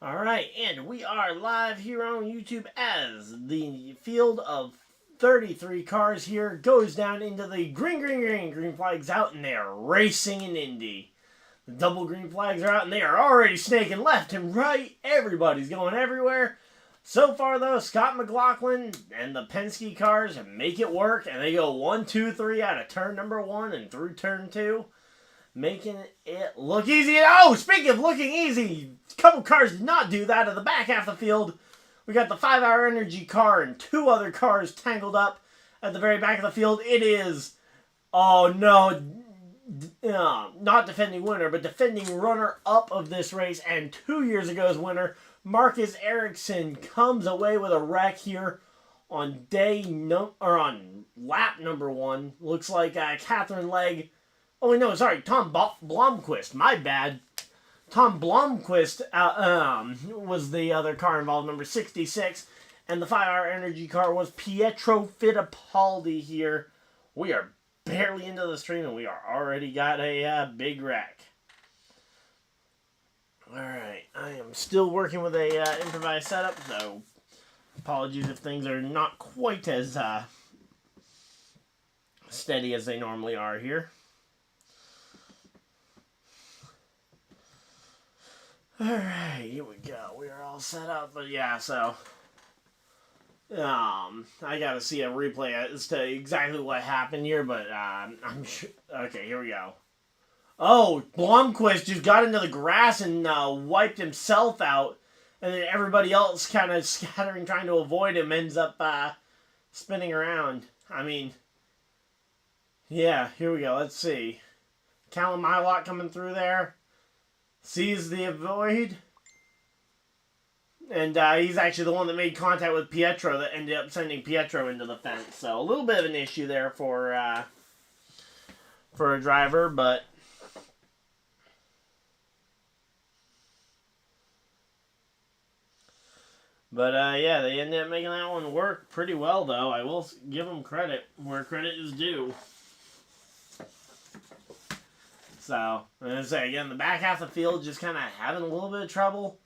Alright, and we are live here on YouTube as the field of 33 cars here goes down into the green flags out, and they are racing in Indy. The double green flags are out, and they are already snaking left and right. Everybody's going everywhere. So far, though, Scott McLaughlin and the Penske cars make it work, and they go 1, 2, 3 out of turn number 1 and through turn 2. Making it look easy. Oh, speaking of looking easy, a couple cars did not do that. At the back half of the field, we got the 5-hour energy car and 2 other cars tangled up at the very back of the field. It is, oh no, not defending winner, but defending runner-up of this race and 2 years ago's winner, Marcus Ericsson, comes away with a wreck here on on lap number 1. Looks like Catherine Legg. Oh, no, sorry, Tom Blomqvist. My bad. Tom Blomqvist was the other car involved, number 66. And the 5-hour energy car was Pietro Fittipaldi here. We are barely into the stream, and we are already got a big wreck. Alright, I am still working with a improvised setup, so apologies if things are not quite as steady as they normally are here. Alright, here we go. We are all set up, but yeah, so I gotta see a replay as to exactly what happened here, but I'm sure. Okay, here we go. Oh, Blomqvist just got into the grass and wiped himself out, and then everybody else kind of scattering, trying to avoid him, ends up spinning around. I mean, yeah, here we go. Let's see. Callum Milot coming through there. Sees the avoid. And he's actually the one that made contact with Pietro that ended up sending Pietro into the fence. So a little bit of an issue there for a driver, but yeah, they ended up making that one work pretty well, though. I will give them credit where credit is due. So, I'm going to say, again, the back half of the field just kind of having a little bit of trouble.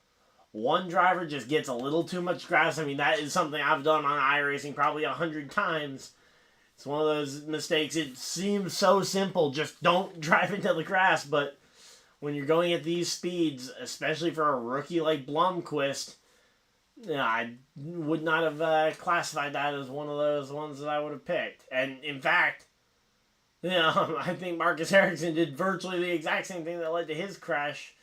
One driver just gets a little too much grass. I mean, that is something I've done on iRacing probably 100 times. It's one of those mistakes. It seems so simple. Just don't drive into the grass. But when you're going at these speeds, especially for a rookie like Blomqvist, I would not have classified that as one of those ones that I would have picked. And, in fact, I think Marcus Ericsson did virtually the exact same thing that led to his crash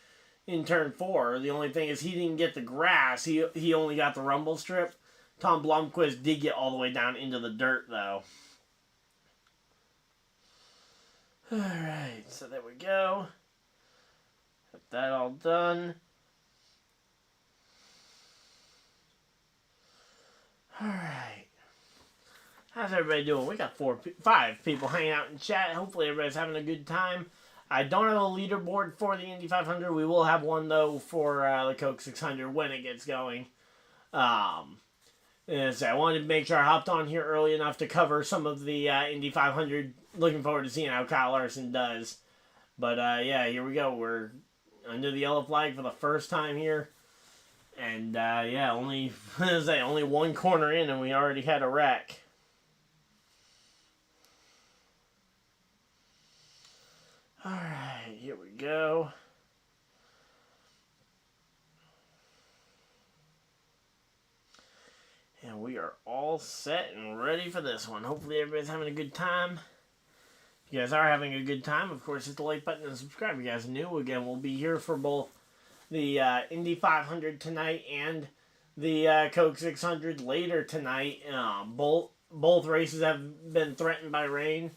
in turn 4. The only thing is he didn't get the grass. He only got the rumble strip. Tom Blomqvist did get all the way down into the dirt, though. Alright, so there we go. Got that all done. Alright. How's everybody doing? We got 5 people hanging out in chat. Hopefully everybody's having a good time. I don't have a leaderboard for the Indy 500. We will have one, though, for the Coke 600 when it gets going. And so I wanted to make sure I hopped on here early enough to cover some of the Indy 500. Looking forward to seeing how KyleLarson does. But, yeah, here we go. We're under the yellow flag for the first time here. And, yeah, only one corner in, and we already had a wreck. Alright, here we go. And we are all set and ready for this one. Hopefully everybody's having a good time. If you guys are having a good time, of course, hit the like button and subscribe. If you guys are new, again, we'll be here for both the Indy 500 tonight and the Coke 600 later tonight. Both races have been threatened by rain.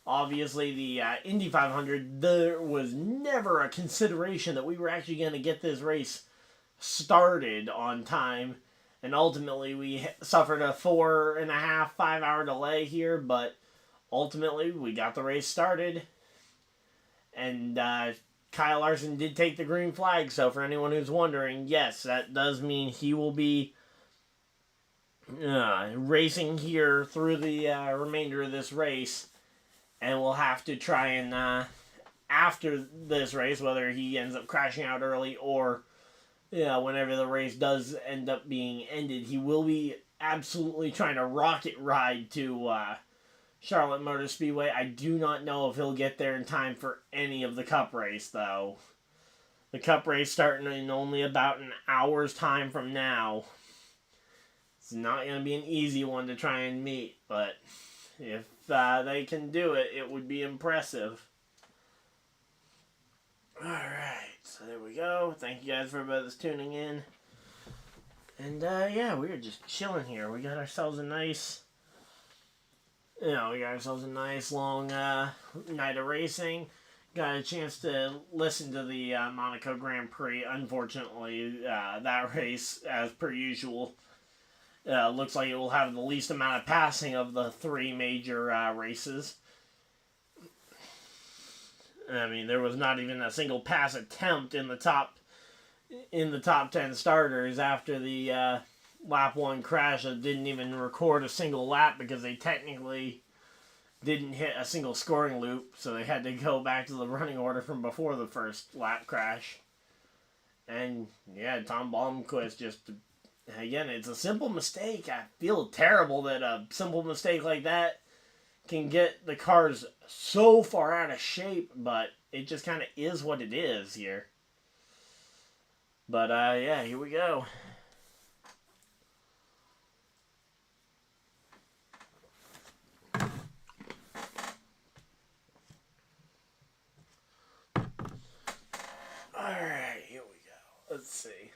Obviously, the Indy 500, there was never a consideration that we were actually going to get this race started on time. And ultimately, we suffered a 4.5, 5-hour delay here. But ultimately, we got the race started. And KyleLarson did take the green flag. So for anyone who's wondering, yes, that does mean he will be racing here through the remainder of this race. And we'll have to try and, after this race, whether he ends up crashing out early or whenever the race does end up being ended, he will be absolutely trying to rocket ride to Charlotte Motor Speedway. I do not know if he'll get there in time for any of the Cup race, though. The Cup race starting in only about an hour's time from now. It's not going to be an easy one to try and meet, but if they can do it, it would be impressive. Alright, so there we go. Thank you guys for everybody that's tuning in. And yeah, we're just chilling here. We got ourselves a nice, long night of racing. Got a chance to listen to the Monaco Grand Prix. Unfortunately, that race, as per usual, looks like it will have the least amount of passing of the three major races. I mean, there was not even a single pass attempt in the top 10 starters after the lap 1 crash. That didn't even record a single lap because they technically didn't hit a single scoring loop, so they had to go back to the running order from before the first lap crash. And yeah, Tom Blomqvist just, again, it's a simple mistake. I feel terrible that a simple mistake like that can get the cars so far out of shape, but it just kind of is what it is here. But yeah, here we go. Alright, here we go. Let's see.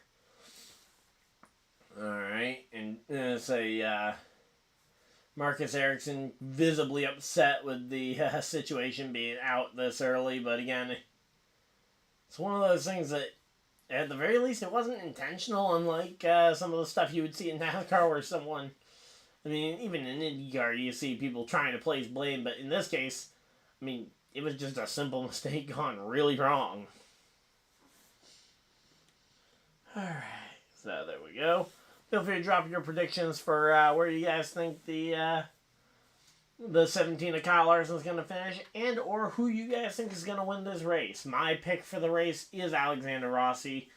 Alright, and say, Marcus Ericsson visibly upset with the situation being out this early, but again, it's one of those things that, at the very least, it wasn't intentional, unlike some of the stuff you would see in NASCAR where someone, I mean, even in IndyCar, you see people trying to place blame, but in this case, I mean, it was just a simple mistake gone really wrong. Alright, so there we go. Feel free to drop your predictions for where you guys think the 17 of KyleLarson is going to finish, and or who you guys think is going to win this race. My pick for the race is Alexander Rossi,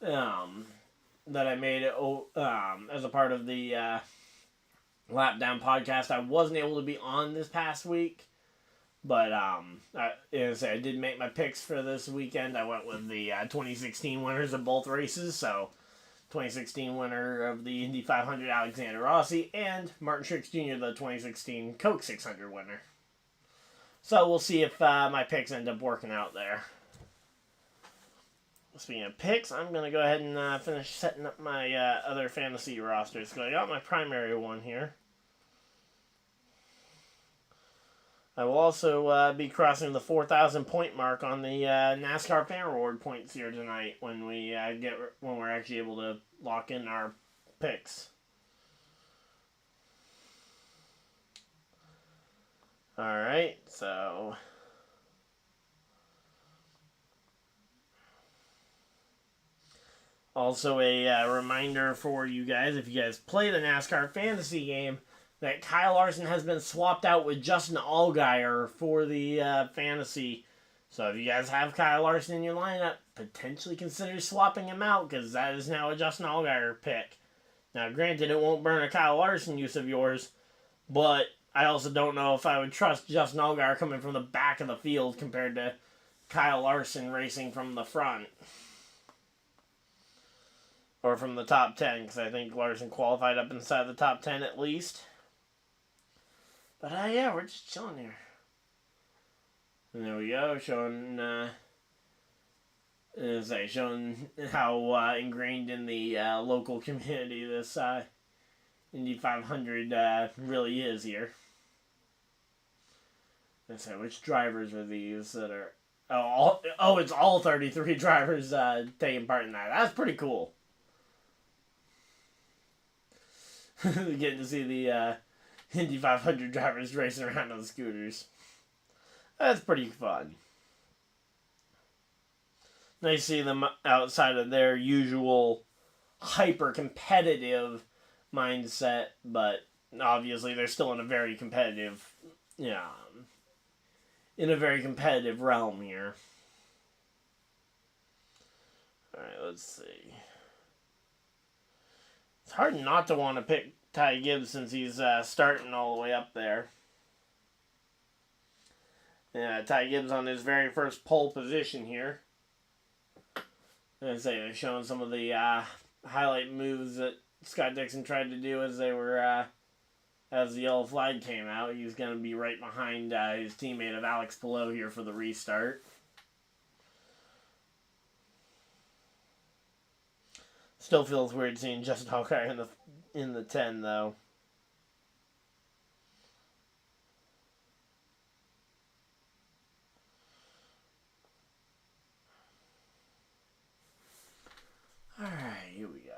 that I made as a part of the Lap Down podcast. I wasn't able to be on this past week, but I did make my picks for this weekend. I went with the 2016 winners of both races, so 2016 winner of the Indy 500, Alexander Rossi, and MartinTruexJr, the 2016 Coke 600 winner. So we'll see if my picks end up working out there. Speaking of picks, I'm going to go ahead and finish setting up my other fantasy rosters. So I got my primary one here. I will also be crossing the 4,000 point mark on the NASCAR fan reward points here tonight when we're actually able to lock in our picks. All right, so also a reminder for you guys, if you guys play the NASCAR fantasy game, that KyleLarson has been swapped out with Justin Allgaier for the fantasy. So if you guys have KyleLarson in your lineup, potentially consider swapping him out, because that is now a Justin Allgaier pick. Now, granted, it won't burn a KyleLarson use of yours, but I also don't know if I would trust Justin Allgaier coming from the back of the field compared to KyleLarson racing from the front. Or from the top 10, because I think Larson qualified up inside the top 10 at least. But yeah, we're just chilling here. And there we go, showing how ingrained in the local community this Indy 500 really is here. Let's say, which drivers are these that are... it's all 33 drivers taking part in that. That's pretty cool. Getting to see the Indy 500 drivers racing around on scooters. That's pretty fun. Nice to see them outside of their usual hyper-competitive mindset, but obviously they're still in a very competitive, realm here. Alright, let's see. It's hard not to want to pick Ty Gibbs since he's starting all the way up there. Yeah, Ty Gibbs on his very first pole position here. As they're showing some of the highlight moves that Scott Dixon tried to do as they were as the yellow flag came out. He was going to be right behind his teammate of Alex Palou here for the restart. Still feels weird seeing Justin Allgaier in the 10 though. All right, here we go.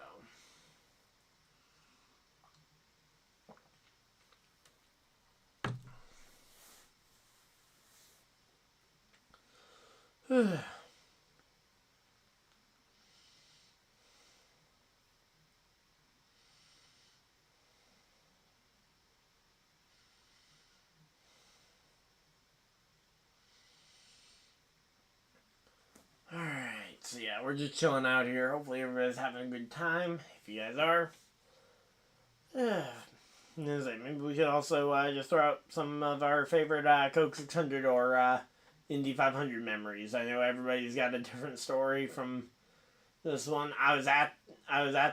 So yeah, we're just chilling out here. Hopefully everybody's having a good time. If you guys are. Maybe we should also just throw out some of our favorite Coke 600 or Indy 500 memories. I know everybody's got a different story from this one. I was at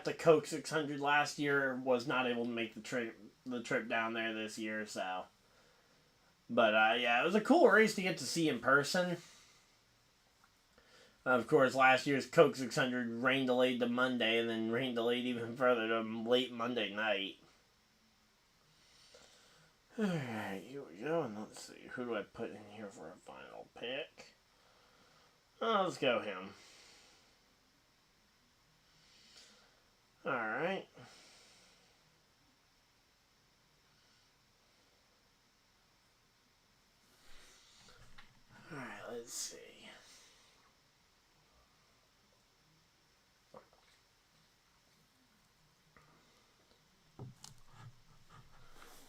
the Coke 600 last year. Was not able to make the trip down there this year. So, but yeah, it was a cool race to get to see in person. Of course, last year's Coke 600 rain delayed to Monday, and then rain delayed even further to late Monday night. Alright, here we go, and let's see, who do I put in here for a final pick? Oh, let's go him. Alright. Alright, let's see.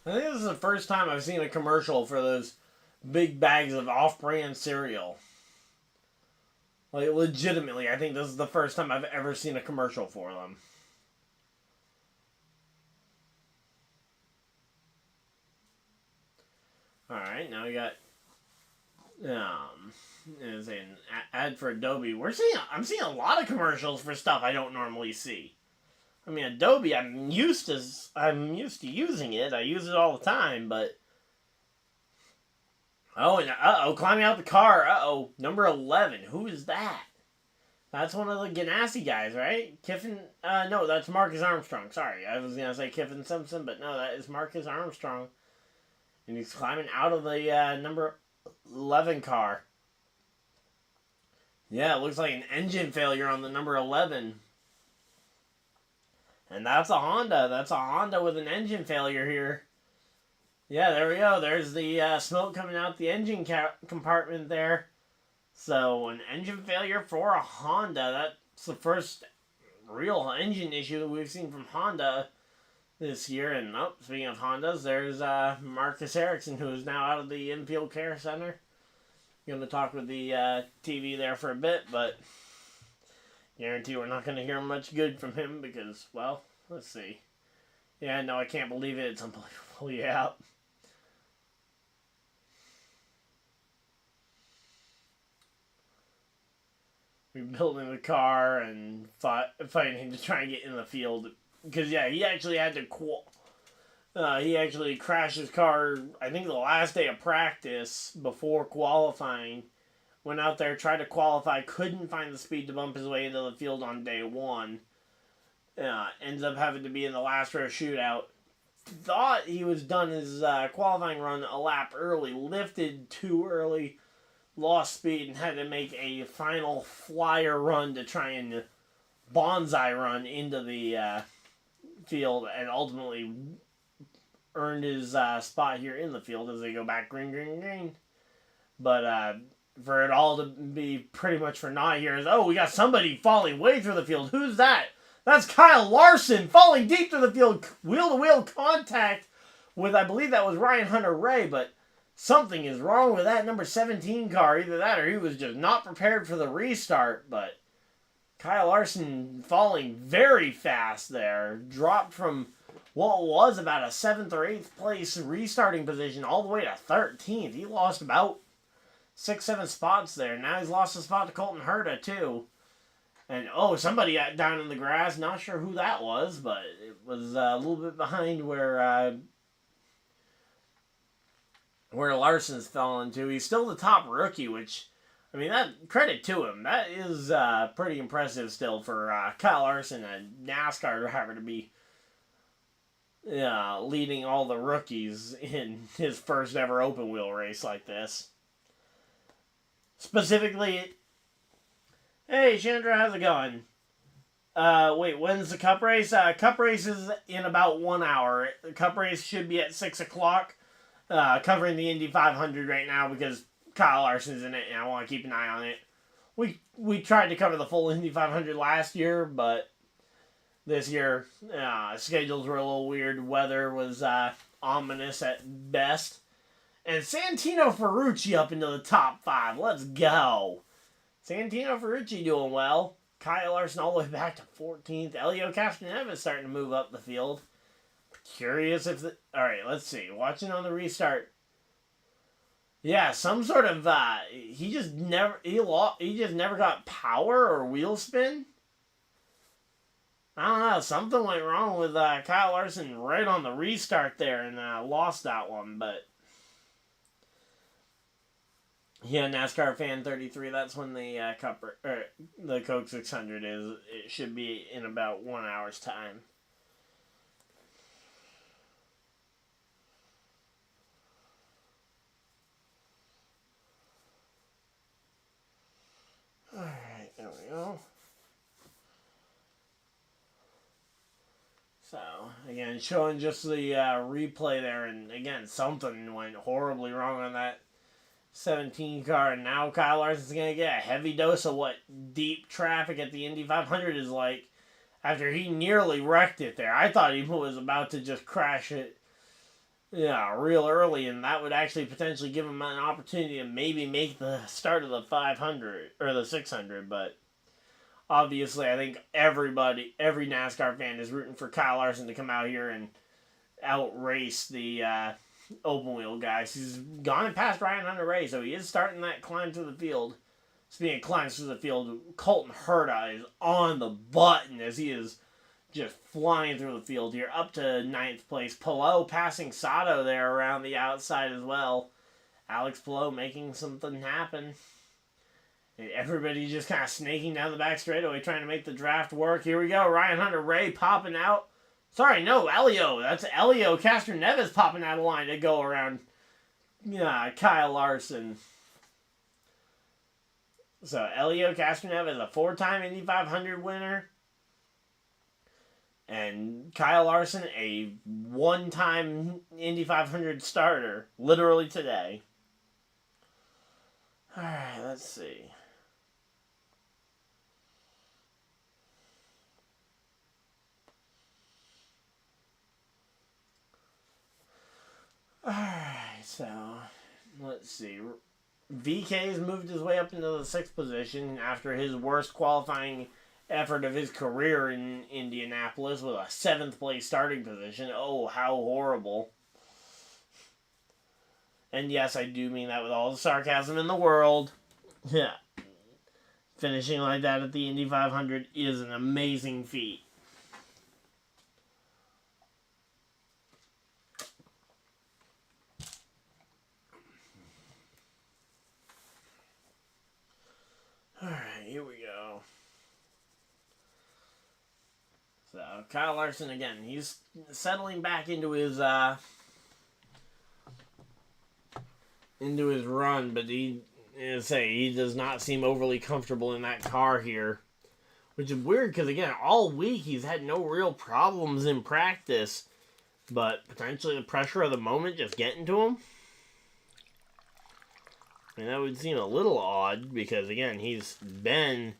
I think this is the first time I've seen a commercial for those big bags of off-brand cereal. Like, legitimately, I think this is the first time I've ever seen a commercial for them. Alright, now we got is an ad for Adobe. I'm seeing a lot of commercials for stuff I don't normally see. I mean, Adobe, I'm used to using it. I use it all the time, but oh, and climbing out the car. Number 11. Who is that? That's one of the Ganassi guys, right? Kiffin. No, that's Marcus Armstrong. Sorry, I was gonna say Kiffin Simpson, but no, that is Marcus Armstrong, and he's climbing out of the number 11 car. Yeah, it looks like an engine failure on the number 11. And that's a Honda. That's a Honda with an engine failure here. Yeah, there we go. There's the smoke coming out the engine compartment there. So, an engine failure for a Honda. That's the first real engine issue that we've seen from Honda this year. And, speaking of Hondas, there's Marcus Ericsson, who is now out of the infield care center. Going to talk with the TV there for a bit, but guarantee we're not going to hear much good from him because, well, let's see. Yeah, no, I can't believe it. It's unbelievable. Yeah. Rebuilding the car and fighting to try and get in the field. Because, yeah, he actually had to he actually crashed his car, I think the last day of practice before qualifying. Went out there, tried to qualify, couldn't find the speed to bump his way into the field on day one. Ends up having to be in the last row shootout. Thought he was done his qualifying run a lap early, lifted too early, lost speed, and had to make a final flyer run to try and bonsai run into the field, and ultimately earned his spot here in the field as they go back green, green, green. But for it all to be pretty much for naught here is, we got somebody falling way through the field. Who's that? That's KyleLarson falling deep through the field. Wheel-to-wheel contact with, I believe that was Ryan Hunter-Ray, but something is wrong with that number 17 car. Either that or he was just not prepared for the restart, but KyleLarson falling very fast there. Dropped from what was about a 7th or 8th place restarting position all the way to 13th. He lost about 6-7 spots there. Now he's lost a spot to Colton Herta too. And oh, somebody got down in the grass. Not sure who that was, but it was a little bit behind where Larson's fallen to. He's still the top rookie, which, I mean, that credit to him. That is pretty impressive still for KyleLarson, a NASCAR driver, to be leading all the rookies in his first ever open wheel race like this. Specifically, hey Chandra, how's it going? Wait, when's the Cup race? Cup race is in about 1 hour. The Cup race should be at 6 o'clock. Covering the Indy 500 right now because KyleLarson's in it and I want to keep an eye on it. We tried to cover the full Indy 500 last year, but this year schedules were a little weird. Weather was ominous at best. And Santino Ferrucci up into the top 5. Let's go. Santino Ferrucci doing well. KyleLarson all the way back to 14th. Elio Castroneves starting to move up the field. Curious if the... Alright, let's see. Watching on the restart. Yeah, some sort of... he just never got power or wheel spin. I don't know. Something went wrong with KyleLarson right on the restart there and lost that one, but... Yeah, NASCAR Fan 33, that's when the the Coke 600 is. It should be in about 1 hour's time. Alright, there we go. So, again, showing just the replay there, and again, something went horribly wrong on that 17 car, and now KyleLarson's going to get a heavy dose of what deep traffic at the Indy 500 is like after he nearly wrecked it there. I thought he was about to just crash it real early, and that would actually potentially give him an opportunity to maybe make the start of the 500 or the 600, but obviously I think every NASCAR fan is rooting for KyleLarson to come out here and outrace the open wheel guys. He's gone and passed Ryan Hunter-Reay, so he is starting that climb to the field. Speaking of climbs to the field, Colton Herta is on the button as he is just flying through the field here, up to 9th place. Palou passing Sato there around the outside as well. Alex Palou making something happen. And everybody just kind of snaking down the back straightaway, trying to make the draft work. Here we go, Ryan Hunter-Reay popping out. Sorry, no, Elio. That's Elio Castroneves popping out of line to go around KyleLarson. So, Elio Castroneves, a 4-time Indy 500 winner. And KyleLarson, a 1-time Indy 500 starter, literally today. Alright, let's see. Alright, so, let's see. VK's moved his way up into the 6th position after his worst qualifying effort of his career in Indianapolis with a 7th place starting position. Oh, how horrible. And yes, I do mean that with all the sarcasm in the world. Yeah. Finishing like that at the Indy 500 is an amazing feat. Alright, here we go. So, KyleLarson again, he's settling back into his run, but he does not seem overly comfortable in that car here. Which is weird because, again, all week he's had no real problems in practice, but potentially the pressure of the moment just getting to him. I mean, that would seem a little odd because, again, he's been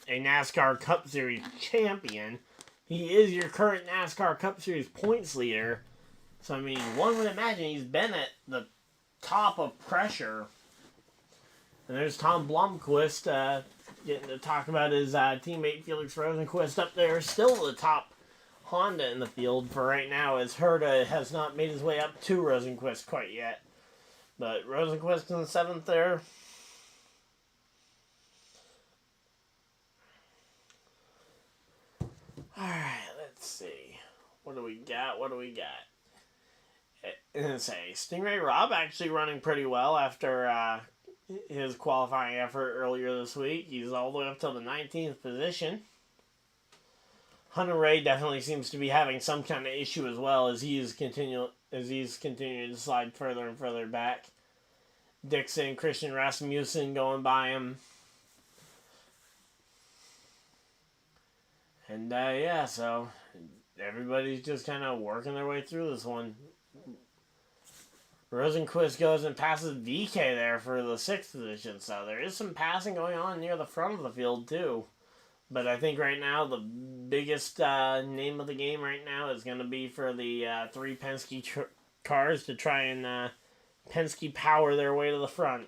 a NASCAR Cup Series champion. He is your current NASCAR Cup Series points leader. So, I mean, one would imagine he's been at the top of pressure. And there's Tom Blomqvist getting to talk about his teammate Felix Rosenqvist up there. Still the top Honda in the field for right now, as Herta has not made his way up to Rosenqvist quite yet. But Rosenqvist in the 7th there. Alright, let's see. What do we got? And say, Stingray Rob actually running pretty well after his qualifying effort earlier this week. He's all the way up to the 19th position. Hunter Ray definitely seems to be having some kind of issue as well, as he's continuing to slide further and further back. Dixon, Christian Rasmussen going by him. And yeah, so everybody's just kind of working their way through this one. Rosenqvist goes and passes VK there for the 6th position, so there is some passing going on near the front of the field too. But I think right now the biggest name of the game right now is going to be for the 3 Penske cars to try and Penske power their way to the front.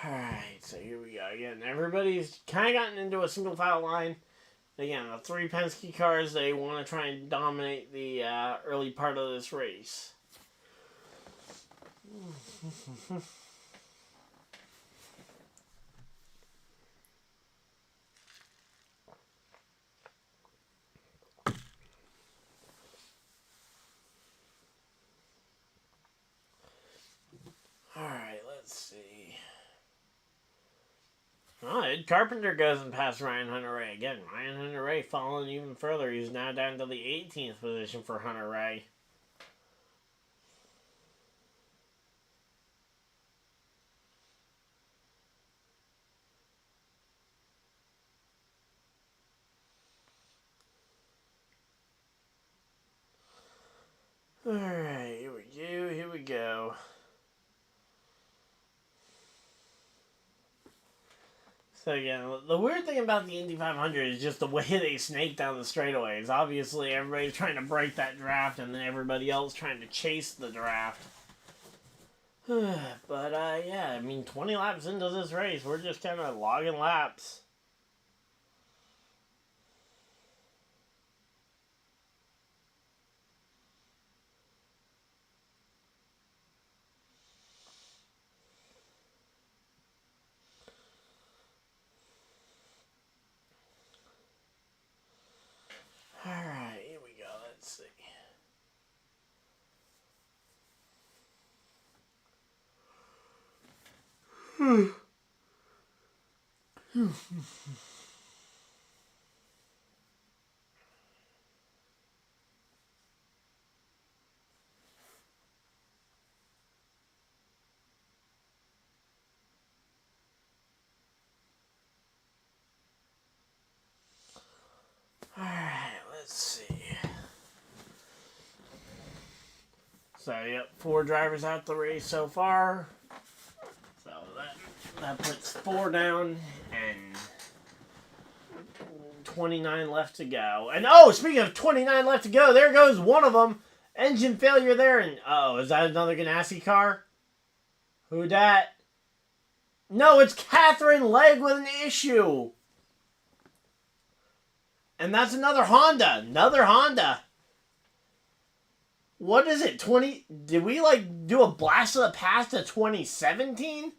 Alright, so here we go. Again, everybody's kind of gotten into a single file line. Again, the 3 Penske cars, they want to try and dominate the early part of this race. Alright, let's see. Oh, Ed Carpenter goes and past Ryan Hunter-Ray. Again, Ryan Hunter-Ray falling even further. He's now down to the 18th position for Hunter-Ray. Alright, here we go. So again, the weird thing about the Indy 500 is just the way they snake down the straightaways. Obviously, everybody's trying to break that draft, and then everybody else trying to chase the draft. But, yeah, I mean, 20 laps into this race, we're just kind of logging laps. Alright, here we go. Let's see. Alright, let's see. So, yep, 4 drivers out the race so far. So that puts 4 down and 29 left to go. And oh, speaking of 29 left to go, there goes one of them. Engine failure there. And oh, is that another Ganassi car? Who dat? No, it's Catherine Legg with an issue. And that's another Honda. Another Honda. What is it? Did we do a blast of the past to 2017?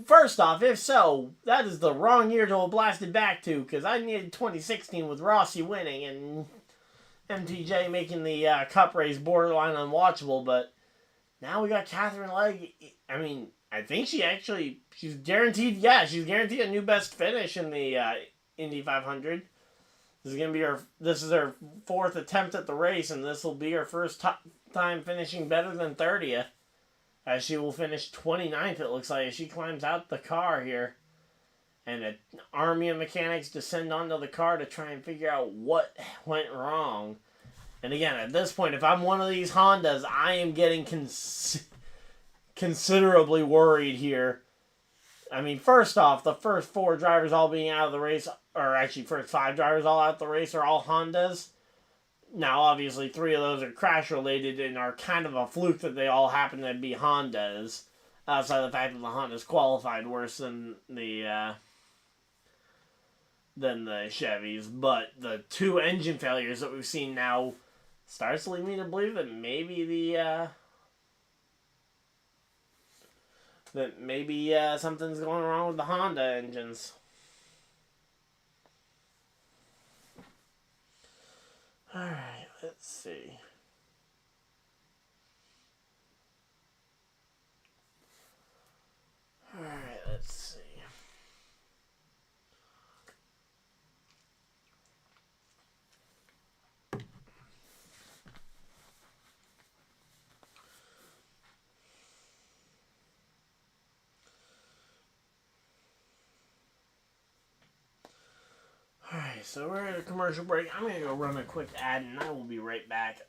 First off, if so, that is the wrong year to have blasted back to, because I needed 2016 with Rossi winning and MTJ making the Cup race borderline unwatchable, but now we got Catherine Legg. I mean, I think she's guaranteed, she's guaranteed a new best finish in the Indy 500. This is her 4th attempt at the race, and this will be her first time finishing better than 30th. As she will finish 29th, it looks like, as she climbs out the car here. And an army of mechanics descend onto the car to try and figure out what went wrong. And again, at this point, if I'm one of these Hondas, I am getting considerably worried here. I mean, first off, the first 4 drivers all being out of the race, or actually first 5 drivers all out of the race, are all Hondas. Now, obviously, 3 of those are crash-related and are kind of a fluke that they all happen to be Hondas, outside of the fact that the Hondas qualified worse than the Chevys. But the 2 engine failures that we've seen now starts to lead me to believe that maybe something's going wrong with the Honda engines. Alright, let's see. Alright, let's see. Alright, so we're at a commercial break. I'm going to go run a quick ad and I will be right back.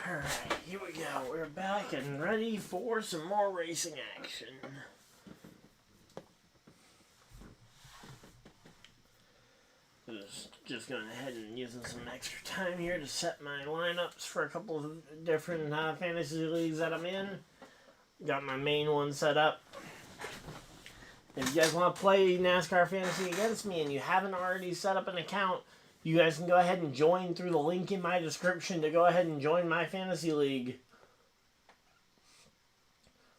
Alright, here we go. We're back and ready for some more racing action. Just going ahead and using some extra time here to set my lineups for a couple of different fantasy leagues that I'm in. Got my main one set up. If you guys want to play NASCAR Fantasy against me and you haven't already set up an account, you guys can go ahead and join through the link in my description to go ahead and join my fantasy league.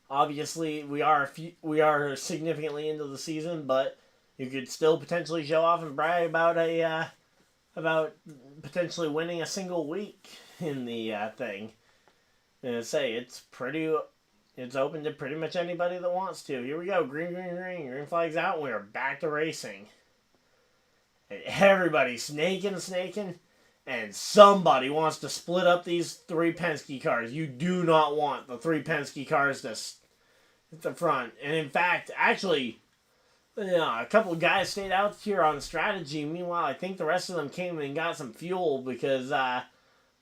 Obviously, we are significantly into the season, but you could still potentially show off and brag about potentially winning a single week in the thing. And say it's open to pretty much anybody that wants to. Here we go. Green, green, green. Green flag's out, and we're back to racing. And everybody's snaking, and somebody wants to split up these 3 Penske cars. You do not want the 3 Penske cars at the front. And in fact, actually, a couple of guys stayed out here on strategy. Meanwhile, I think the rest of them came and got some fuel because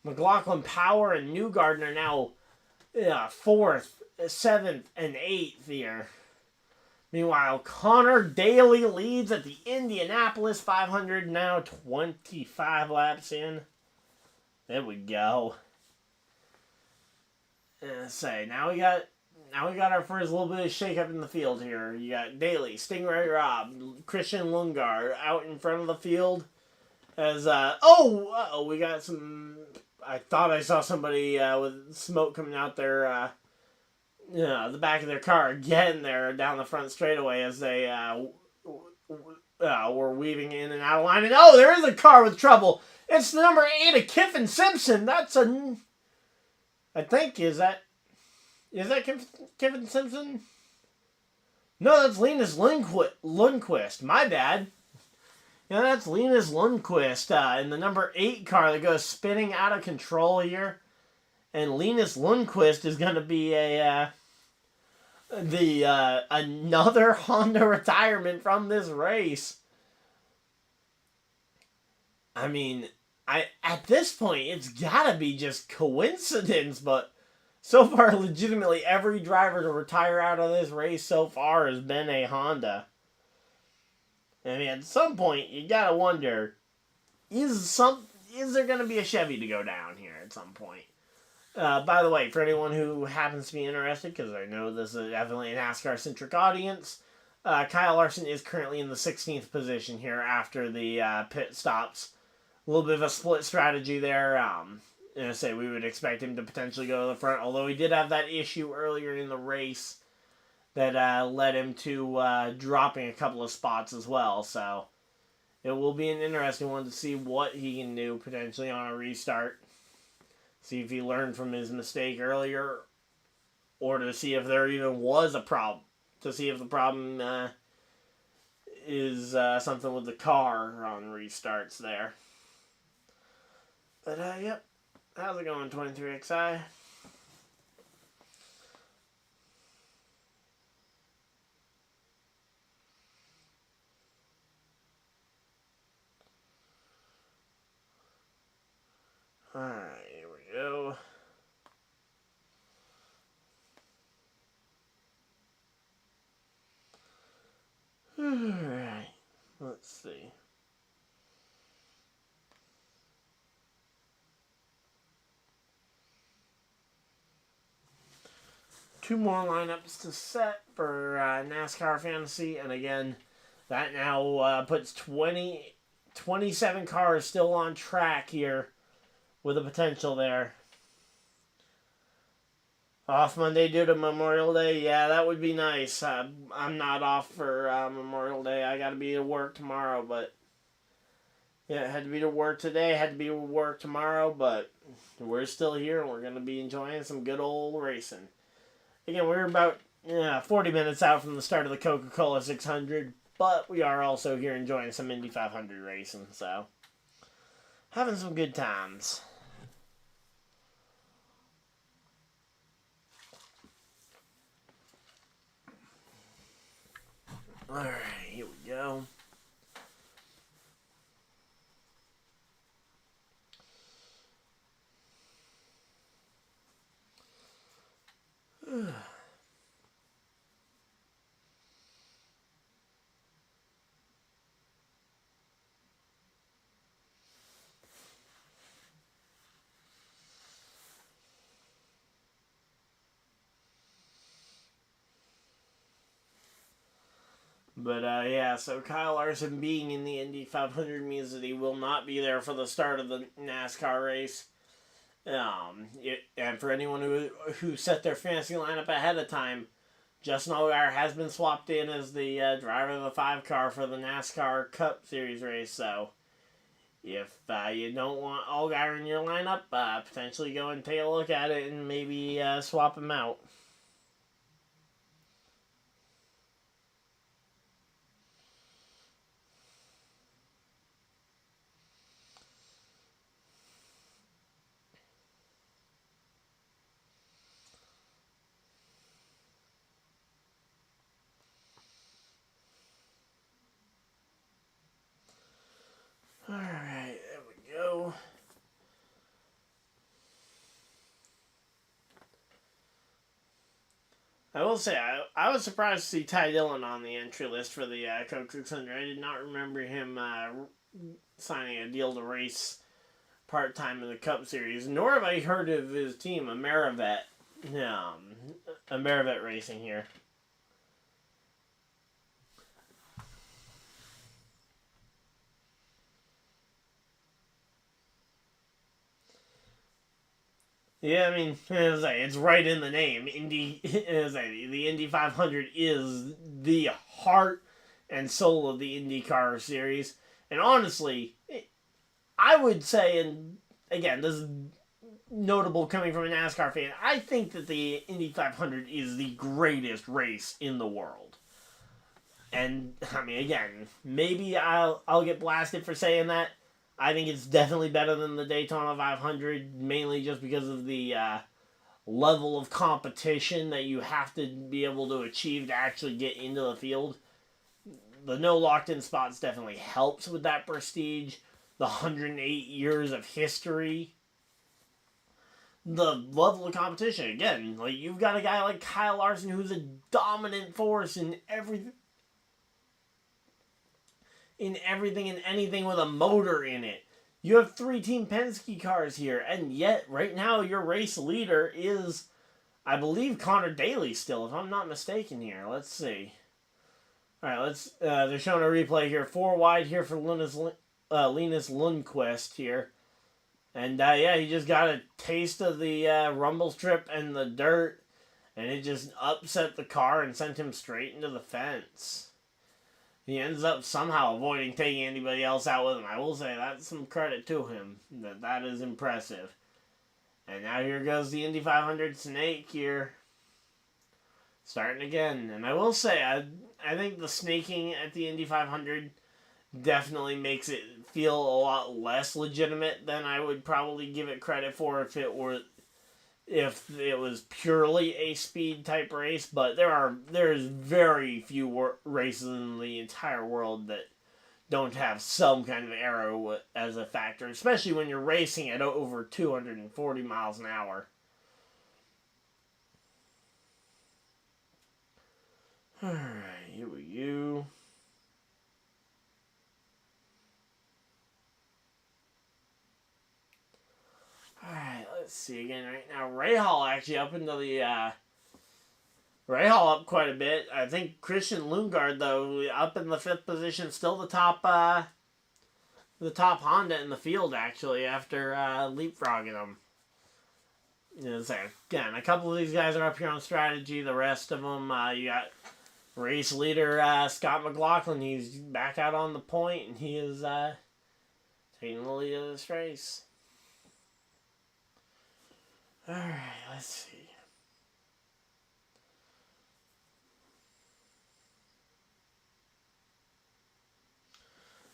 McLaughlin Power and Newgarden are now 4th, 7th, and 8th here. Meanwhile, Connor Daly leads at the Indianapolis 500, now 25 laps in. There we go. Now we got our first little bit of shakeup in the field here. You got Daly, Stingray Rob, Christian Lundgaard out in front of the field. As we got some. I thought I saw somebody with smoke coming out there the back of their car getting there down the front straightaway as they were weaving in and out of line. And oh, there is a car with trouble. It's the number 8 of Kiffin Simpson. That's a... I think, is that Kiffin Simpson? No, that's Linus Lundqvist. My bad. Yeah, that's Linus Lundqvist in the number 8 car that goes spinning out of control here. And Linus Lundqvist is going to be another Honda retirement from this race. I mean, at this point, it's got to be just coincidence, but so far, legitimately, every driver to retire out of this race so far has been a Honda. I mean, at some point, you got to wonder, is there going to be a Chevy to go down here at some point? By the way, for anyone who happens to be interested, because I know this is definitely a NASCAR-centric audience, KyleLarson is currently in the 16th position here after the pit stops. A little bit of a split strategy there. We would expect him to potentially go to the front, although he did have that issue earlier in the race that led him to dropping a couple of spots as well. So it will be an interesting one to see what he can do potentially on a restart. See if he learned from his mistake earlier, or to see if there even was a problem. To see if the problem is something with the car on restarts there. But, yep. How's it going, 23XI? Alright, here we go. Alright, let's see. Two more lineups to set for NASCAR Fantasy, and again, that now puts 27 cars still on track here with a potential there. Off Monday due to Memorial Day, yeah, that would be nice. I'm not off for Memorial Day. I got to be at work tomorrow, but yeah, had to be to work today, had to be to work tomorrow, but we're still here and we're going to be enjoying some good old racing. Again, we're about 40 minutes out from the start of the Coca-Cola 600, but we are also here enjoying some Indy 500 racing, so having some good times. Alright, here we go. But, so KyleLarson being in the Indy 500 means that he will not be there for the start of the NASCAR race. And for anyone who set their fantasy lineup ahead of time, Justin Allgaier has been swapped in as the driver of the 5 car for the NASCAR CupSeries race. So, if you don't want Allgaier in your lineup, potentially go and take a look at it and maybe swap him out. Alright, there we go. I will say, I was surprised to see Ty Dillon on the entry list for the Coke 600. I did not remember him signing a deal to race part-time in the Cup Series, nor have I heard of his team, AmeriVet Racing here. Yeah, I mean, it's right in the name. The Indy 500 is the heart and soul of the IndyCar series. And honestly, I would say, and again, this is notable coming from a NASCAR fan, I think that the Indy 500 is the greatest race in the world. And I mean, again, maybe I'll get blasted for saying that. I think it's definitely better than the Daytona 500, mainly just because of the level of competition that you have to be able to achieve to actually get into the field. The no locked in spots definitely helps with that prestige. The 108 years of history. The level of competition, again, like you've got a guy like KyleLarson who's a dominant force in everything and anything with a motor in it. You have 3 Team Penske cars here, and yet right now your race leader is, I believe, Connor Daly still, if I'm not mistaken here. Let's see. All right, they're showing a replay here. 4 wide here for Linus Lundqvist here. And yeah, he just got a taste of the rumble strip and the dirt, and it just upset the car and sent him straight into the fence. He ends up somehow avoiding taking anybody else out with him. I will say that's some credit to him. That is impressive. And now here goes the Indy 500 snake here. Starting again. And I will say, I think the snaking at the Indy 500 definitely makes it feel a lot less legitimate than I would probably give it credit for if it was purely a speed type race. But there's very few races in the entire world that don't have some kind of aero as a factor, especially when you're racing at over 240 miles an hour. Alright, here we go. Alright, let's see again right now. Rahal actually up into the Rahal up quite a bit. I think Christian Lundgaard though up in the 5th position, still the top Honda in the field actually after leapfrogging them. Again, a couple of these guys are up here on strategy. The rest of them, you got race leader Scott McLaughlin. He's back out on the point, and he is taking the lead of this race. Alright, let's see.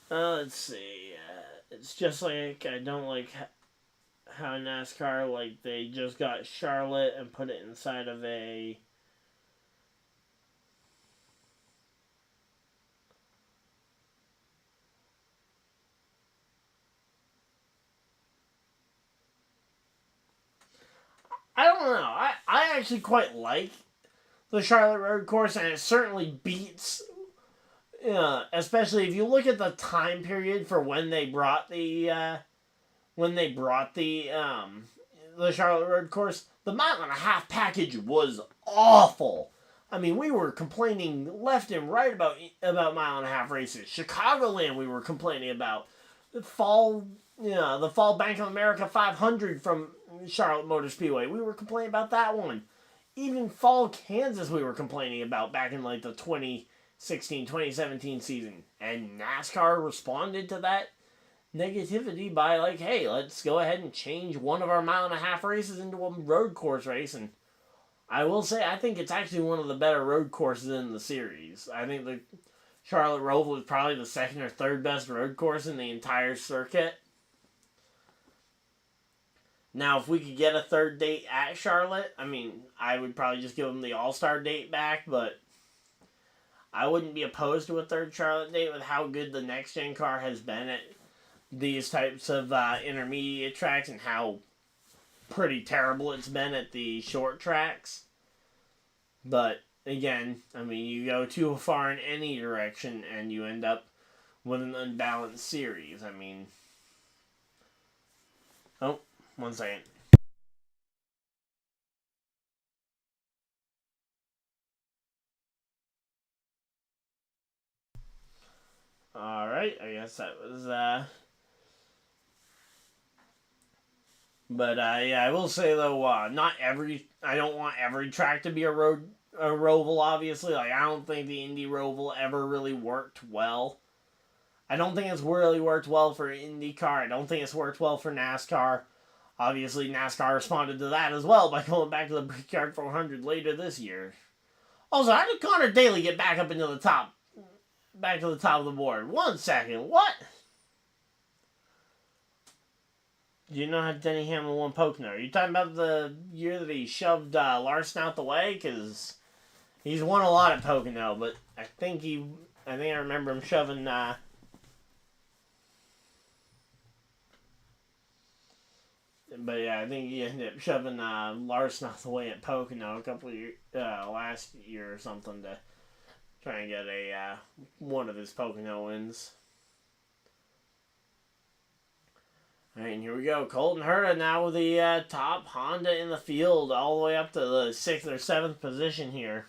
Let's see. It's just like I don't like how NASCAR, like, they just got Charlotte and put it inside of a... I don't know. I actually quite like the Charlotte Road Course, and it certainly beats... especially if you look at the time period for when they brought the Charlotte Road Course, the mile-and-a-half package was awful. I mean, we were complaining left and right about mile-and-a-half races. Chicagoland we were complaining about. The fall Bank of America 500 from CharlotteMotorSpeedway, we were complaining about that one. Even fall Kansas we were complaining about back in like the 2016, 2017 season. And NASCAR responded to that negativity by like, hey, let's go ahead and change one of our mile-and-a-half races into a road course race. And I will say, I think it's actually one of the better road courses in the series. I think the Charlotte Roval is probably the 2nd or 3rd best road course in the entire circuit. Now, if we could get a 3rd date at Charlotte, I mean, I would probably just give them the All-Star date back, but I wouldn't be opposed to a 3rd Charlotte date with how good the next-gen car has been at these types of intermediate tracks and how pretty terrible it's been at the short tracks. But, again, I mean, you go too far in any direction and you end up with an unbalanced series. I mean... Oh, 1 second. Alright, I guess that was But yeah, I will say though, I don't want every track to be a roval. Obviously, like I don't think the Indy roval ever really worked well. I don't think it's really worked well for IndyCar. I don't think it's worked well for NASCAR. Obviously, NASCAR responded to that as well by going back to the Brickyard 400 later this year. Also, how did Connor Daly get back up into the top, back to the top of the board? 1 second, what? Do you know how Denny Hamlin won Pocono? Are you talking about the year that he shoved Larson out the way? Because he's won a lot at Pocono, but I think I remember him shoving. But yeah, I think he ended up shoving Larson out the way at Pocono a couple of years, last year or something to try and get a one of his Pocono wins. Alright, and here we go. Colton Herta now with the top Honda in the field, all the way up to the 6th or 7th position here.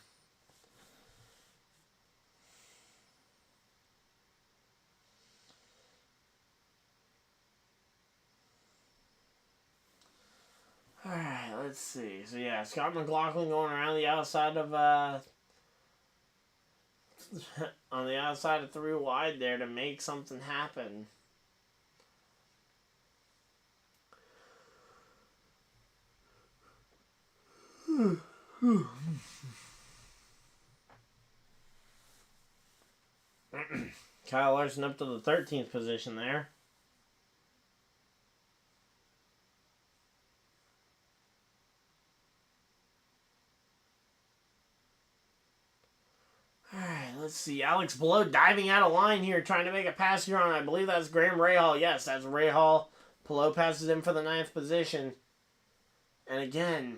Alright, let's see. So yeah, Scott McLaughlin going around the outside of on the outside of 3 wide there to make something happen. KyleLarson up to the 13th position there. Alright, let's see. Alex Blow diving out of line here, trying to make a pass here on, I believe that's Graham Rahal. Yes, that's Rahal. Pillow passes him for the 9th position. And again,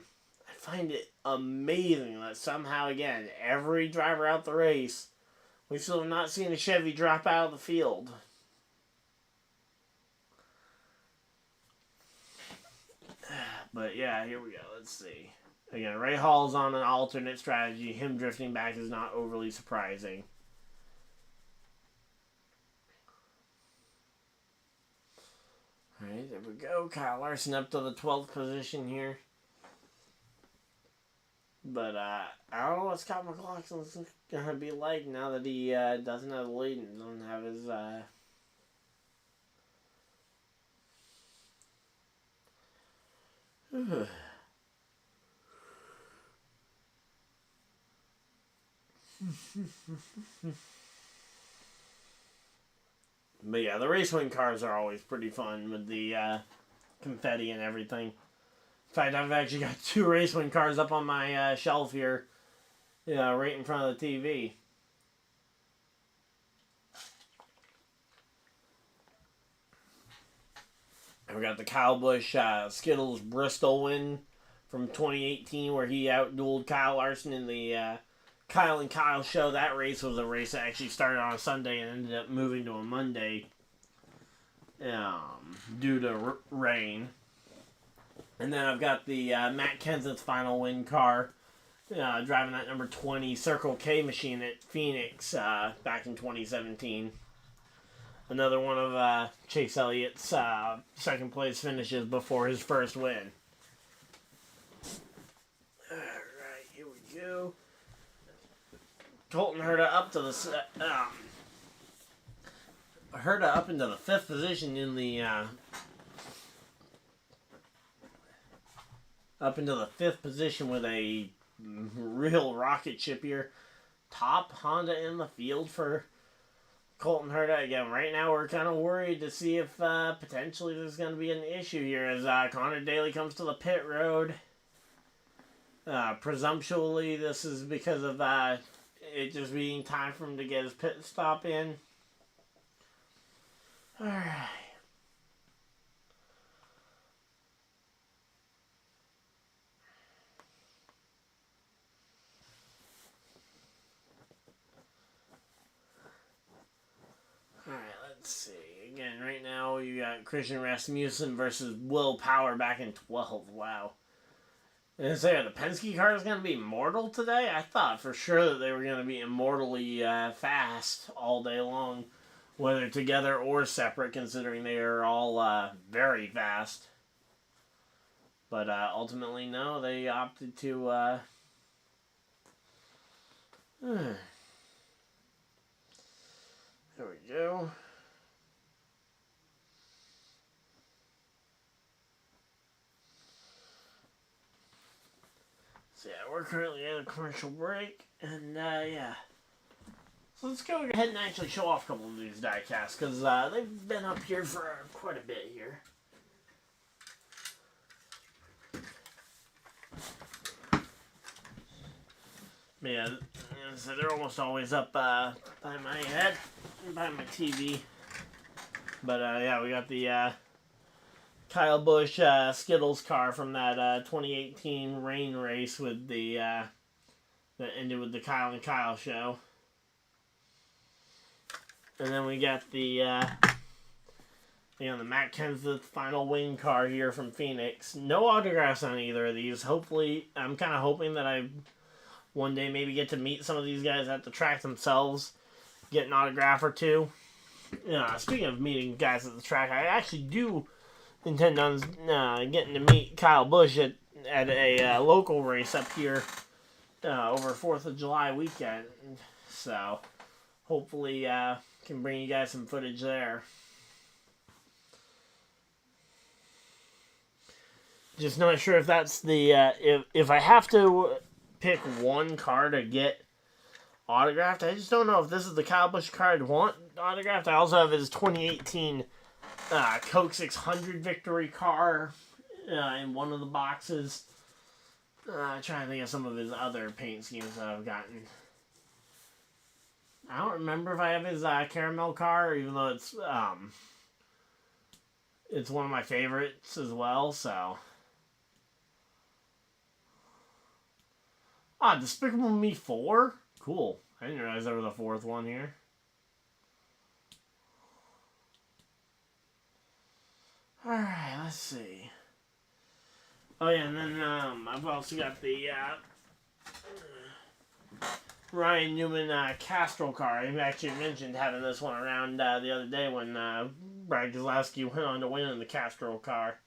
I find it amazing that somehow, again, every driver out the race, we still have not seen a Chevy drop out of the field. But yeah, here we go. Let's see. Again, Rahal's on an alternate strategy. Him drifting back is not overly surprising. Alright, there we go. KyleLarson up to the 12th position here. But I don't know what Scott McLaughlin's going to be like now that he doesn't have the lead and doesn't have his... But yeah, the race win cars are always pretty fun with the confetti and everything. In fact, I've actually got 2 race win cars up on my shelf here, right in front of the TV. And we got the Kyle Busch Skittles Bristol win from 2018 where he outdueled KyleLarson in the Kyle and Kyle show. That race was a race that actually started on a Sunday and ended up moving to a Monday due to rain. And then I've got the Matt Kenseth's final win car, driving that number 20 Circle K machine at Phoenix back in 2017. Another one of ChaseElliott's second place finishes before his first win. Alright, here we go. Colton Herta up to the Herta up into the 5th position in the up into the 5th position with a real rocket ship here. Top Honda in the field for Colton Herta. Again, right now we're kind of worried to see if potentially there's going to be an issue here as Connor Daly comes to the pit road. Presumptually, this is because of it just being time for him to get his pit stop in. Alright. Let's see. Again, right now you got Christian Rasmussen versus Will Power back in 12th. Wow. And so, the Penske car is going to be mortal today? I thought for sure that they were going to be immortally fast all day long, whether together or separate, considering they are all very fast. But ultimately, no, they opted to... there we go. So yeah, we're currently at a commercial break, and yeah. So let's go ahead and actually show off a couple of these diecasts, because they've been up here for quite a bit here. Yeah, so they're almost always up by my head, by my TV. But yeah, we got the Kyle Busch Skittles car from that 2018 rain race with the that ended with the Kyle and Kyle show. And then we got the the Matt Kenseth final win car here from Phoenix. No autographs on either of these. Hopefully, I'm kind of hoping that I one day maybe get to meet some of these guys at the track themselves, get an autograph or two. Speaking of meeting guys at the track, I actually do intend on getting to meet Kyle Busch at a local race up here over 4th of July weekend. So hopefully can bring you guys some footage there. Just not sure if that's the if I have to pick one car to get autographed. I just don't know if this is the Kyle Busch car I'd want autographed. I also have his 2018 Coke 600 victory car in one of the boxes. Trying to think of some of his other paint schemes that I've gotten. I don't remember if I have his caramel car, even though it's one of my favorites as well. So, Despicable Me 4? Cool. I didn't realize there was a 4th one here. Alright, let's see. Oh yeah, and then I've also got the Ryan Newman Castrol car. I actually mentioned having this one around the other day when Brad Keselowski went on to win in the Castrol car.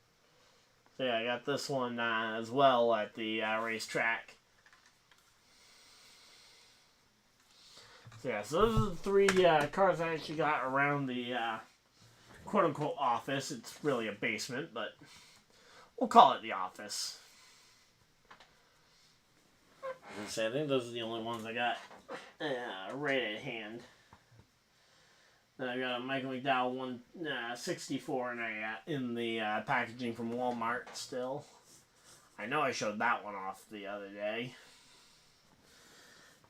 So yeah, I got this one as well at the racetrack. So yeah, so those are the 3 cars I actually got around the quote-unquote office. It's really a basement, but we'll call it the office. So I think those are the only ones I got right at hand. Then I got a Michael McDowell 164 in the packaging from Walmart still. I know I showed that one off the other day.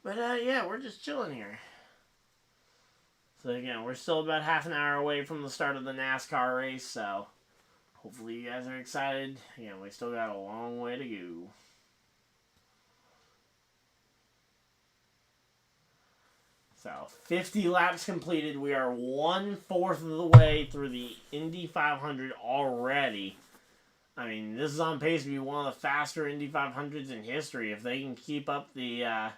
But yeah, we're just chilling here. So again, we're still about half an hour away from the start of the NASCAR race, so hopefully you guys are excited. Again, we still got a long way to go. So, 50 laps completed. We are 1/4 of the way through the Indy 500 already. I mean, this is on pace to be one of the faster Indy 500s in history. If they can keep up the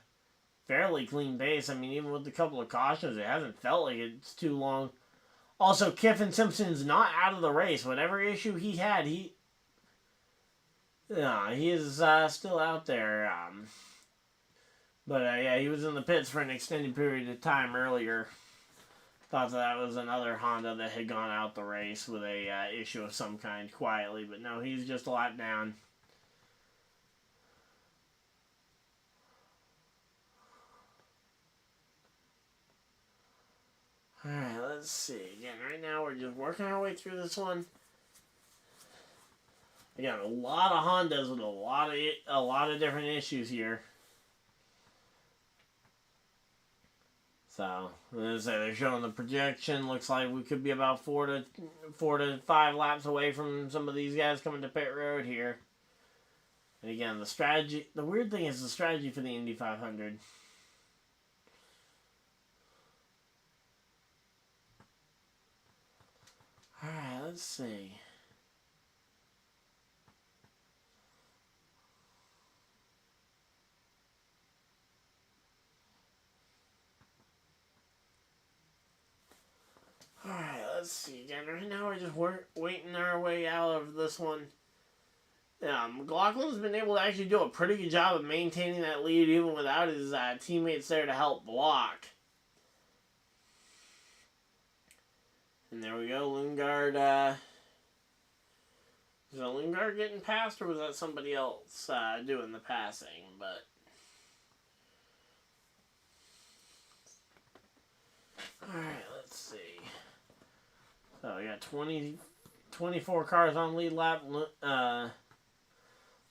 fairly clean pace, I mean, even with a couple of cautions, it hasn't felt like it's too long. Also, Kyffin Simpson's not out of the race. Whatever issue he had, he is still out there. But yeah, he was in the pits for an extended period of time earlier. Thought that was another Honda that had gone out the race with a issue of some kind quietly. But no, he's just a lot down. Alright, let's see. Again, right now we're just working our way through this one. Again, a lot of Hondas with a lot of different issues here. So, as I say, they're showing the projection. Looks like we could be about 4 to 5 laps away from some of these guys coming to pit road here. And again, the weird thing is the strategy for the Indy 500. Alright, let's see. Alright, let's see again. Right now we're just waiting our way out of this one. McLaughlin's been able to actually do a pretty good job of maintaining that lead even without his teammates there to help block. And there we go, Lundgaard. Was Lundgaard getting passed, or was that somebody else doing the passing? But all right, let's see. So we got 24 cars on lead lap.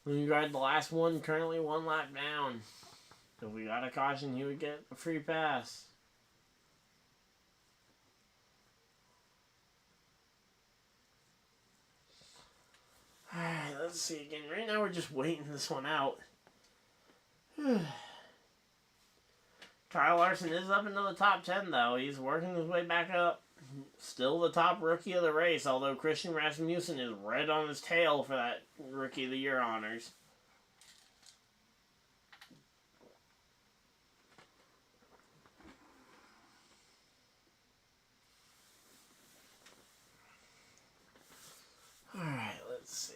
Lundgaard, the last one, currently 1 lap down. If we got a caution, he would get a free pass. Alright, let's see again. Right now we're just waiting this one out. KyleLarson is up into the top 10 though. He's working his way back up. Still the top rookie of the race, although Christian Rasmussen is red on his tail for that Rookie of the Year honors. Alright, let's see.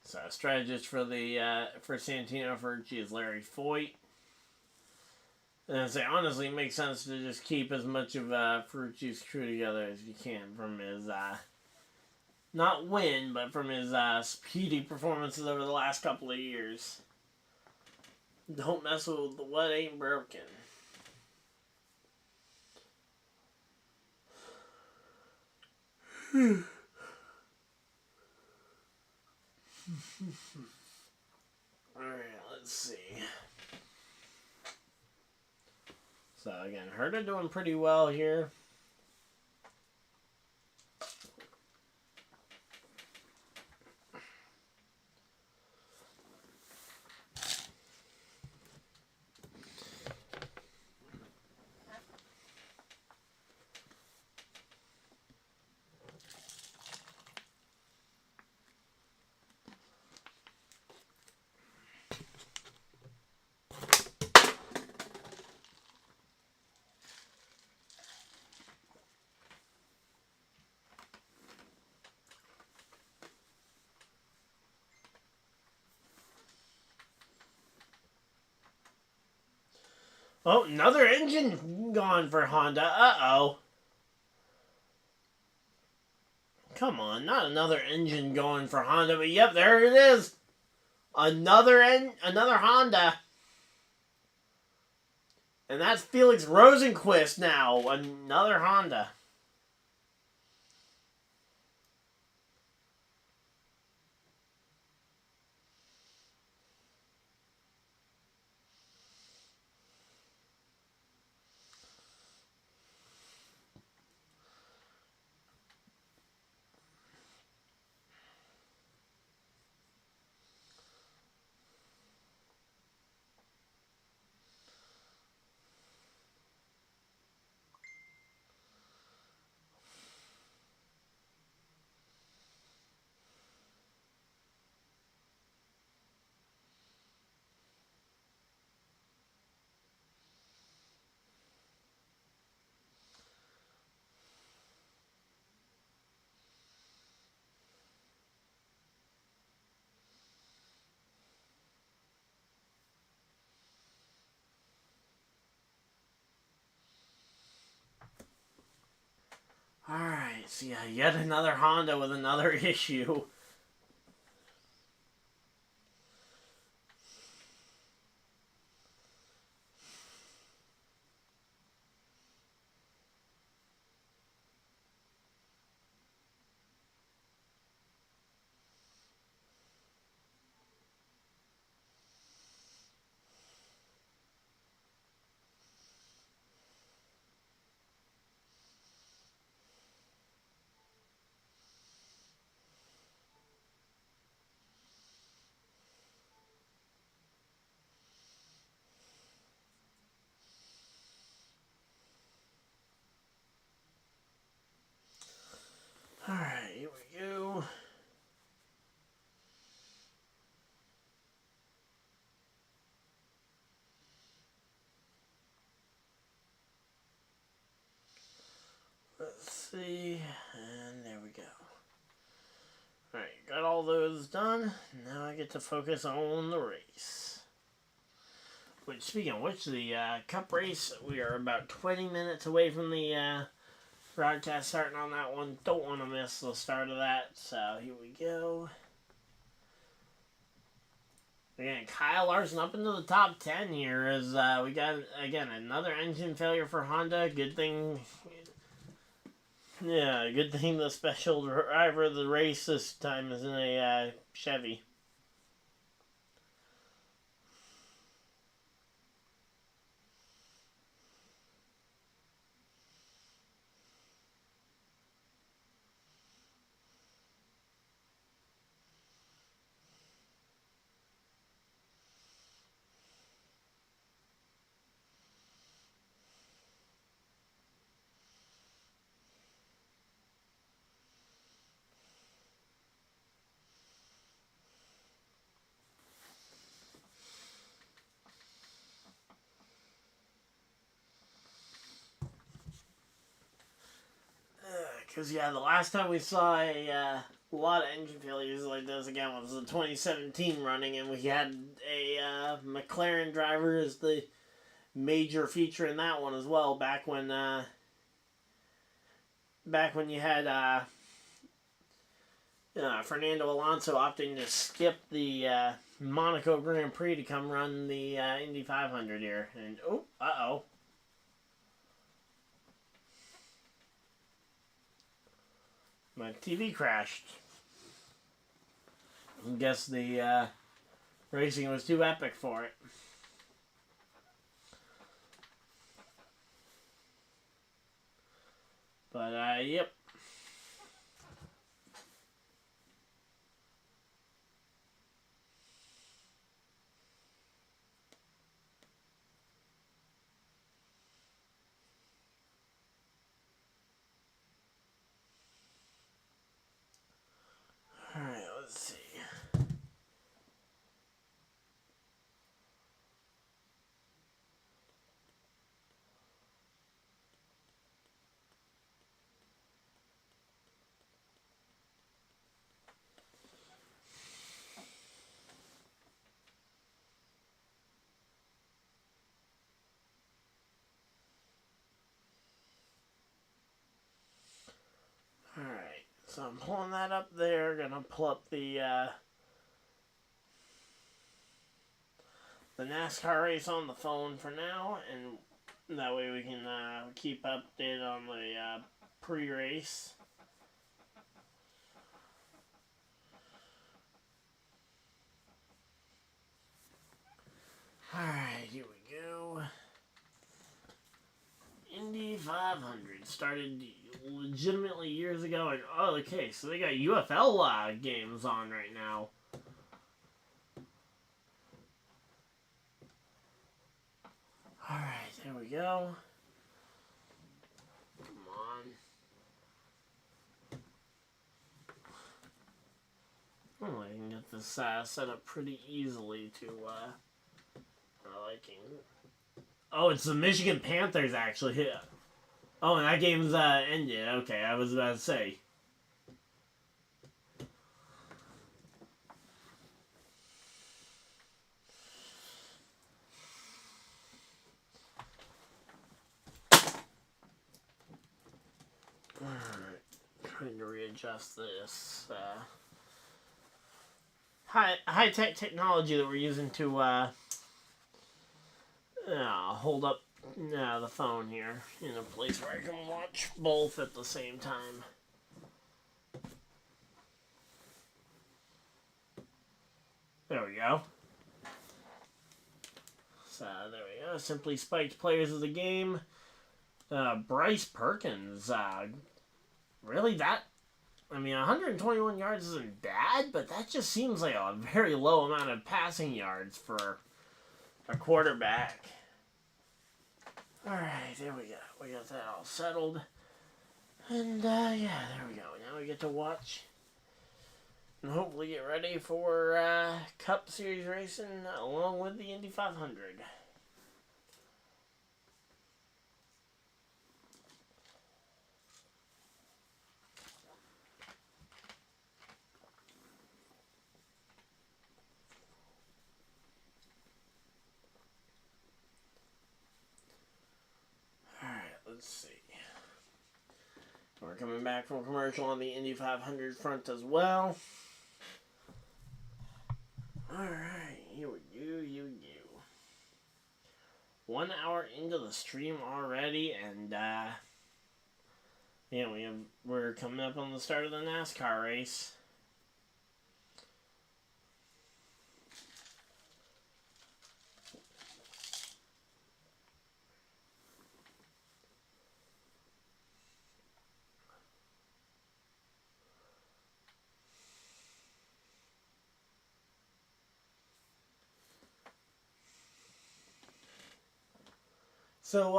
So strategist for the for Santino Ferrucci is Larry Foyt. And I say, honestly, it makes sense to just keep as much of Ferrucci's crew together as you can from his, not win, but from his speedy performances over the last couple of years. Don't mess with what ain't broken. Alright, let's see. So again, Herta doing pretty well here. Oh, another engine gone for Honda. Uh-oh. Come on, not another engine going for Honda, but yep, there it is. Another Honda. And that's Felix Rosenqvist now. Another Honda. Alright, so yeah, yet another Honda with another issue. Alright, here we go. Let's see, and there we go. Alright, got all those done. Now I get to focus on the race. Which, speaking of which, the Cup race, we are about 20 minutes away from the broadcast starting on that one. Don't want to miss the start of that. So here we go. Again, KyleLarson up into the top 10 here as we got, again, another engine failure for Honda. Good thing, yeah, good thing the special driver of the race this time is in a Chevy. Because, yeah, the last time we saw a lot of engine failures like this, again, was the 2017 running, and we had a McLaren driver as the major feature in that one as well, back when you had Fernando Alonso opting to skip the Monaco Grand Prix to come run the Indy 500 here. And, my TV crashed. I guess the racing was too epic for it. But, yep. Alright, let's see. Alright, so I'm pulling that up there. Gonna pull up the NASCAR race on the phone for now, and that way we can keep updated on the pre-race. Alright, here we go. Indy 500 started legitimately years ago, and oh, okay, so they got UFL games on right now. Alright, there we go. Come on. Oh, I can get this set up pretty easily to my liking. Oh, it's the Michigan Panthers, actually. Oh, and that game's ended. Okay, I was about to say. Alright, trying to readjust this. High-tech technology that we're using to hold up the phone here in a place where I can watch both at the same time. There we go. So there we go. Simply Spiked players of the game. Bryce Perkins. Really that? I mean, 121 yards isn't bad, but that just seems like a very low amount of passing yards for a quarterback. Alright, there we go. We got that all settled. And, yeah, there we go. Now we get to watch and hopefully get ready for Cup Series racing along with the Indy 500. let's see. We're coming back from commercial on the Indy 500 front as well. Alright, here we go, here we go. 1 hour into the stream already, and yeah, we're coming up on the start of the NASCAR race. So,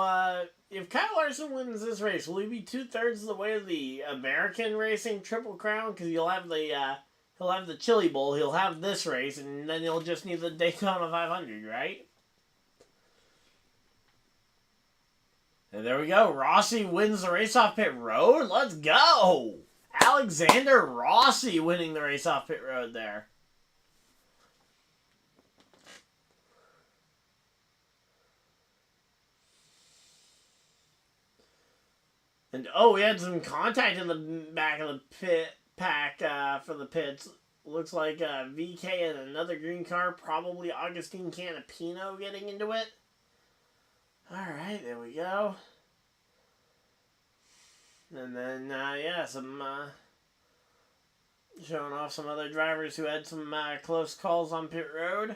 if KyleLarson wins this race, will he be 2/3 of the way to the American Racing Triple Crown? Because he'll have the Chili Bowl, he'll have this race, and then he'll just need the Daytona 500, right? And there we go. Rossi wins the race off pit road. Let's go! Alexander Rossi winning the race off pit road there. And, oh, we had some contact in the back of the pit pack for the pits. Looks like VK and another green car, probably Augustine Canapino getting into it. Alright, there we go. And then, yeah, some showing off some other drivers who had some close calls on pit road.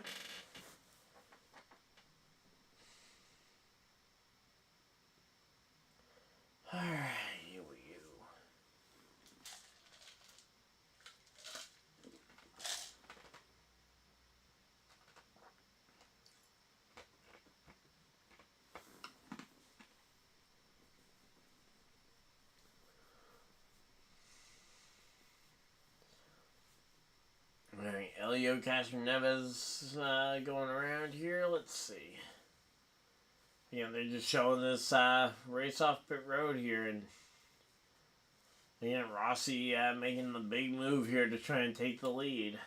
Alright, here we go. Alright, Elio Castroneves going around here. Let's see. Yeah, they're just showing this race off pit road here, and yeah, Rossi making the big move here to try and take the lead.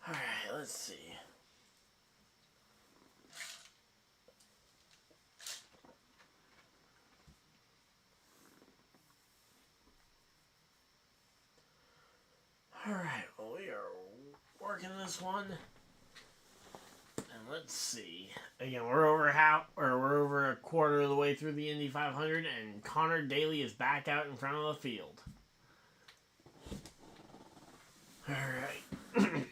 Alright, let's see. Alright, well, we are working this one, and let's see. Again, we're over a quarter of the way through the Indy 500, and Connor Daly is back out in front of the field. All right.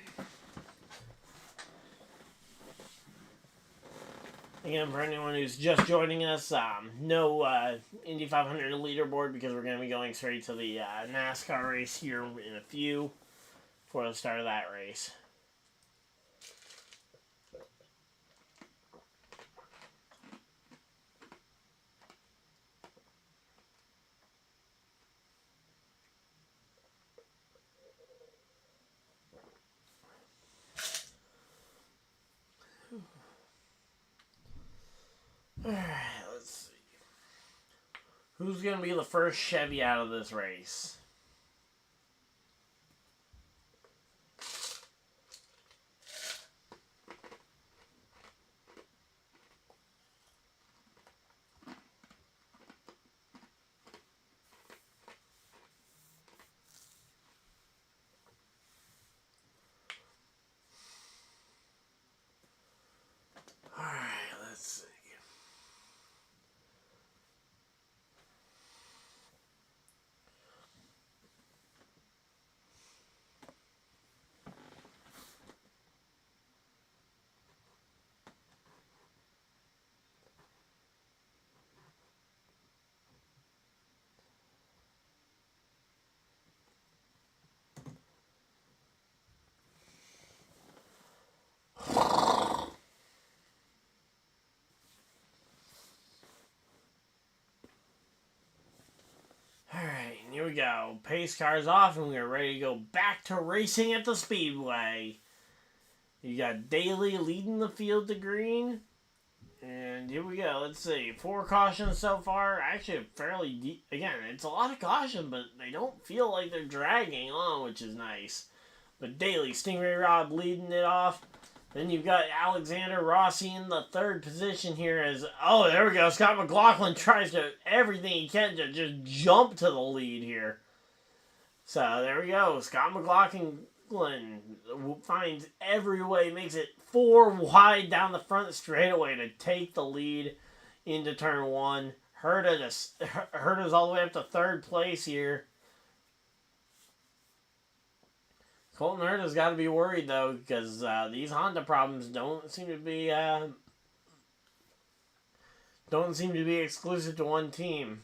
Again, for anyone who's just joining us, no Indy 500 leaderboard because we're going to be going straight to the NASCAR race here in a few for the start of that race. Alright, let's see. Who's going to be the first Chevy out of this race? Here we go. Pace car's off, and we are ready to go back to racing at the Speedway. You got Daly leading the field to green. And here we go. Let's see. 4 cautions so far. Actually, fairly deep. Again, it's a lot of caution, but they don't feel like they're dragging on, which is nice. But Daly, Stingray Rob leading it off. Then you've got Alexander Rossi in the third position here as, oh, there we go. Scott McLaughlin tries to everything he can to just jump to the lead here. So there we go. Scott McLaughlin finds every way, makes it 4 wide down the front straightaway to take the lead into turn 1. Herta's all the way up to third place here. Colton Herta's got to be worried, though, because these Honda problems don't seem to be exclusive to one team.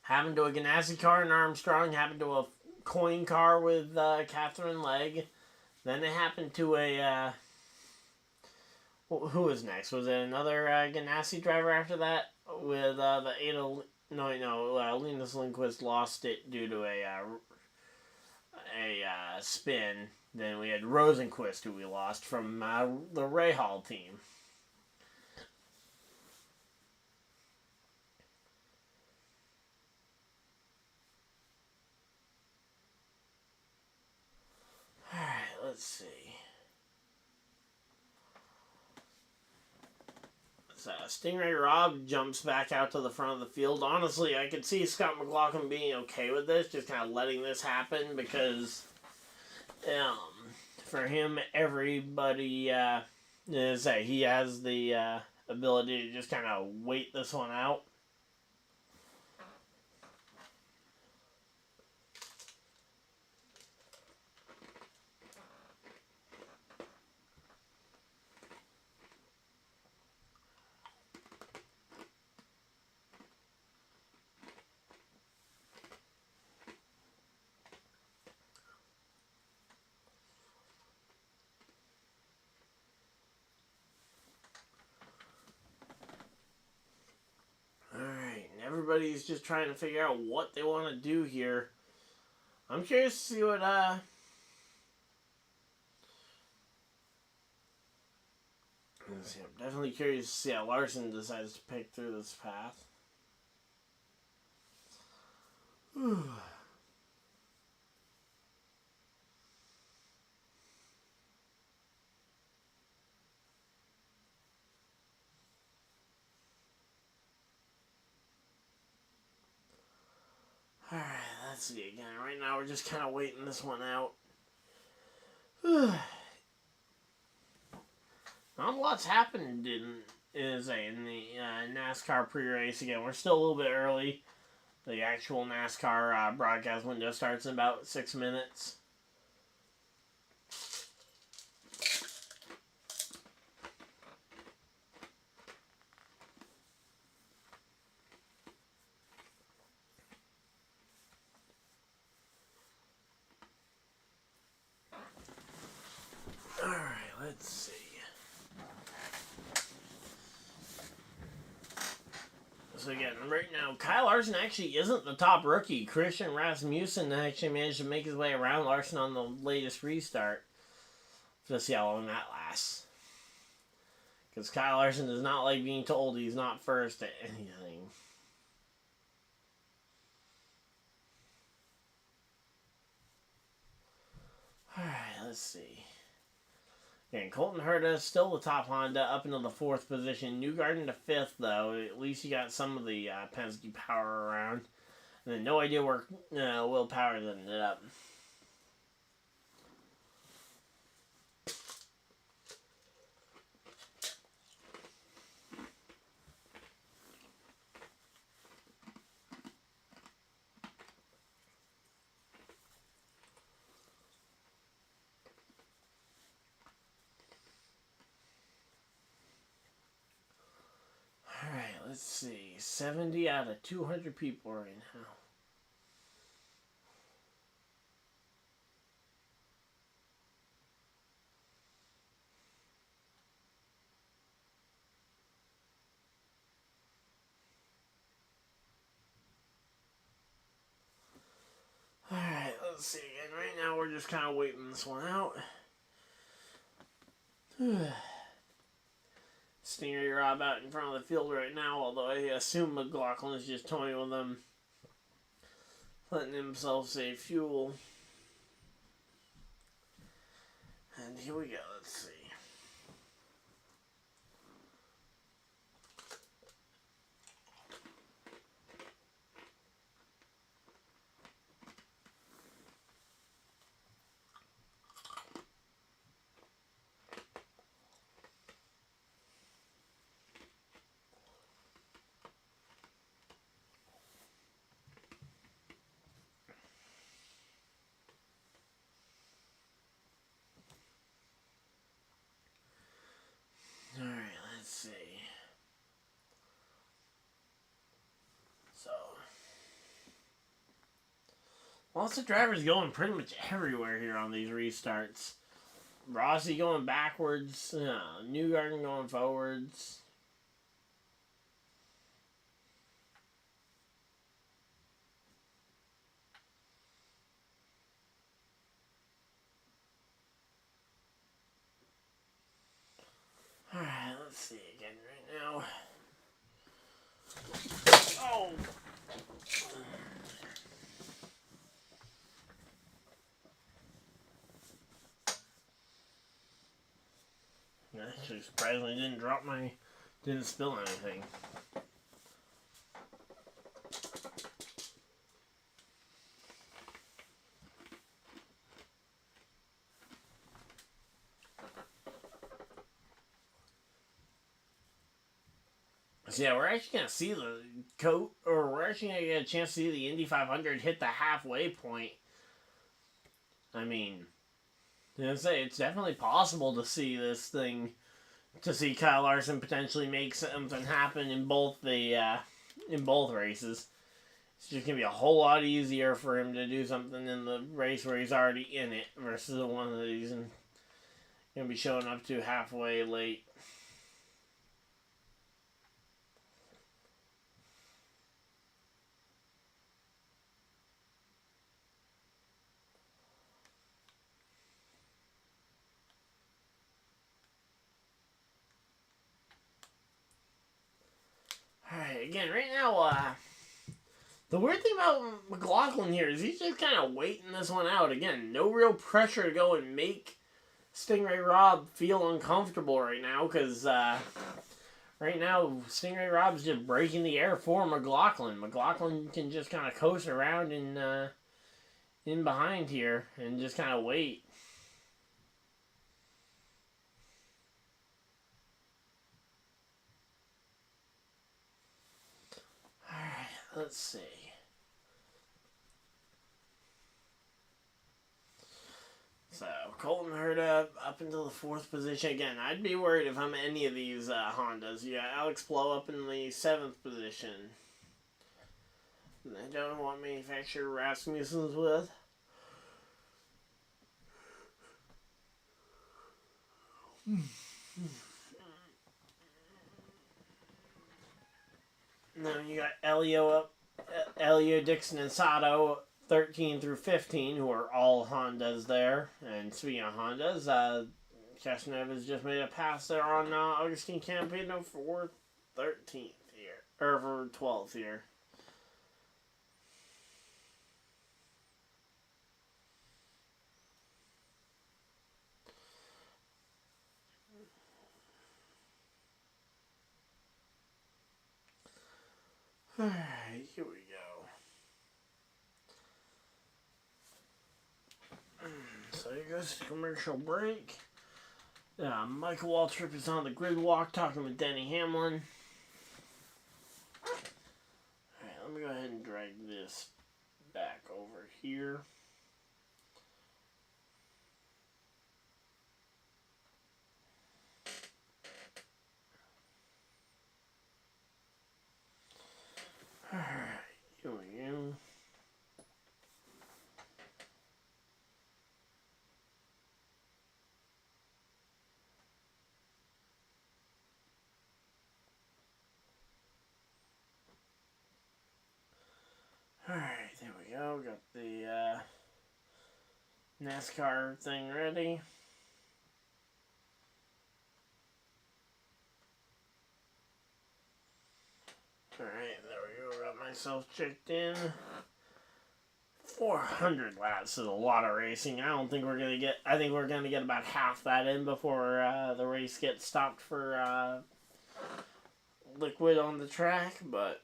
Happened to a Ganassi car in Armstrong. Happened to a coin car with Catherine Legg. Then it happened to a who was next? Was it another Ganassi driver after that with the Ada? No. Linus Lindquist lost it due to a spin. Then we had Rosenquist, who we lost from the Rahal team. Alright, let's see. So Stingray Rob jumps back out to the front of the field. Honestly, I could see Scott McLaughlin being okay with this, just kind of letting this happen, because for him, everybody he has the ability to just kind of wait this one out. Everybody's just trying to figure out what they want to do here. I'm curious to see what I'm definitely curious to see how Larson decides to pick through this path. Alright, let's see again. Right now we're just kind of waiting this one out. Not a lot's happened in the NASCAR pre-race. Again, we're still a little bit early. The actual NASCAR broadcast window starts in about 6 minutes. Let's see. So again, right now, KyleLarson actually isn't the top rookie. Christian Rasmussen actually managed to make his way around Larson on the latest restart. Let's see how long that lasts. Because KyleLarson does not like being told he's not first at anything. Alright, let's see. And Colton Herta is still the top Honda up into the 4th position. Newgarden to 5th, though. At least you got some of the Penske power around. And then no idea where Will Powers ended up. Let's see, 70 out of 200 people right now. Alright, let's see again. Right now we're just kind of waiting this one out. Stingray Rob out in front of the field right now, although I assume McLaughlin is just toying with them, letting himself save fuel. And here we go. Let's see. Alright, let's see. So, lots of drivers going pretty much everywhere here on these restarts. Rossi going backwards, Newgarden going forwards. Alright, let's see again right now. Oh! Actually, surprisingly, didn't spill anything. So yeah, we're actually gonna see we're actually gonna get a chance to see the Indy 500 hit the halfway point. I mean, it's definitely possible to see this thing, to see KyleLarson potentially make something happen in both races. It's just gonna be a whole lot easier for him to do something in the race where he's already in it versus the one that he's gonna be showing up to halfway late. Alright, again, right now, the weird thing about McLaughlin here is he's just kind of waiting this one out. Again, no real pressure to go and make Stingray Rob feel uncomfortable right now, because right now Stingray Rob's just breaking the air for McLaughlin. McLaughlin can just kind of coast around in behind here and just kind of wait. Alright, let's see. So, Colton Herta up into the 4th position. Again, I'd be worried if I'm any of these Hondas. You got Alex Blow up in the 7th position. And I don't know what manufacturer Rasmussen's with. Then you got Elio, Dixon, and Sato, 13 through 15, who are all Hondas there. And speaking of Hondas, Kashnev has just made a pass there on Augustine Campino for 13th here, or for 12th here. Alright, here we go. So here goes the commercial break. Michael Waltrip is on the grid walk talking with Denny Hamlin. Alright, let me go ahead and drag this back over here. Alright, here we go. Alright, there we go. Got the NASCAR thing ready. Alright, there we go. Got myself checked in. 400 laps is a lot of racing. I don't think we're gonna get. I think we're gonna get about half that in before the race gets stopped for liquid on the track. But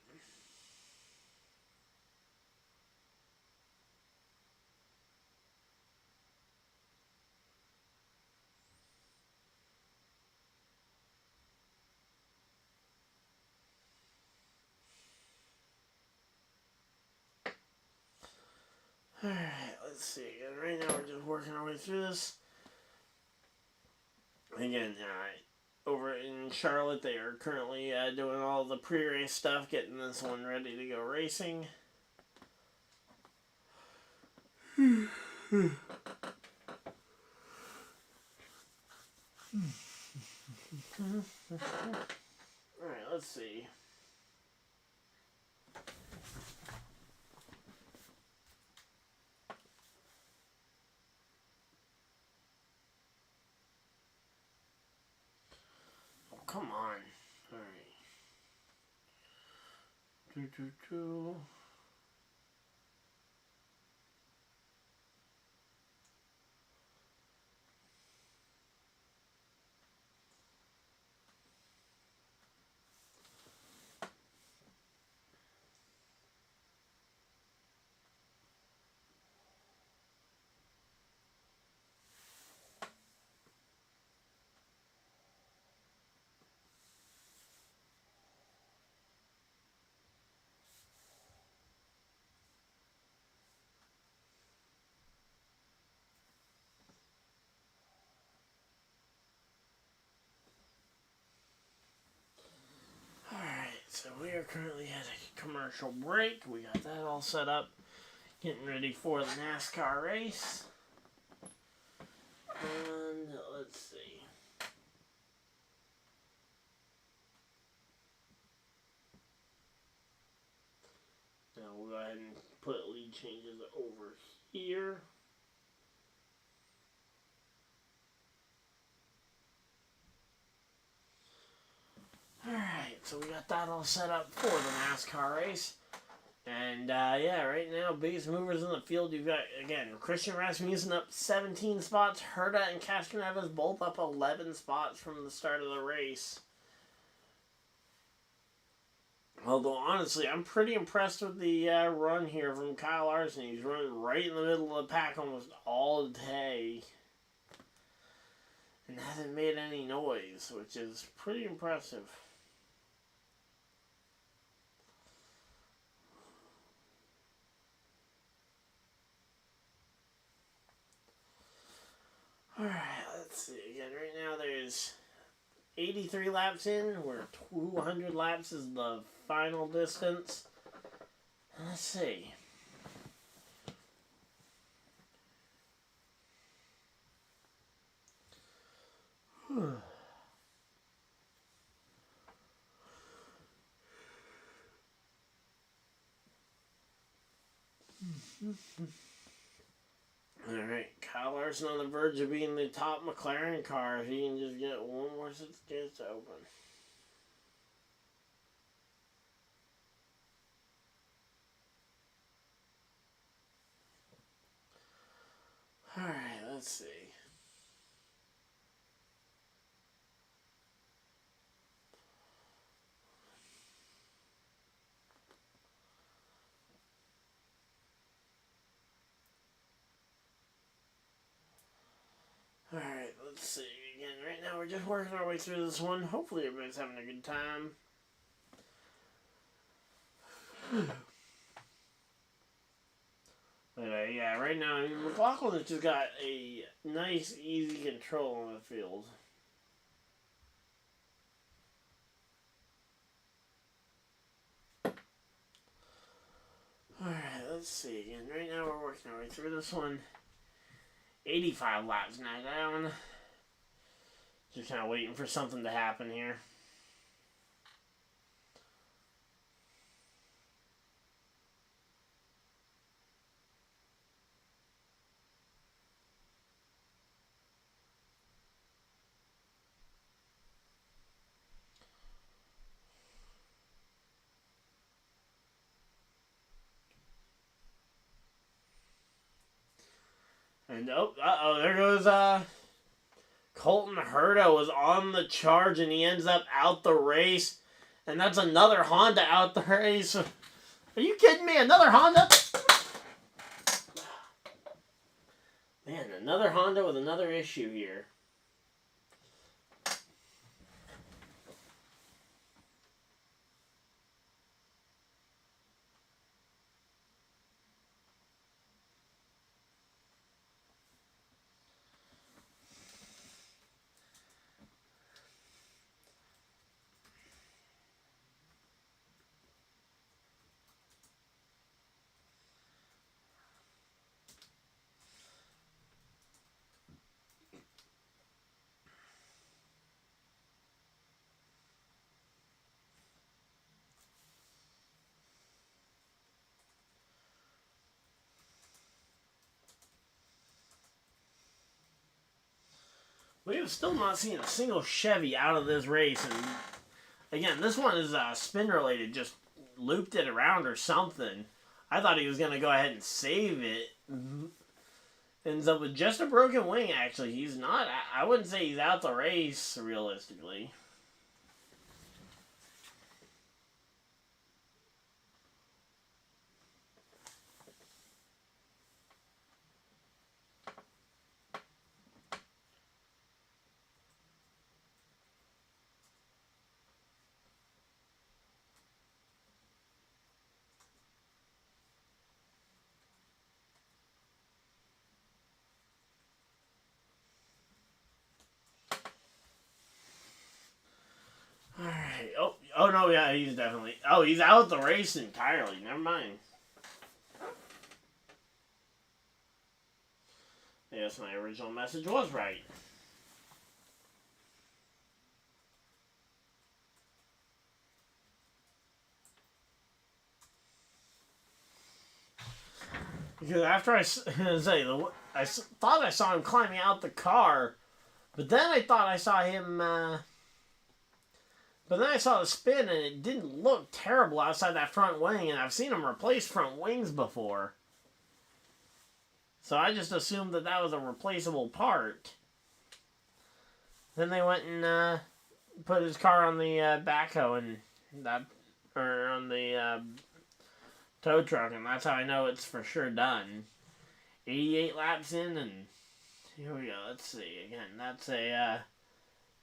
all right, let's see. Right now we're just working our way through this. Again, over in Charlotte, they are currently doing all the pre-race stuff, getting this one ready to go racing. Alright, let's see. Come on. Alright. So we are currently at a commercial break. We got that all set up. Getting ready for the NASCAR race. And let's see. Now we'll go ahead and put lead changes over here. Alright, so we got that all set up for the NASCAR race. And, yeah, right now, biggest movers in the field, you've got, again, Christian Rasmussen up 17 spots. Herta and Castroneves both up 11 spots from the start of the race. Although, honestly, I'm pretty impressed with the run here from KyleLarson. He's running right in the middle of the pack almost all day. And hasn't made any noise, which is pretty impressive. Alright, let's see. Again, right now there's 83 laps in, where 200 laps is the final distance. Let's see. Alright, KyleLarson on the verge of being the top McLaren car. If he can just get one more gets open. Alright, let's see. Alright, let's see. Again, right now we're just working our way through this one. Hopefully everybody's having a good time. But yeah, right now, McLaughlin has just got a nice, easy control on the field. Alright, let's see. Again, right now we're working our way through this one. 85 laps now down. Just kind of waiting for something to happen here. And there goes Colton Herta was on the charge, and he ends up out the race. And that's another Honda out the race. Are you kidding me? Another Honda? Man, another Honda with another issue here. We have still not seen a single Chevy out of this race. And again, this one is spin related, just looped it around or something. I thought he was going to go ahead and save it. Ends up with just a broken wing, actually. He's not, I wouldn't say he's out the race, realistically. Alright. Oh no, yeah, he's definitely... Oh, he's out the race entirely. Never mind. Yes, my original message was right. Because after I thought I saw him climbing out the car, but then I thought I saw him... But then I saw the spin, and it didn't look terrible outside that front wing, and I've seen him replace front wings before. So I just assumed that that was a replaceable part. Then they went and put his car on the backhoe and on the tow truck, and that's how I know it's for sure done. 88 laps in, and here we go. Let's see again. That's a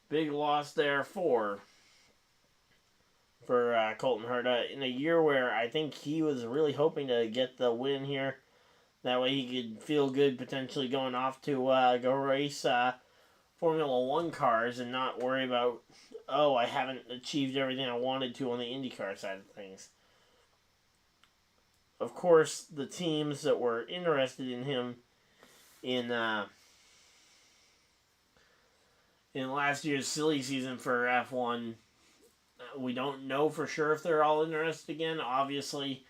big loss there for Colton Herta in a year where I think he was really hoping to get the win here. That way he could feel good potentially going off to go race Formula 1 cars and not worry about, oh, I haven't achieved everything I wanted to on the IndyCar side of things. Of course, the teams that were interested in him in last year's silly season for F1, we don't know for sure if they're all interested again. Obviously,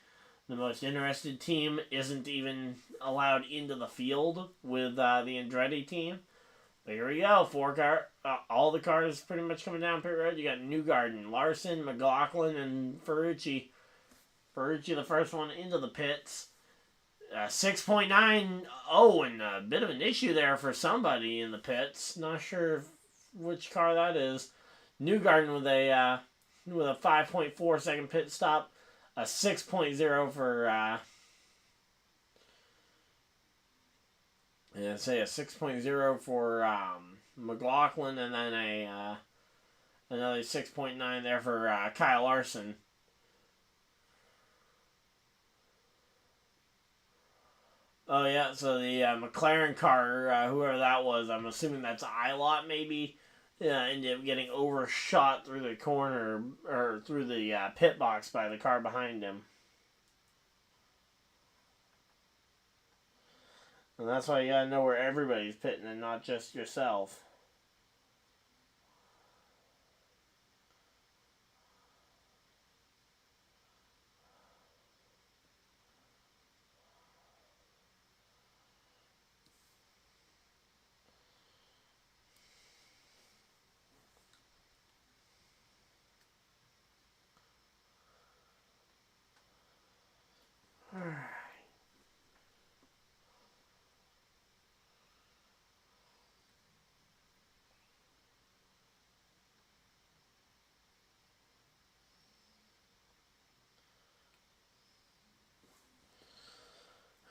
the most interested team isn't even allowed into the field with the Andretti team. But here we go. All the cars pretty much coming down pit road. You got Newgarden, Larson, McLaughlin, and Ferrucci. Ferrucci, the first one into the pits. 6.9. Oh, and a bit of an issue there for somebody in the pits. Not sure which car that is. Newgarden with a 5.4 second pit stop, a 6.0 for a 6.0 for McLaughlin, and then another 6.9 there for KyleLarson. Oh yeah, so the McLaren car, whoever that was, I'm assuming that's Ilott maybe. Ended up getting overshot through the corner, or through the pit box by the car behind him. And that's why you gotta know where everybody's pitting and not just yourself.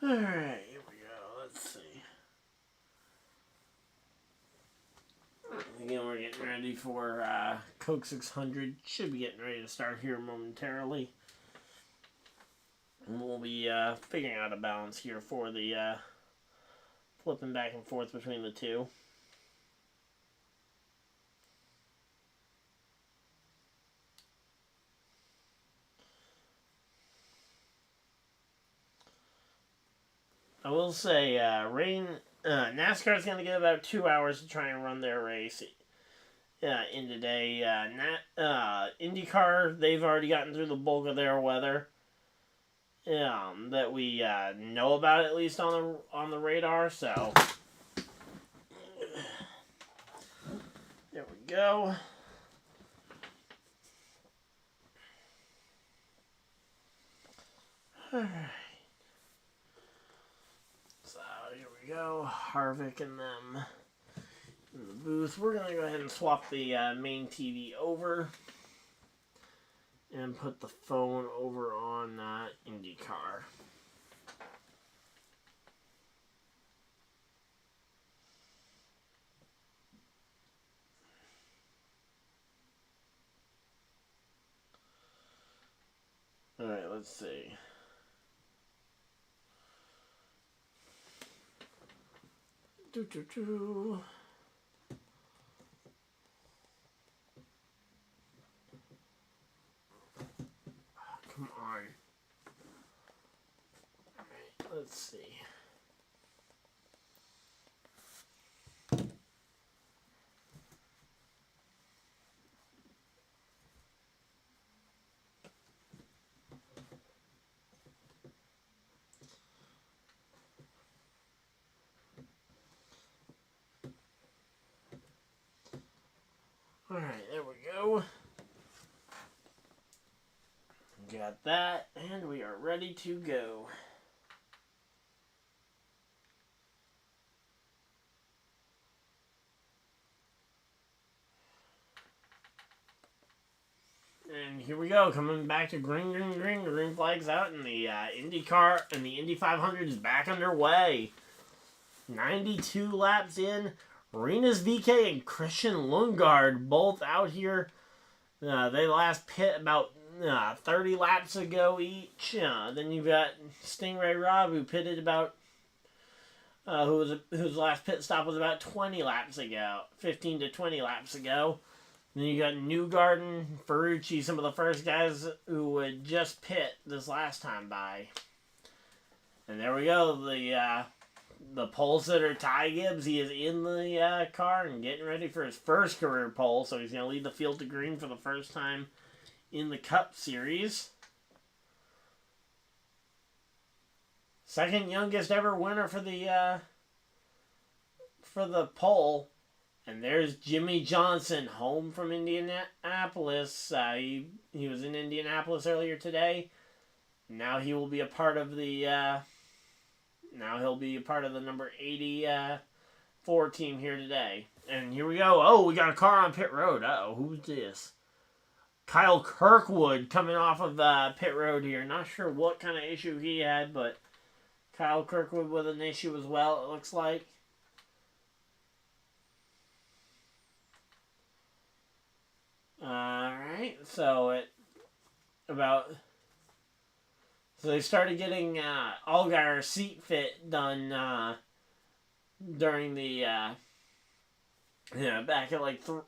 Alright, here we go. Let's see. Again, we're getting ready for Coke 600. Should be getting ready to start here momentarily. And we'll be figuring out a balance here for the flipping back and forth between the two. I will say, NASCAR is going to get about 2 hours to try and run their race in today. IndyCar, they've already gotten through the bulk of their weather that we know about, at least on the radar. So there we go. All right. Go, Harvick and them in the booth. We're going to go ahead and swap the main TV over and put the phone over on IndyCar. Alright, let's see. Come on. Alright, let's see. Alright, there we go. Got that, and we are ready to go. And here we go, coming back to green, green, green. Green flag's out, and the IndyCar and the Indy 500 is back underway. 92 laps in. Rinus VeeKay and Christian Lundgaard both out here. They last pit about 30 laps ago each. Then you've got Stingray Robb, who pitted about, whose last pit stop was about 20 laps ago, 15 to 20 laps ago. Then you got Newgarden, Ferrucci, some of the first guys who would just pit this last time by. And there we go, the pole sitter Ty Gibbs. He is in the car and getting ready for his first career pole, so he's going to lead the field to green for the first time in the Cup Series. Second youngest ever winner for the pole. And there's Jimmy Johnson, home from Indianapolis. He was in Indianapolis earlier today. Now he will be a part of the number 84 team here today. And here we go. Oh, we got a car on pit road. Uh-oh, who's this? Kyle Kirkwood coming off of pit road here. Not sure what kind of issue he had, but Kyle Kirkwood with an issue as well, it looks like. Alright, so they started getting Allgaier seat fit done during the back at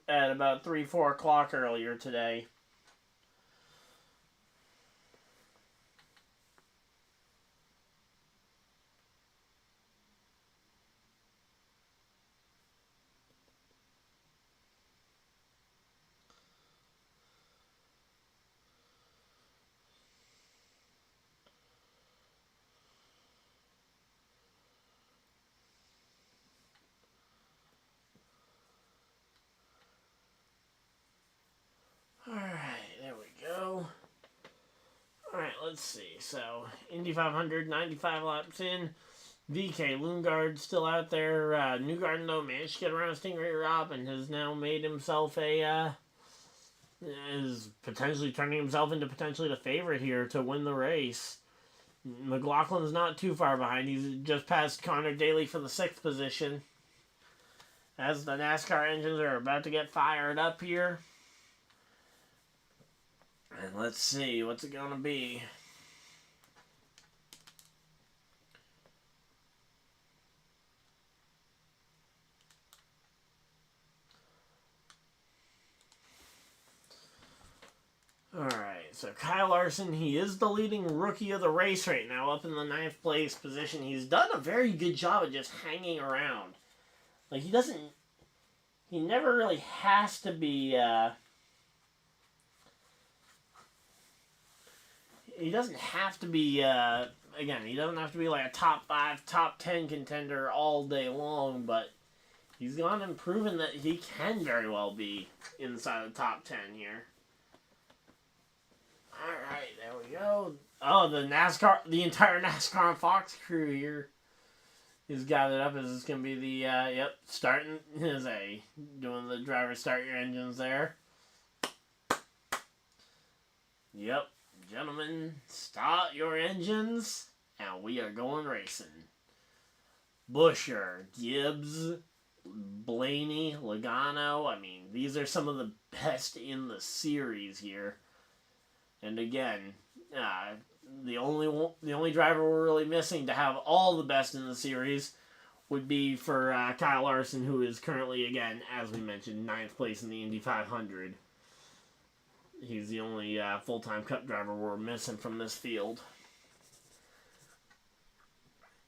at about 3-4 o'clock earlier today. Let's see. So, Indy 500, 95 laps in. VeeKay, Lundgaard still out there. Newgarden, though, managed to get around Stingray Robb and has now made himself is potentially turning himself into potentially the favorite here to win the race. McLaughlin's not too far behind. He's just passed Connor Daly for the 6th position. As the NASCAR engines are about to get fired up here. And let's see, what's it going to be? Alright, so KyleLarson, he is the leading rookie of the race right now, up in the 9th place position. He's done a very good job of just hanging around. Like, he never really has to be, he doesn't have to be, again, he doesn't have to be like a top 5, top 10 contender all day long, but he's gone and proven that he can very well be inside the top 10 here. Alright, there we go. Oh, the entire NASCAR and Fox crew here is gathered up. Is this going to be the, starting, doing the driver start your engines there. Yep, gentlemen, start your engines, and we are going racing. Buescher, Gibbs, Blaney, Logano, I mean, these are some of the best in the series here. And again, the only driver we're really missing to have all the best in the series would be for KyleLarson, who is currently, again, as we mentioned, 9th place in the Indy 500. He's the only full-time Cup driver we're missing from this field.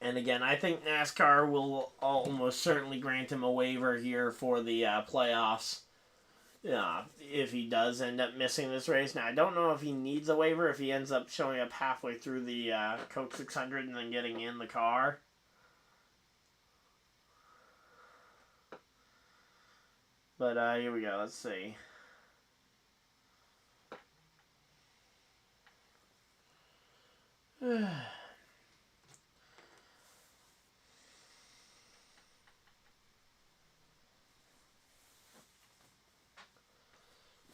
And again, I think NASCAR will almost certainly grant him a waiver here for the playoffs. If he does end up missing this race. Now, I don't know if he needs a waiver if he ends up showing up halfway through the Coke 600 and then getting in the car. But here we go. Let's see.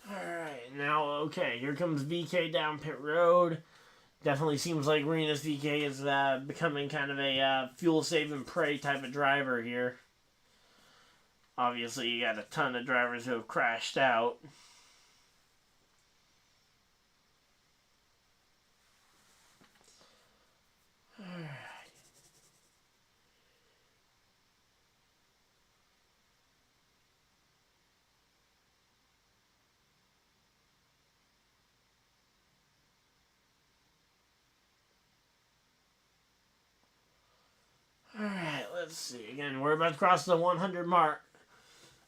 Alright, now, okay, here comes VK down pit road. Definitely seems like Renus VK is becoming kind of a fuel-saving prey type of driver here. Obviously, you got a ton of drivers who have crashed out. Alright, let's see. Again, we're about to cross the 100 mark.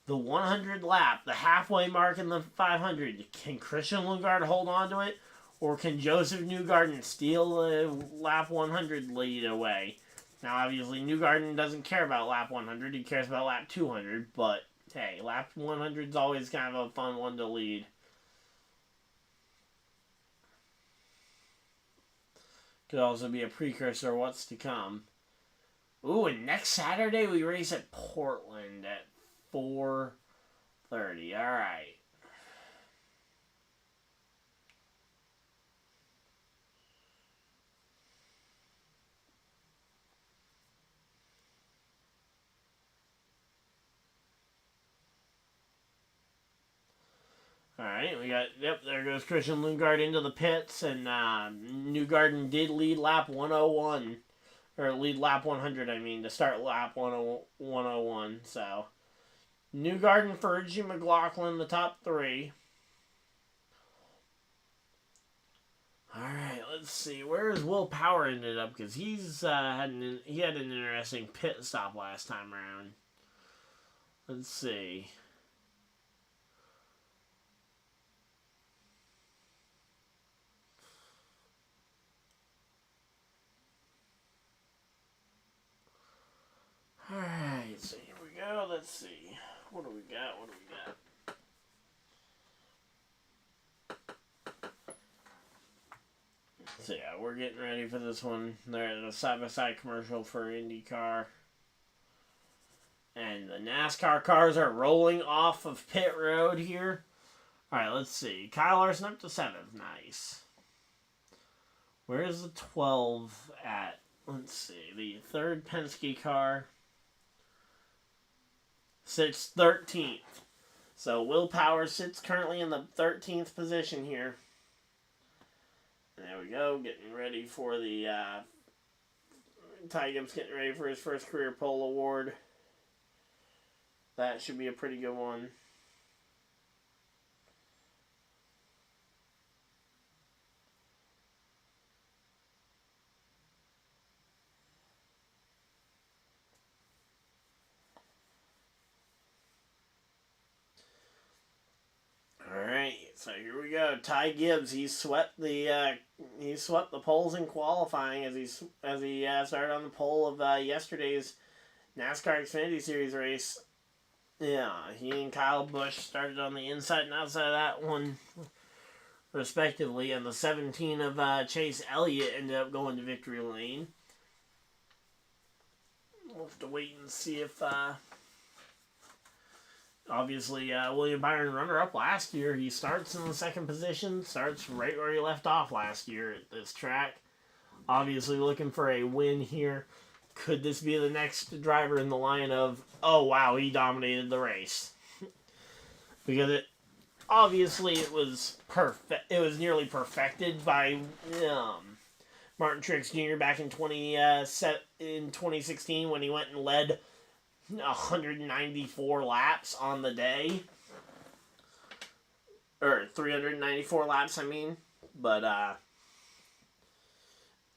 The 100 lap, the halfway mark in the 500. Can Christian Lundgaard hold on to it? Or can Joseph Newgarden steal the lap 100 lead away? Now, obviously, Newgarden doesn't care about lap 100. He cares about lap 200. But, hey, lap 100 is always kind of a fun one to lead. Could also be a precursor of what's to come. Ooh, and next Saturday we race at Portland at 4:30. All right. Alright, we got, yep, there goes Christian Lundgaard into the pits, and Newgarden did lead lap 101. Or lead lap 100, I mean, to start lap 101. So, Newgarden, Fergie, McLaughlin, the top 3. Alright, let's see. Where is Will Power ended up? Because he's had an interesting pit stop last time around. Let's see. Alright, so here we go. Let's see. What do we got? So yeah, we're getting ready for this one. There's a side-by-side commercial for IndyCar. And the NASCAR cars are rolling off of pit road here. Alright, let's see. KyleLarson up to 7th. Nice. Where is the 12 at? Let's see. The third Penske car sits 13th. So Will Power sits currently in the 13th position here. There we go. Getting ready for the... Ty Gibbs getting ready for his first career pole award. That should be a pretty good one. Alright, so here we go. Ty Gibbs, he swept the poles in qualifying as he started on the pole of yesterday's NASCAR Xfinity Series race. Yeah, he and Kyle Busch started on the inside and outside of that one, respectively, and the 17 of Chase Elliott ended up going to victory lane. We'll have to wait and see if... Obviously, William Byron, runner-up last year. He starts in the second position, starts right where he left off last year at this track. Obviously looking for a win here. Could this be the next driver in the line of, oh, wow, he dominated the race? Because obviously it was perfect. It was nearly perfected by Martin Truex Jr. back in 2016 when he went and led 194 laps on the day. Or 394 laps, I mean. But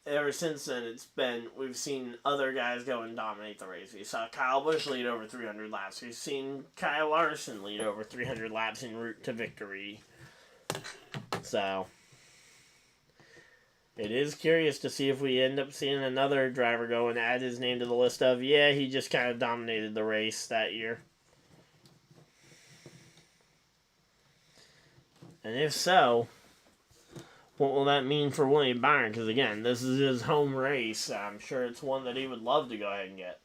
ever since then, we've seen other guys go and dominate the race. We saw Kyle Busch lead over 300 laps. We've seen KyleLarson lead over 300 laps en route to victory. So it is curious to see if we end up seeing another driver go and add his name to the list of, yeah, he just kind of dominated the race that year. And if so, what will that mean for William Byron? Because, again, this is his home race. I'm sure it's one that he would love to go ahead and get.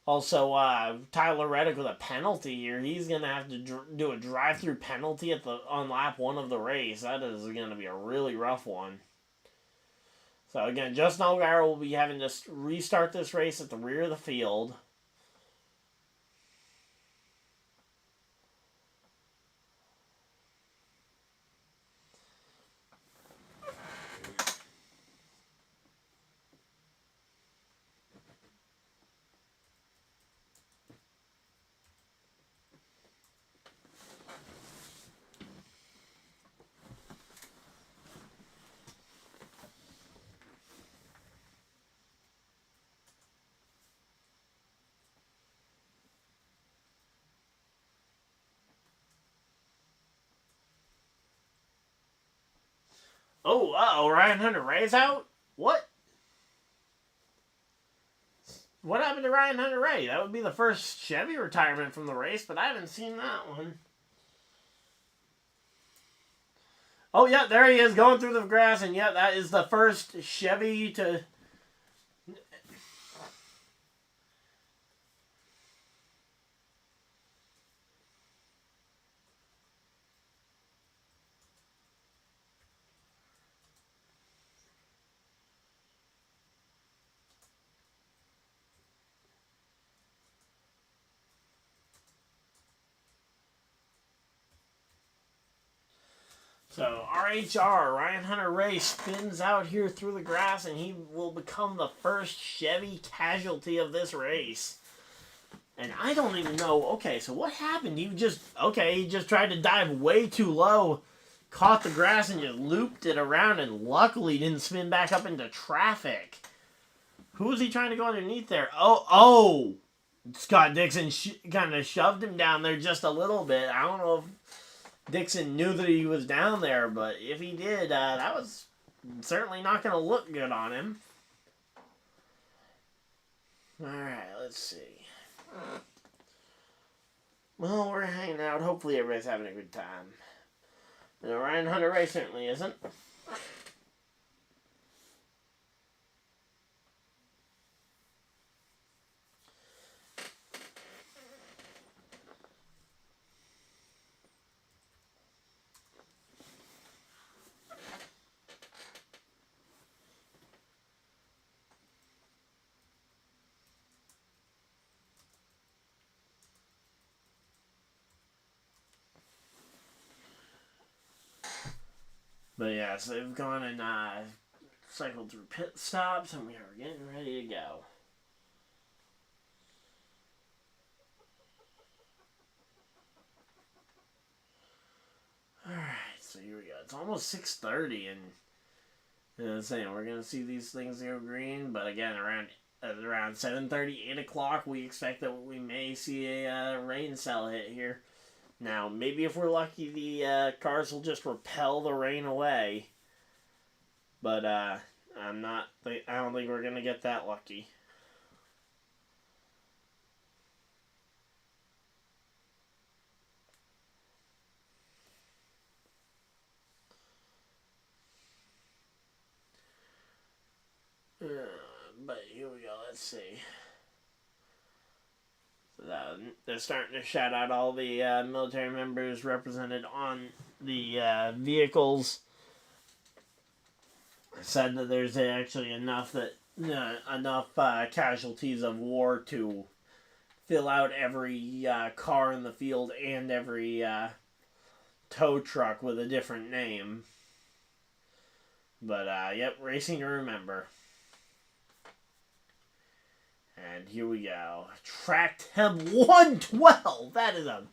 Also, Tyler Reddick with a penalty here. He's going to have to do a drive-through penalty on lap 1 of the race. That is going to be a really rough one. So, again, Justin Allgaier will be having to restart this race at the rear of the field. Oh, Ryan Hunter-Reay's out? What? What happened to Ryan Hunter-Reay? That would be the first Chevy retirement from the race, but I haven't seen that one. Oh, yeah, there he is going through the grass, and yeah, that is the first Chevy to... So, RHR, Ryan Hunter-Reay, spins out here through the grass, and he will become the first Chevy casualty of this race. And I don't even know, okay, so what happened? He just tried to dive way too low, caught the grass, and just looped it around, and luckily didn't spin back up into traffic. Who was he trying to go underneath there? Oh! Scott Dixon kind of shoved him down there just a little bit. I don't know if Dixon knew that he was down there, but if he did, that was certainly not going to look good on him. Alright, let's see. Well, we're hanging out. Hopefully everybody's having a good time. No, Ryan Hunter-Reay certainly isn't. But yeah, so they've gone and cycled through pit stops, and we are getting ready to go. Alright, so here we go. It's almost 6:30, and I'm saying we're going to see these things go green, but again, around 7:30, 8 o'clock, we expect that we may see a rain cell hit here. Now, maybe if we're lucky, the cars will just repel the rain away. But I don't think we're going to get that lucky. But here we go, let's see. So they're starting to shout out all the military members represented on the vehicles. Said that there's actually enough casualties of war to fill out every car in the field and every tow truck with a different name. But yep, racing to remember. And here we go. Track temp 112. That is a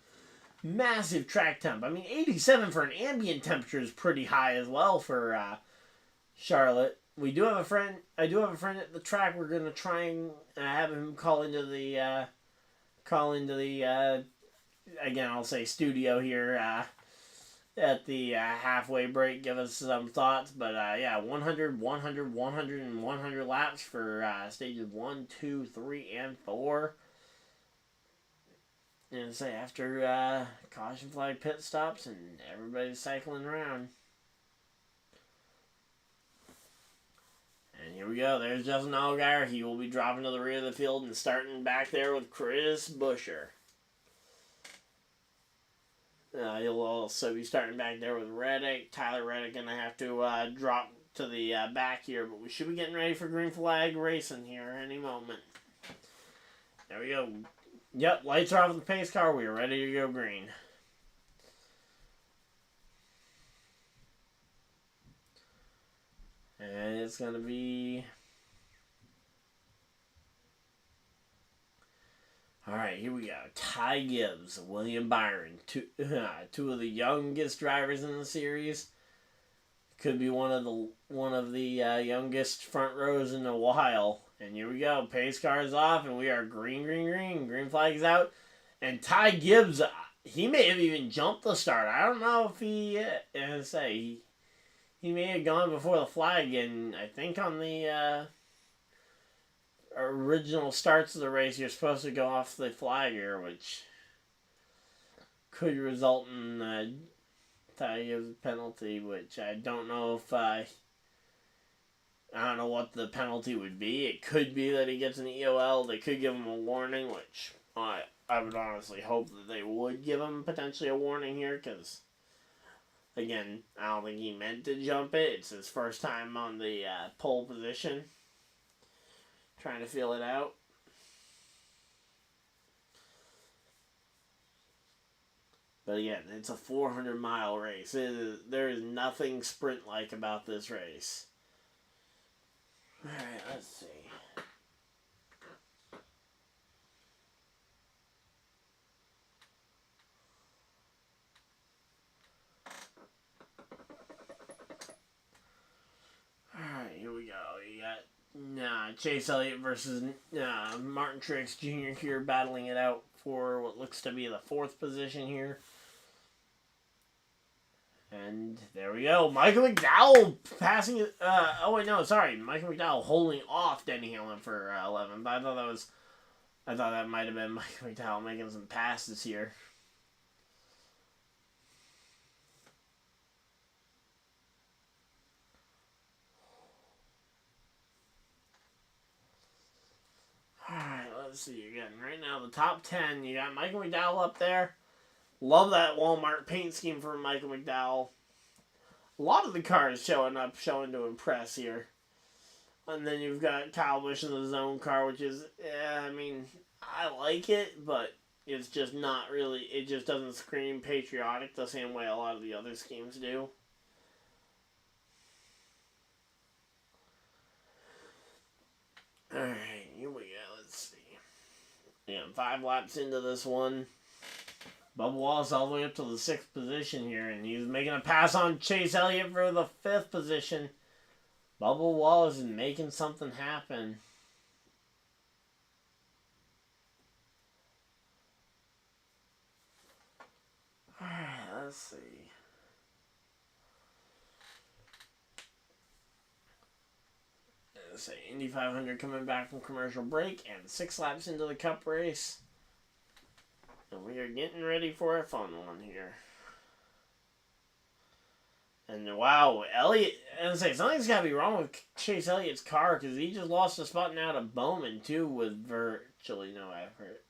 massive track temp. I mean, 87 for an ambient temperature is pretty high as well for Charlotte. We do have a friend. I do have a friend at the track. We're gonna try and have him call into the again, I'll say studio here at the halfway break. Give us some thoughts, but yeah, 100, 100, 100, and 100 laps for stages 1, 2, 3, and 4. And say after caution flag pit stops and everybody's cycling around. And here we go. There's Justin Allgaier. He will be dropping to the rear of the field and starting back there with Chris Buescher. He'll also be starting back there with Reddick. Tyler Reddick going to have to drop to the back here, but we should be getting ready for green flag racing here any moment. There we go. Yep, lights are off the pace car. We are ready to go green. And it's going to be... Alright, here we go. Ty Gibbs, William Byron, two of the youngest drivers in the series. Could be one of the youngest front rows in a while. And here we go. Pace car is off, and we are green, green, green. Green flag is out. And Ty Gibbs, he may have even jumped the start. I don't know if he may have gone before the flag, and I think on the original starts of the race, you're supposed to go off the flag here, which could result in Ty Gibbs' penalty, which I don't know if I don't know what the penalty would be. It could be that he gets an EOL. They could give him a warning, which I would honestly hope that they would give him potentially a warning here, because again, I don't think he meant to jump it. It's his first time on the pole position. Trying to feel it out. But again, it's a 400-mile race. There is nothing sprint-like about this race. Alright, let's see. Alright, here we go. You got ChaseElliott versus MartinTruexJr here battling it out for what looks to be the 4th position here. And there we go. Michael McDowell passing it. Michael McDowell holding off DennyHamlin for 11. But I thought that might have been Michael McDowell making some passes here. Alright, let's see again. Right now, the top 10, you got Michael McDowell up there. Love that Walmart paint scheme for Michael McDowell. A lot of the cars showing to impress here. And then you've got Kyle Busch in the zone car, which is, I like it, but it's just not really, it just doesn't scream patriotic the same way a lot of the other schemes do. Alright, here we go. Let's see. Yeah, 5 laps into this one. Bubba Wallace all the way up to the 6th position here, and he's making a pass on Chase Elliott for the 5th position. Bubba Wallace is making something happen. Alright, let's see. Say Indy 500 coming back from commercial break, and 6 laps into the Cup race. And we are getting ready for a fun one here. And wow, Elliott, and I say something's got to be wrong with Chase Elliott's car, because he just lost a spot now to Bowman too with virtually no effort.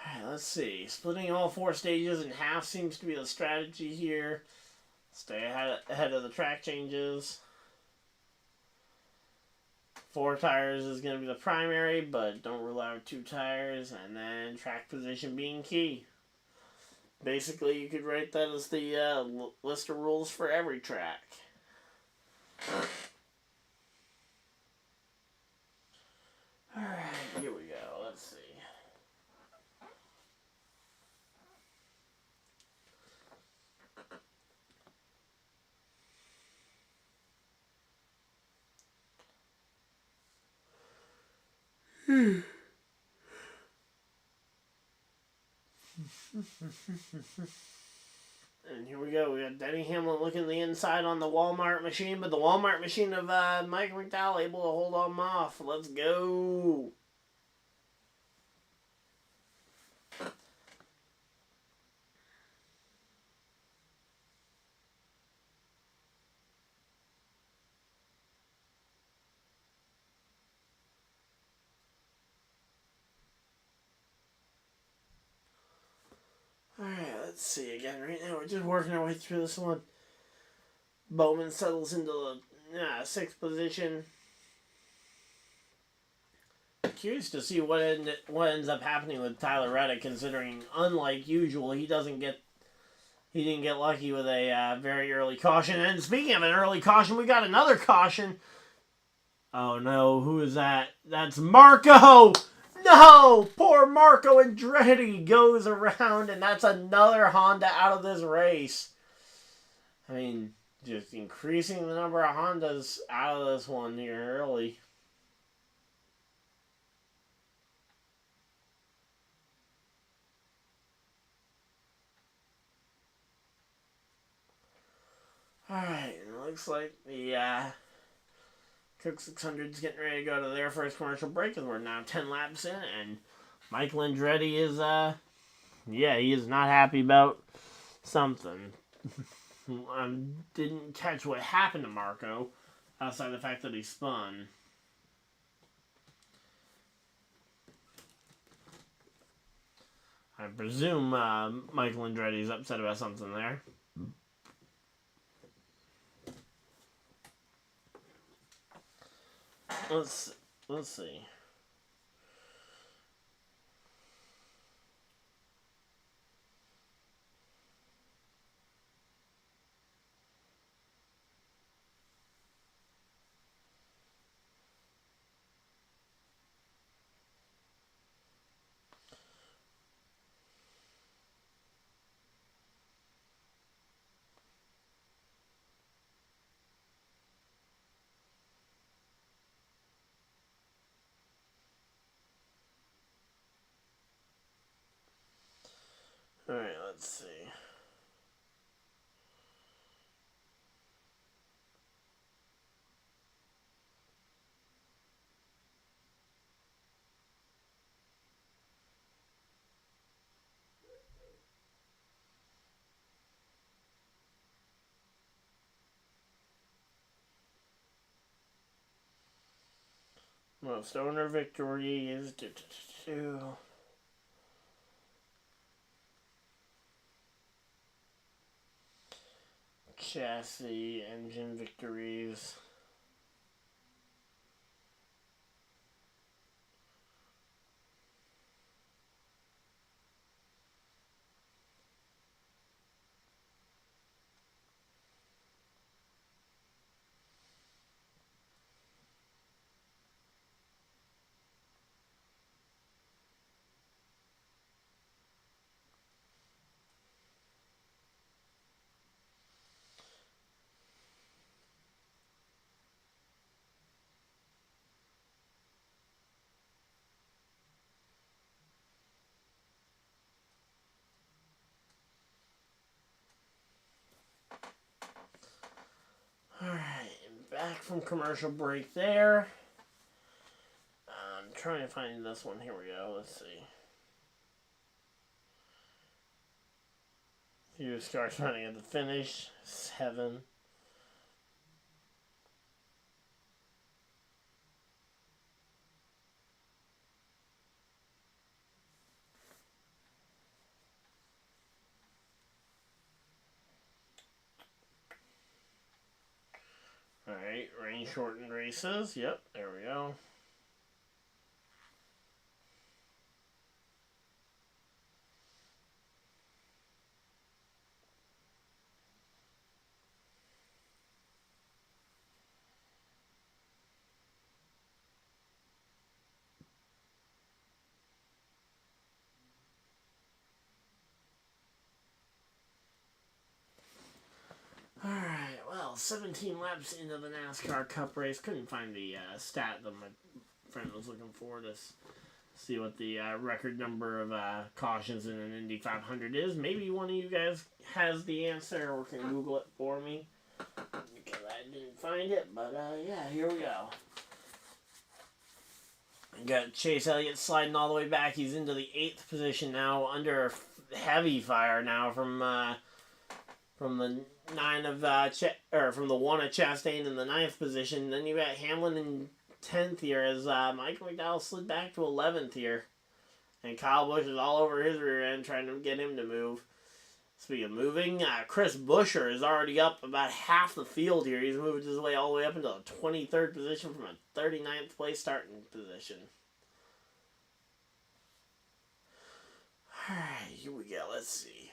Alright, let's see. Splitting all 4 stages in half seems to be the strategy here. Stay ahead of the track changes. 4 tires is going to be the primary, but don't rule out 2 tires, and then track position being key. Basically, you could write that as the list of rules for every track. Alright, here we go. Let's see. And here we go. We got Denny Hamlin looking at the inside on the Walmart machine, but the Walmart machine of Mike McDowell able to hold him off. Let's go. Alright, let's see again. Right now, we're just working our way through this one. Bowman settles into the 6th position. Curious to see what ends up happening with Tyler Reddick, considering, unlike usual, he didn't get lucky with a very early caution. And speaking of an early caution, we got another caution. Oh no, who is that? That's Marco! No! Poor Marco Andretti goes around, and that's another Honda out of this race. I mean, just increasing the number of Hondas out of this one here early. Alright, it looks like the Cook 600 is getting ready to go to their first commercial break, and we're now 10 laps in, and Michael Andretti is, he is not happy about something. Didn't catch what happened to Marco, outside the fact that he spun. I presume Michael Andretti is upset about something there. Let's see. Alright, let's see. Most owner victories. Chassis engine victories. back from commercial break there. I'm trying to find this one. Here we go. Let's see. Here's cars running at the finish. 7. Alright, rain shortened races. Yep, there we go. Alright, well, 17 laps into the NASCAR Cup race. Couldn't find the stat that my friend was looking for to see what the record number of cautions in an Indy 500 is. Maybe one of you guys has the answer or can Google it for me, because I didn't find it. But yeah, here we go. Got ChaseElliott sliding all the way back. He's into the 8th position now, under heavy fire now from the 9 of from the 1 of Chastain in the 9th position. Then you got Hamlin in 10th here as Michael McDowell slid back to 11th here, and Kyle Busch is all over his rear end trying to get him to move. Speaking of moving, Chris Buescher is already up about half the field here. He's moved his way all the way up into the 23rd position from a 39th place starting position. Alright, here we go. Let's see.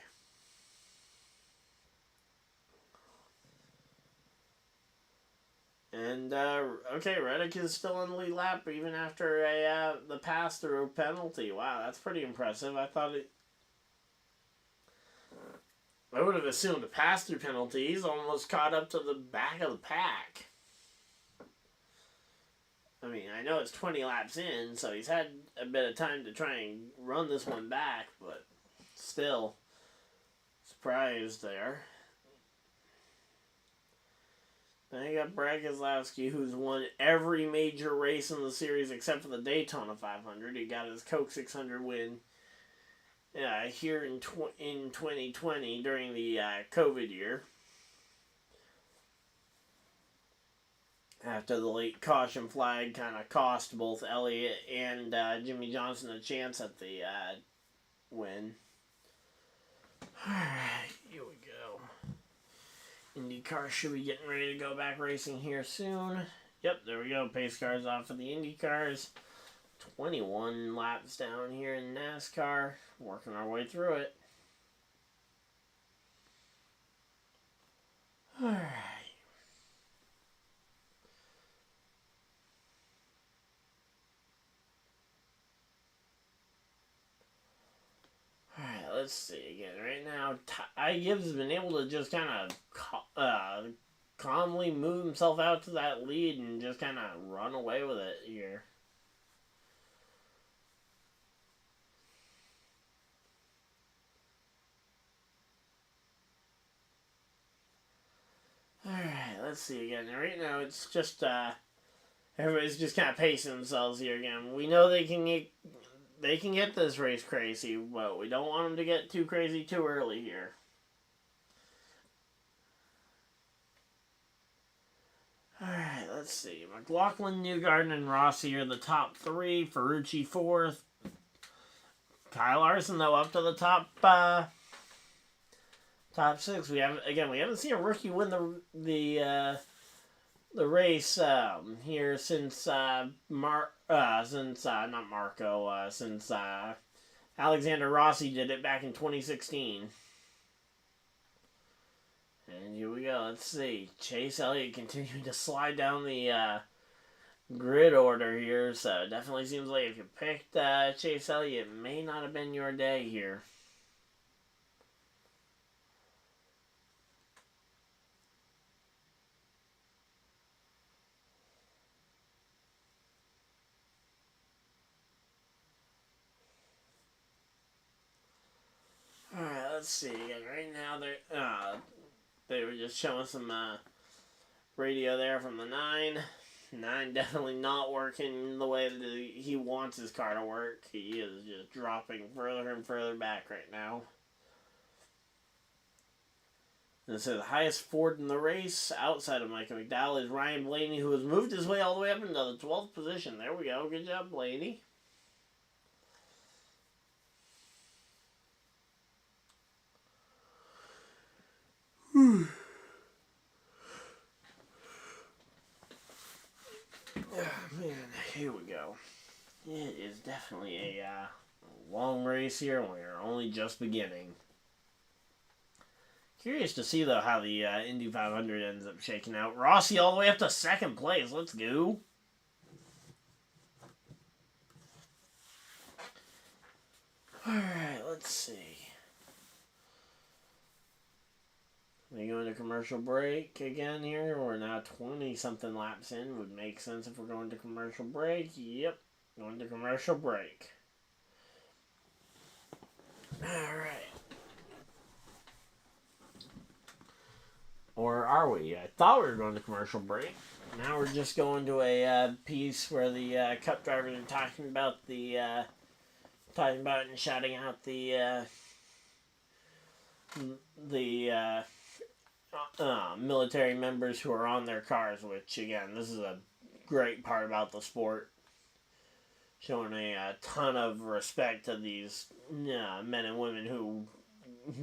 And, okay, Reddick is still in the lead lap even after the pass-through penalty. Wow, that's pretty impressive. I would have assumed a pass-through penalty. He's almost caught up to the back of the pack. I mean, I know it's 20 laps in, so he's had a bit of time to try and run this one back, but still, surprised there. Then you got Brad Keselowski, who's won every major race in the series except for the Daytona 500. He got his Coke 600 win here in 2020 during the COVID year. After the late caution flag kind of cost both Elliott and Jimmy Johnson a chance at the win. Alright, here we go. IndyCar should be getting ready to go back racing here soon. Yep, there we go. Pace cars off of the IndyCars. 21 laps down here in NASCAR. Working our way through it. Alright. Let's see again. Right now, Ty Gibbs has been able to just kind of calmly move himself out to that lead and just kind of run away with it here. Alright, let's see again. Right now, it's just, everybody's just kind of pacing themselves here again. We know they can get this race crazy, but we don't want them to get too crazy too early here. Alright, let's see. McLaughlin, Newgarden, and Rossi are the top 3. Ferrucci 4th. KyleLarson, though, up to the top 6. We haven't seen a rookie win the race here since since Alexander Rossi did it back in 2016. And here we go. Let's see. ChaseElliott continuing to slide down the grid order here. So it definitely seems like if you picked ChaseElliott, it may not have been your day here. Alright, let's see. Right now, they were just showing some radio there from the 9. 9 definitely not working the way that he wants his car to work. He is just dropping further and further back right now. This is the highest Ford in the race outside of Micah McDowell is Ryan Blaney, who has moved his way all the way up into the 12th position. There we go. Good job, Blaney. Oh, man, here we go. It is definitely a long race here, and we're only just beginning. Curious to see, though, how the Indy 500 ends up shaking out. Rossi all the way up to 2nd place. Let's go. Alright, let's see. We go into commercial break again here. We're now 20-something laps in. Would make sense if we're going to commercial break. Yep, going to commercial break. Alright. Or are we? I thought we were going to commercial break. Now we're just going to a piece where the Cup drivers are talking about and shouting out the military members who are on their cars. Which again, this is a great part about the sport, showing a ton of respect to these men and women who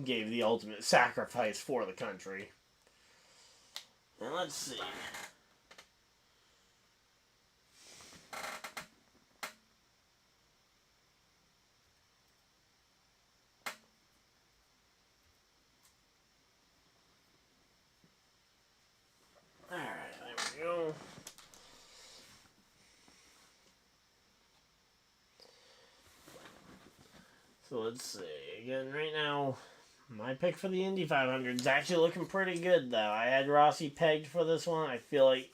gave the ultimate sacrifice for the country. And let's see. Alright, there we go. So let's see. Again, right now, my pick for the Indy 500 is actually looking pretty good, though. I had Rossi pegged for this one. I feel like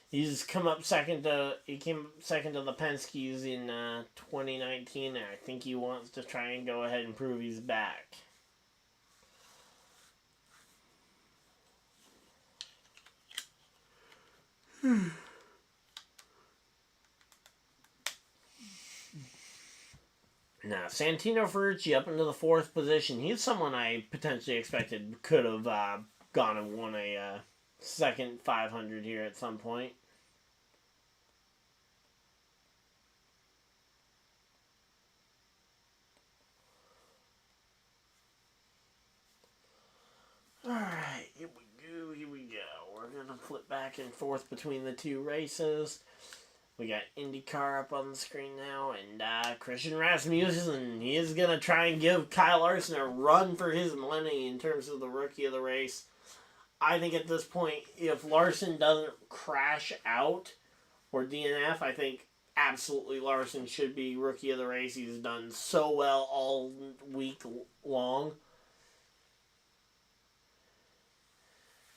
he's come up second to the Penske's in 2019, and I think he wants to try and go ahead and prove he's back. Now, Santino Ferrucci up into the 4th position. He's someone I potentially expected could have gone and won a second 500 here at some point. Alright, here we go. We're going to flip back and forth between the two races. We got IndyCar up on the screen now, and Christian Rasmussen, he is going to try and give KyleLarson a run for his money in terms of the Rookie of the Race. I think at this point, if Larson doesn't crash out or DNF, I think absolutely Larson should be Rookie of the Race. He's done so well all week long.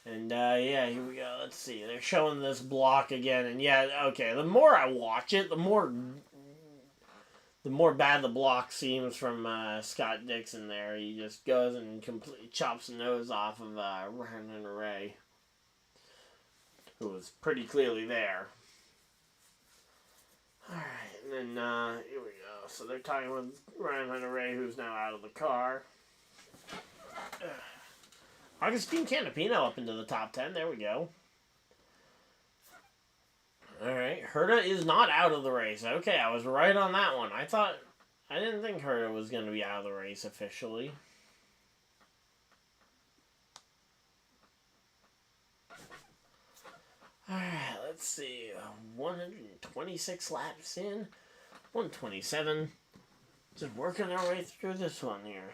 And, yeah, here we go. Let's see. They're showing this block again. And, yeah, okay. The more I watch it, the more bad the block seems from Scott Dixon there. He just goes and completely chops the nose off of Ryan Ray, who was pretty clearly there. Alright, and then, here we go. So they're talking with Ryan Ray, who's now out of the car. Augustine Canapino up into the top 10. There we go. Alright. Herta is not out of the race. Okay, I was right on that one. I didn't think Herta was going to be out of the race officially. Alright, let's see. 126 laps in. 127. Just working our way through this one here.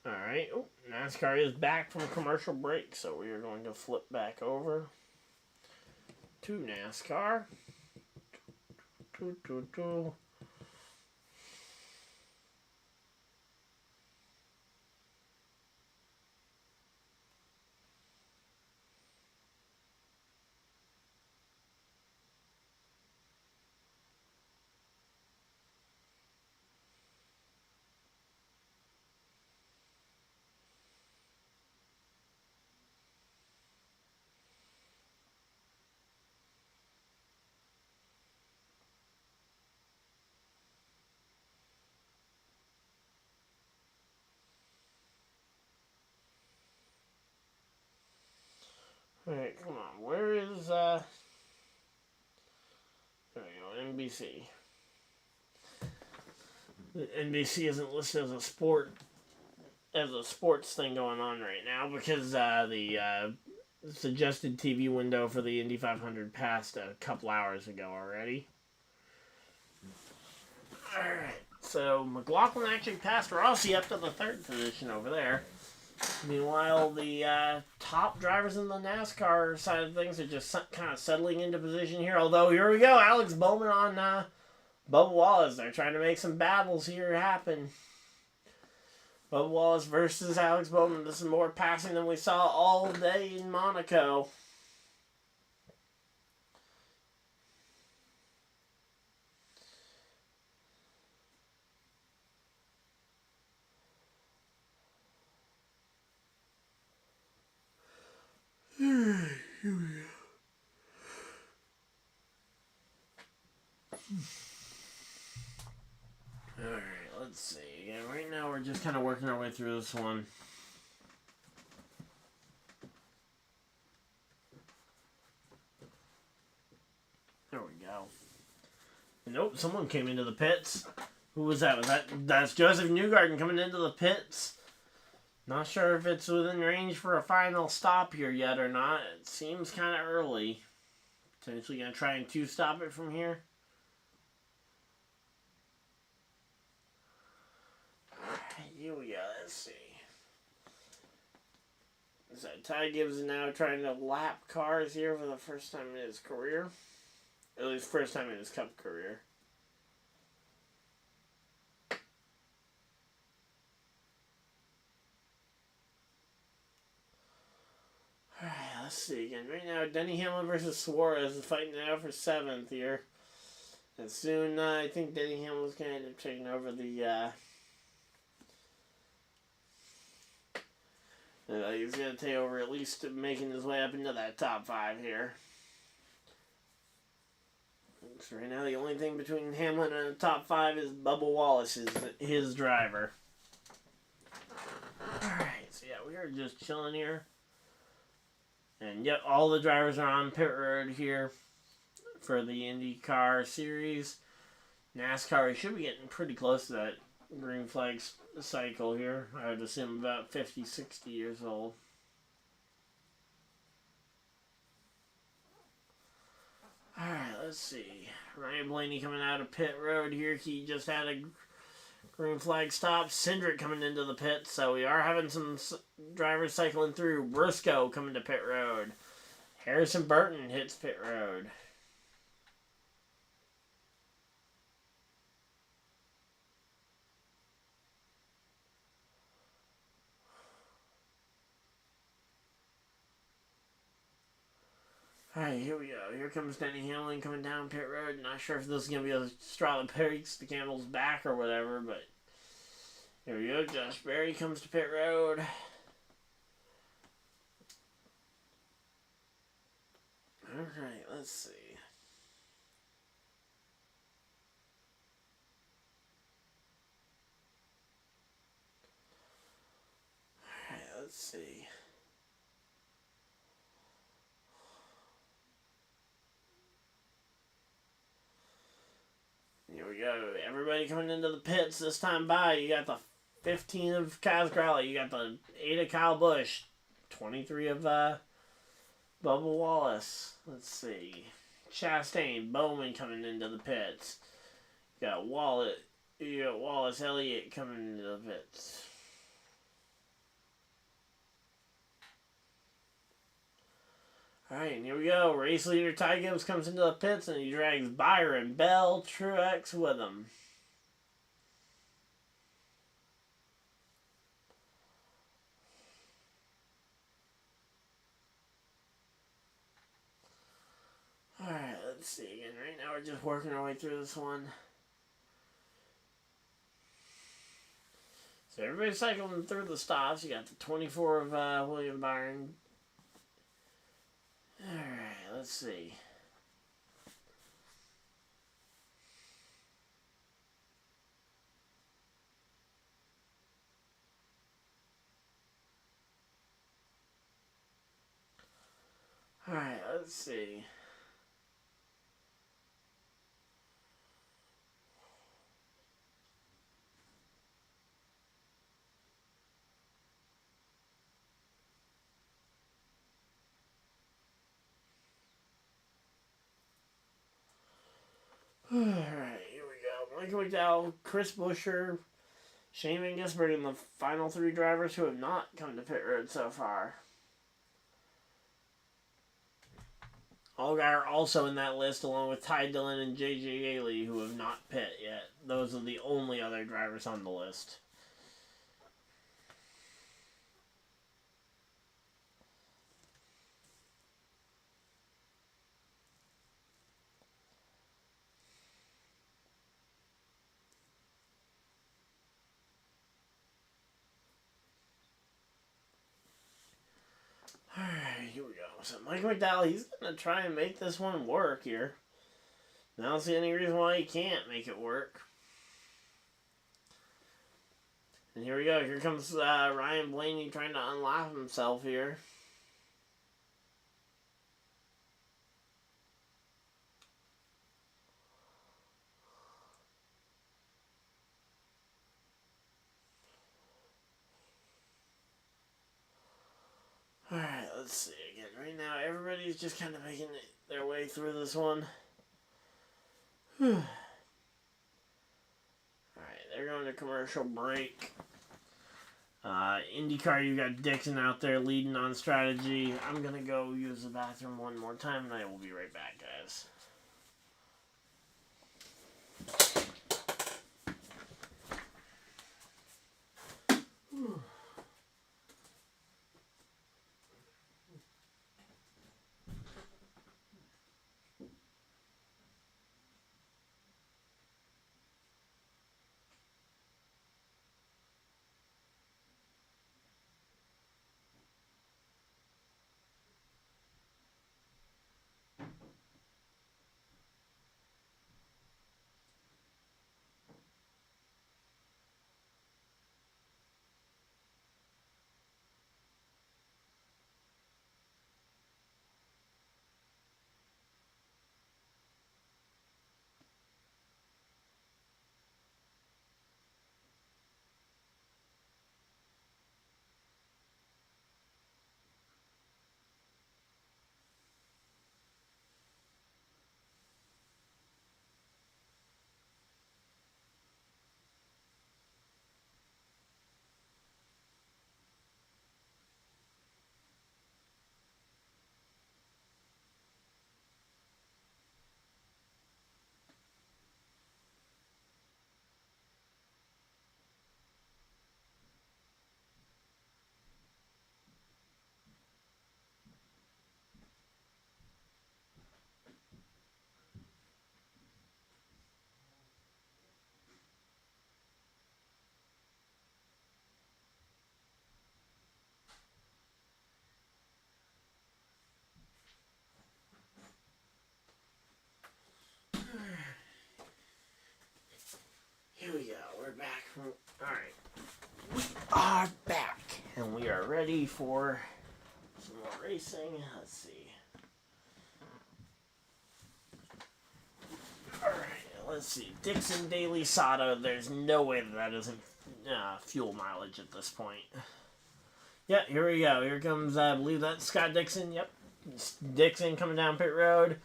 Alright, NASCAR is back from commercial break, so we are going to flip back over to NASCAR. Alright, come on. Where is, there we go, NBC. The NBC isn't listed as a sports thing going on right now because the suggested TV window for the Indy 500 passed a couple hours ago already. Alright, so McLaughlin actually passed Rossi up to the 3rd position over there. Meanwhile, the top drivers in the NASCAR side of things are just kind of settling into position here. Although, here we go, Alex Bowman on Bubba Wallace. They're trying to make some battles here happen. Bubba Wallace versus Alex Bowman. This is more passing than we saw all day in Monaco. Here we go. Alright, let's see. Yeah, right now we're just kind of working our way through this one. There we go. Nope, someone came into the pits. Who was that? That's Joseph Newgarden coming into the pits. Not sure if it's within range for a final stop here yet or not. It seems kind of early. Potentially going to try and two-stop it from here. Alright, here we go. Let's see. So Ty Gibbs is now trying to lap cars here for the first time in his career. At least first time in his Cup career. Alright, let's see again. Right now, Denny Hamlin versus Suarez is fighting it out for 7th here. And soon, I think Denny Hamlin's going to end up taking over the, he's going to take over at least making his way up into that top 5 here. So right now, the only thing between Hamlin and the top 5 is Bubba Wallace, his driver. Alright, so yeah, we are just chilling here. And yep, all the drivers are on pit road here for the IndyCar series. NASCAR should be getting pretty close to that green flag cycle here. I would assume about 50, 60 years old. Alright, let's see. Ryan Blaney coming out of pit road here. He just had a green flag stop. Cindric coming into the pit, so we are having some drivers cycling through. Briscoe coming to pit road. Harrison Burton hits pit road. Alright, here we go. Here comes Denny Hamlin coming down pit road. Not sure if this is going to be a straw that breaks the camel's back or whatever, but here we go. Josh Berry comes to pit road. Alright, let's see. Alright, let's see. Here we go. Everybody coming into the pits this time by. You got the 15 of Kyle Crowley. You got the 8 of Kyle Busch. 23 of Bubba Wallace. Let's see. Chastain, Bowman coming into the pits. You got Wallace Elliott coming into the pits. Alright, here we go. Race leader Ty Gibbs comes into the pits and he drags Byron Bell Truex with him. Alright, let's see again. Right now we're just working our way through this one. So everybody's cycling through the stops. You got the 24 of William Byron. Alright, let's see. let's see. Alright, here we go. Michael McDowell, Chris Buescher, Shane Van Gisbergen, the final 3 drivers who have not come to pit road so far. All are also in that list, along with Ty Dillon and J.J. Yaley, who have not pit yet. Those are the only other drivers on the list. Alright, here we go. So Michael McDowell, he's going to try and make this one work here. I don't see any reason why he can't make it work. And here we go. Here comes Ryan Blaney trying to unlock himself here. Alright, let's see again. Right now, everybody's just kind of making their way through this one. Alright, they're going to commercial break. IndyCar, you got Dixon out there leading on strategy. I'm going to go use the bathroom one more time, and I will be right back, guys. Here we go. We're back. Alright. We are back. And we are ready for some more racing. Let's see. Alright. Let's see. Dixon, Daly, Sato. There's no way that isn't fuel mileage at this point. Yeah, here we go. Here comes, I believe that's Scott Dixon. Yep. Dixon coming down pit road.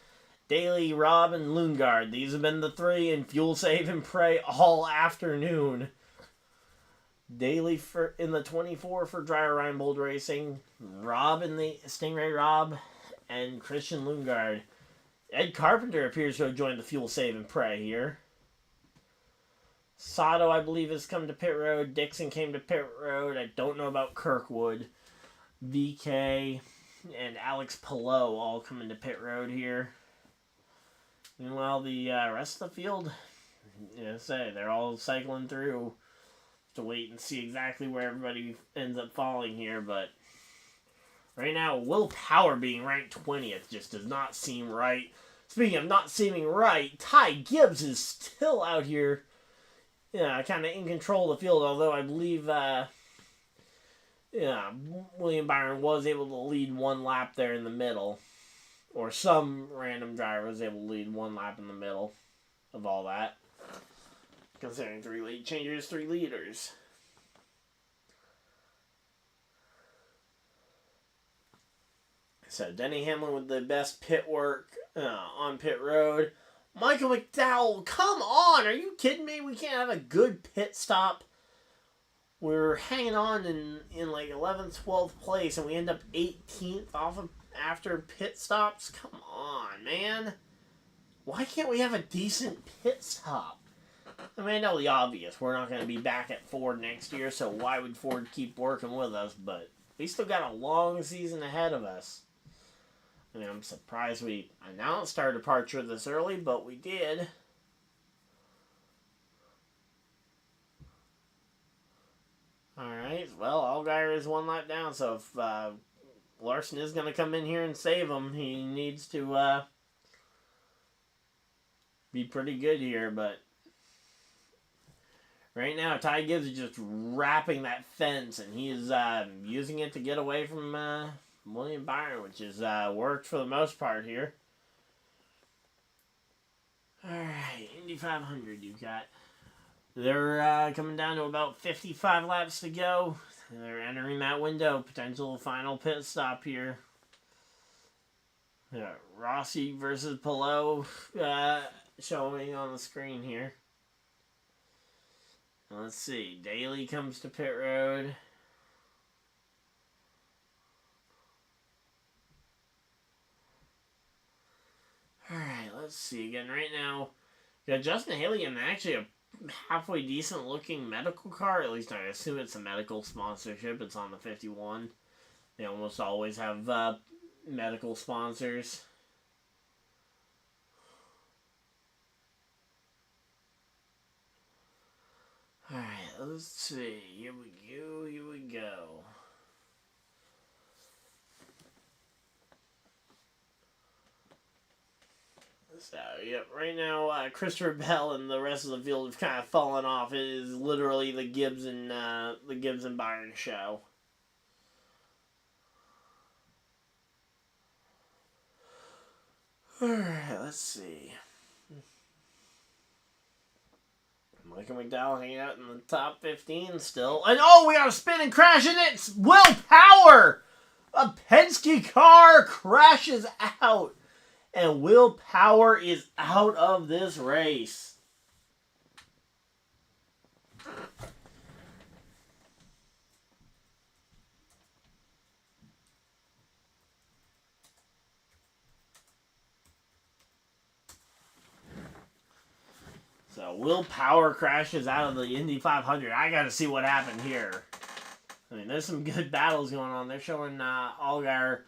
Daly, Rob, and Lundgaard. These have been the 3 in Fuel Save and Pray all afternoon. Daly in the 24 for Dreyer Reinbold Racing. Rob in the Stingray Rob. And Christian Lundgaard. Ed Carpenter appears to have joined the Fuel Save and Pray here. Sato, I believe, has come to pit road. Dixon came to pit road. I don't know about Kirkwood. VK and Alex Pillow all coming to pit road here. Meanwhile, the rest of the field, they're all cycling through to wait and see exactly where everybody ends up falling here. But right now, Will Power being ranked 20th just does not seem right. Speaking of not seeming right, Ty Gibbs is still out here, kind of in control of the field. Although I believe, William Byron was able to lead one lap there in the middle. or some random driver was able to lead one lap in the middle of all that. Considering 3 lead changers, 3 leaders. So DennyHamlin with the best pit work on pit road. Michael McDowell, come on! Are you kidding me? We can't have a good pit stop. We're hanging on in like 11th, 12th place, and we end up 18th off of after pit stops. Come on, man. Why can't we have a decent pit stop? I mean, I know the obvious. We're not going to be back at Ford next year, so why would Ford keep working with us? But we still got a long season ahead of us. I mean, I'm surprised we announced our departure this early, but we did. Alright, well, Allgaier is 1 lap down, so if Larson is going to come in here and save him, he needs to be pretty good here, but right now, Ty Gibbs is just wrapping that fence, and he is using it to get away from William Byron, which has worked for the most part here. Alright, Indy 500 you've got. They're coming down to about 55 laps to go. They're entering that window. Potential final pit stop here. Yeah, Rossi versus Palou showing on the screen here. Let's see. Daly comes to pit road. Alright, let's see. Again, right now, you got Justin Haley and actually a halfway decent looking medical car. At least I assume it's a medical sponsorship. It's on the 51. They almost always have medical sponsors. Alright, let's see. Here we go, here we go. So, yep, right now, Christopher Bell and the rest of the field have kind of fallen off. It is literally the Gibbs and Byron show. Alright, let's see. Michael McDowell hanging out in the top 15 still. And oh, we got a spin and crash, and it's Will Power! A Penske car crashes out. And Will Power is out of this race. So Will Power crashes out of the Indy 500. I got to see what happened here. I mean, there's some good battles going on. They're showing Allgaier.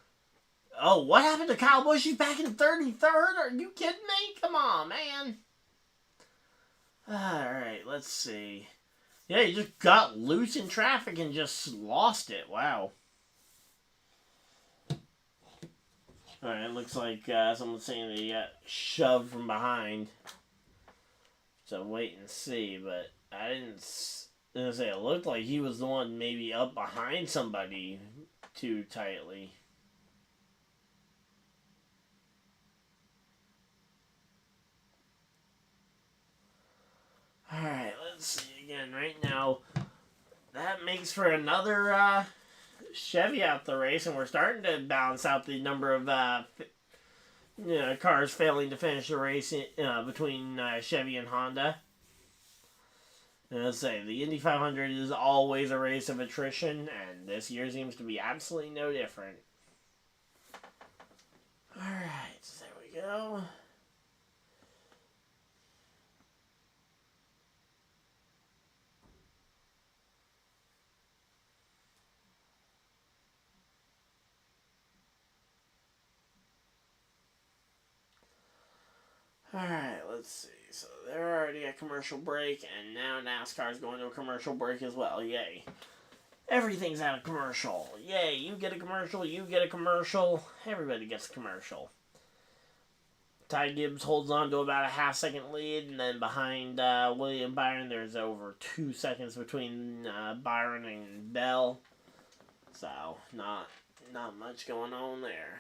Oh, what happened to Kyle Busch? He's back in 33rd? Are you kidding me? Come on, man. Alright, let's see. Yeah, he just got loose in traffic and just lost it. Wow. Alright, it looks like someone's saying that he got shoved from behind. So wait and see, but I didn't say it looked like he was the one maybe up behind somebody too tightly. Alright, let's see again. Right now, that makes for another Chevy out the race, and we're starting to balance out the number of cars failing to finish the race between Chevy and Honda. And let's say, the Indy 500 is always a race of attrition, and this year seems to be absolutely no different. Alright, so there we go. Alright, let's see. So they're already at commercial break, and now NASCAR's going to a commercial break as well. Yay. Everything's at a commercial. Yay, you get a commercial, you get a commercial. Everybody gets a commercial. Ty Gibbs holds on to about a half-second lead, and then behind William Byron, there's over 2 seconds between Byron and Bell. So, not much going on there.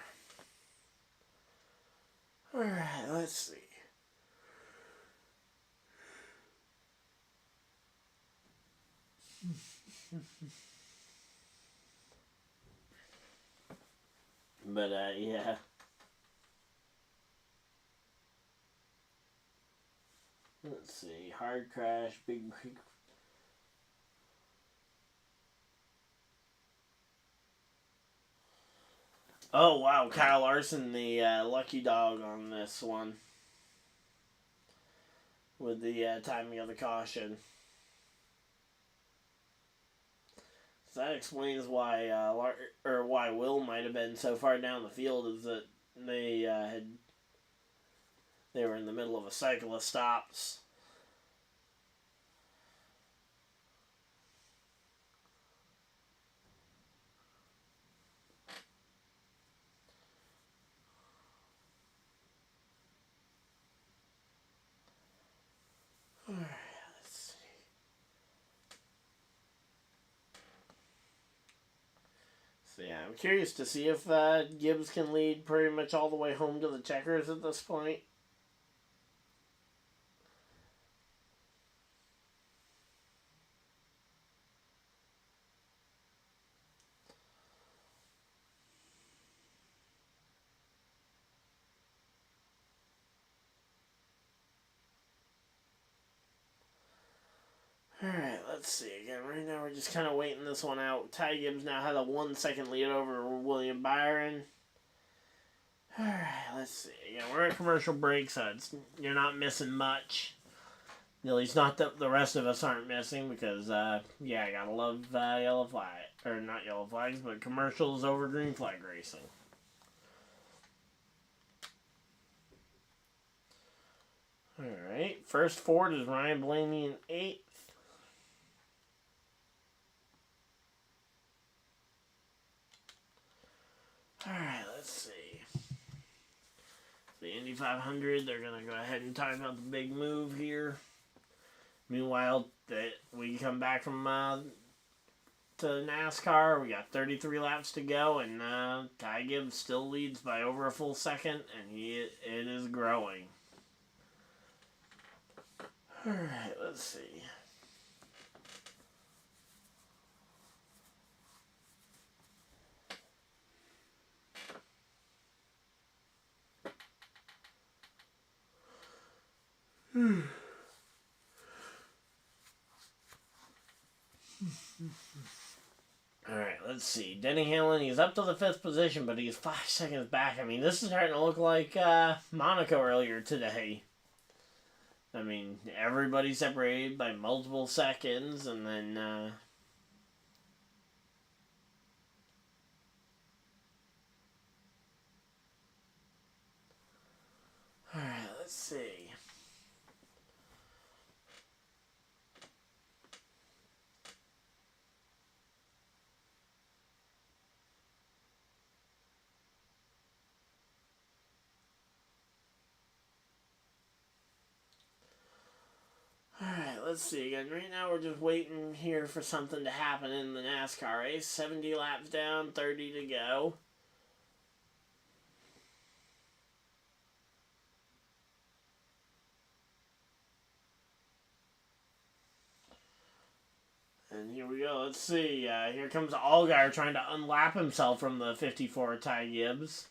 Alright, let's see. But, yeah. Let's see. Hard crash, big break. Oh, wow. KyleLarson, the lucky dog on this one. With the timing of the caution. So that explains why why Will might have been so far down the field, is that they were in the middle of a cycle of stops. Alright, let's see. So yeah, I'm curious to see if Gibbs can lead pretty much all the way home to the checkers at this point. Alright, let's see. Again, right now we're just kind of waiting this one out. Ty Gibbs now has a 1 second lead over William Byron. Alright, let's see. Again, we're at commercial break, so you're not missing much. At least not that the rest of us aren't missing, because, yeah, I gotta love yellow flag. Or not yellow flags, but commercials over green flag racing. Alright, first Ford is Ryan Blaney in 8th. Alright, let's see. The Indy 500, they're going to go ahead and talk about the big move here. Meanwhile, we come back from to NASCAR. We got 33 laps to go, and Ty Gibbs still leads by over a full second, and it is growing. Alright, let's see. Alright, let's see. DennyHamlin, he's up to the 5th position, but he's 5 seconds back. I mean, this is starting to look like Monaco earlier today. I mean, everybody separated by multiple seconds, and then alright, let's see. Alright, let's see again. Right now we're just waiting here for something to happen in the NASCAR race. 70 laps down, 30 to go. And here we go. Let's see. Here comes Allgaier trying to unlap himself from the 54 Ty Gibbs.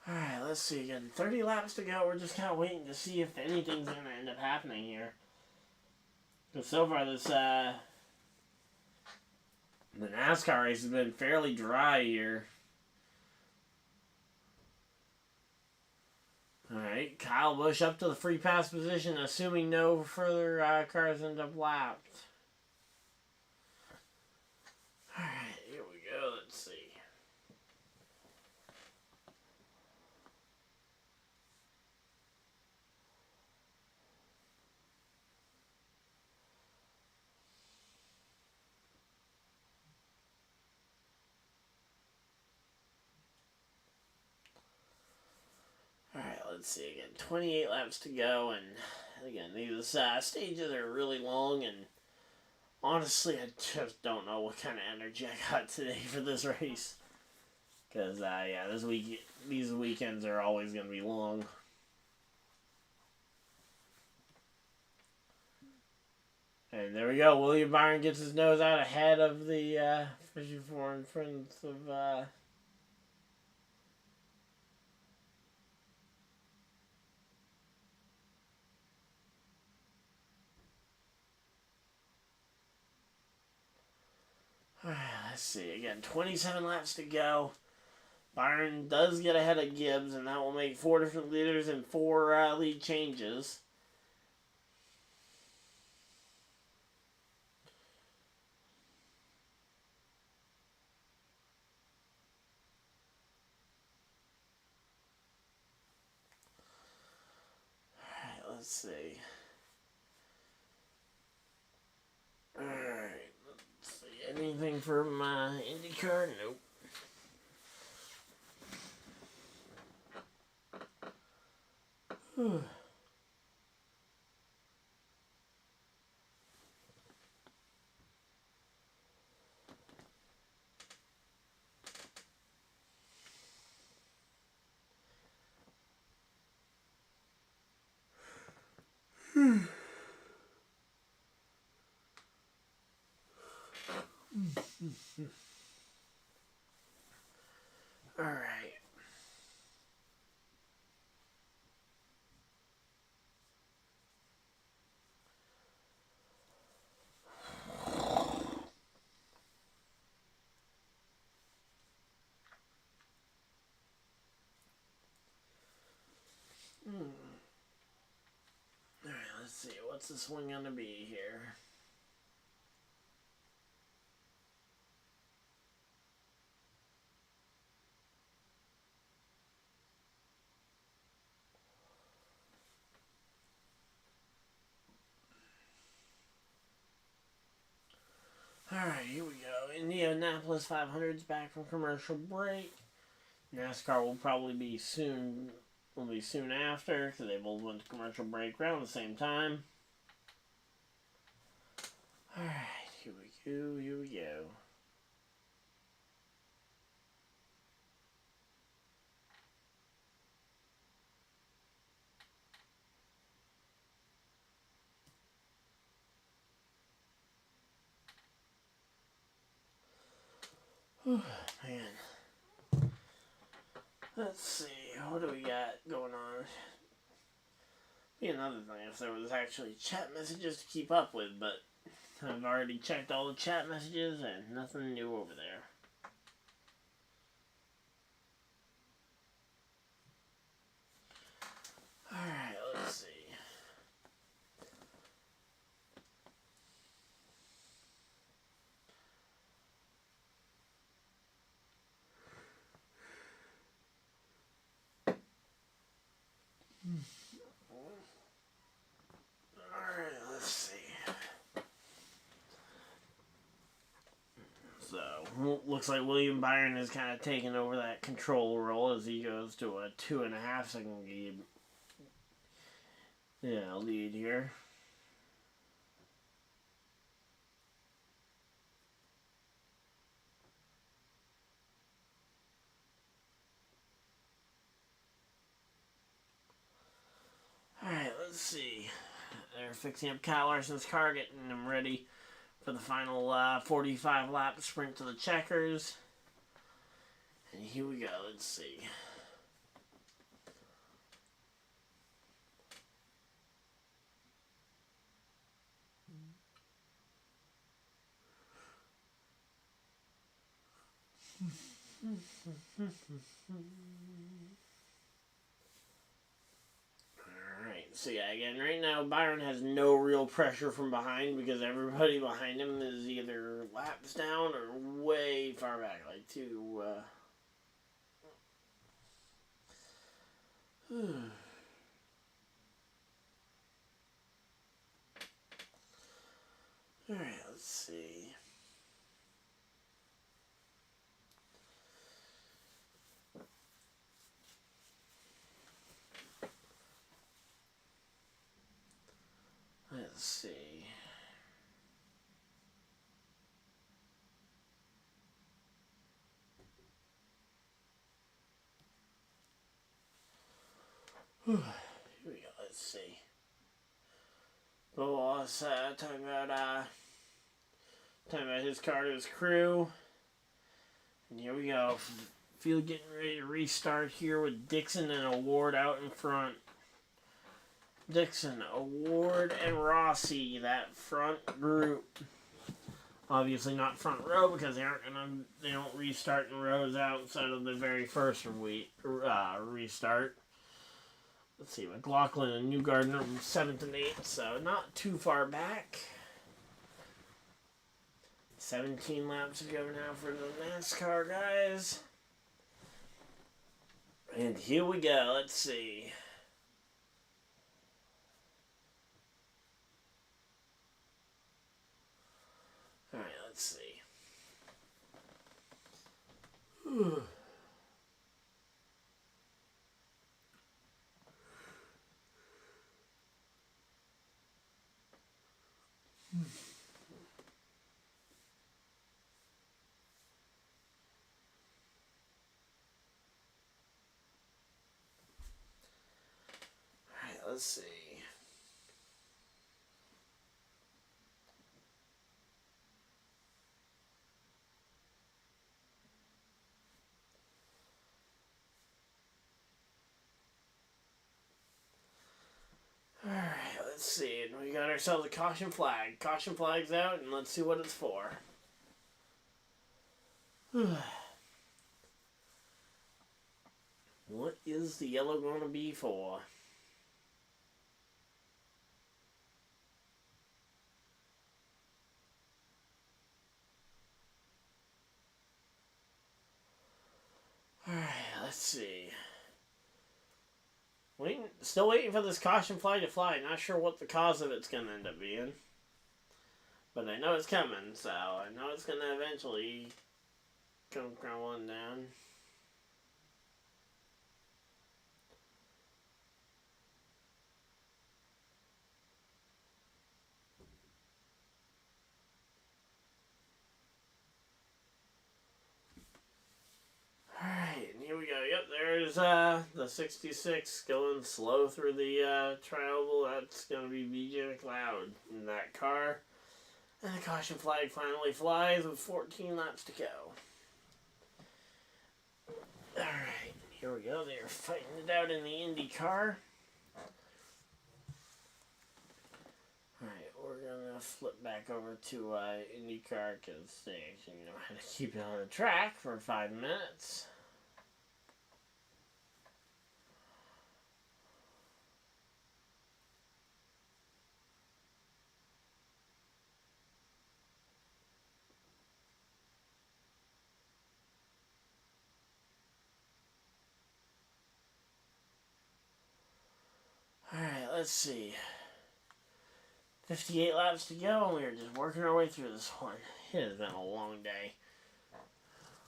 Alright, let's see again. 30 laps to go. We're just kind of waiting to see if anything's going to end up happening here. Because so far this, the NASCAR race has been fairly dry here. Alright, Kyle Busch up to the free pass position, assuming no further cars end up lapped. Alright, here we go. Let's see. let's see again. 28 laps to go, and again, these stages are really long, and honestly, I just don't know what kind of energy I got today for this race. Because, yeah, these weekends are always going to be long. And there we go. William Byron gets his nose out ahead of the Fishing Foreign Friends of... Alright, let's see. Again, 27 laps to go. Byron does get ahead of Gibbs, and that will make 4 different leaders and 4 lead changes. Alright, let's see. Alright, let's see. Anything from IndyCar? Nope. Alright. Alright, let's see. What's the swing gonna be here? Alright, here we go. Indianapolis 500's back from commercial break. NASCAR will probably be soon after, because they both went to commercial break around the same time. Alright, here we go. Man. Let's see, what do we got going on? Be another thing if there was actually chat messages to keep up with, but I've already checked all the chat messages and nothing new over there. Alright, let's see. Alright, let's see. So, looks like William Byron is kind of taking over that control role as he goes to a 2.5 second lead here. Alright, let's see. They're fixing up KyleLarson's car, getting him ready for the final 45 lap sprint to the checkers. And here we go, let's see. Alright, so yeah, again, right now Byron has no real pressure from behind because everybody behind him is either laps down or way far back, like two. Alright, let's see. Here we go. Let's see. Boas talking about his car to his crew. And here we go. Field getting ready to restart here with Dixon and Award out in front. Dixon, Award, and Rossi, that front group. Obviously not front row because they don't restart in rows outside of the very first restart. Let's see, McLaughlin and Newgarden are 7th and 8th, so not too far back. 17 laps to go now for the NASCAR guys. And here we go, let's see. Alright, let's see. Alright, let's see. Alright, let's see. And we got ourselves a caution flag. Caution flag's out, and let's see what it's for. What is the yellow going to be for? Alright, let's see. Still waiting for this caution flag to fly. Not sure what the cause of it's going to end up being. But I know it's coming, so I know it's going to eventually come crawling down. Alright, and here we go. Yep, there's the 66 going slow through the tri-oval. That's going to be BJ McLeod in that car. And the caution flag finally flies with 14 laps to go. Alright, here we go. They're fighting it out in the Indy car. Alright, we're going to flip back over to IndyCar because they actually know how to keep it on the track for 5 minutes. Alright, let's see. 58 laps to go, and we are just working our way through this one. It has been a long day.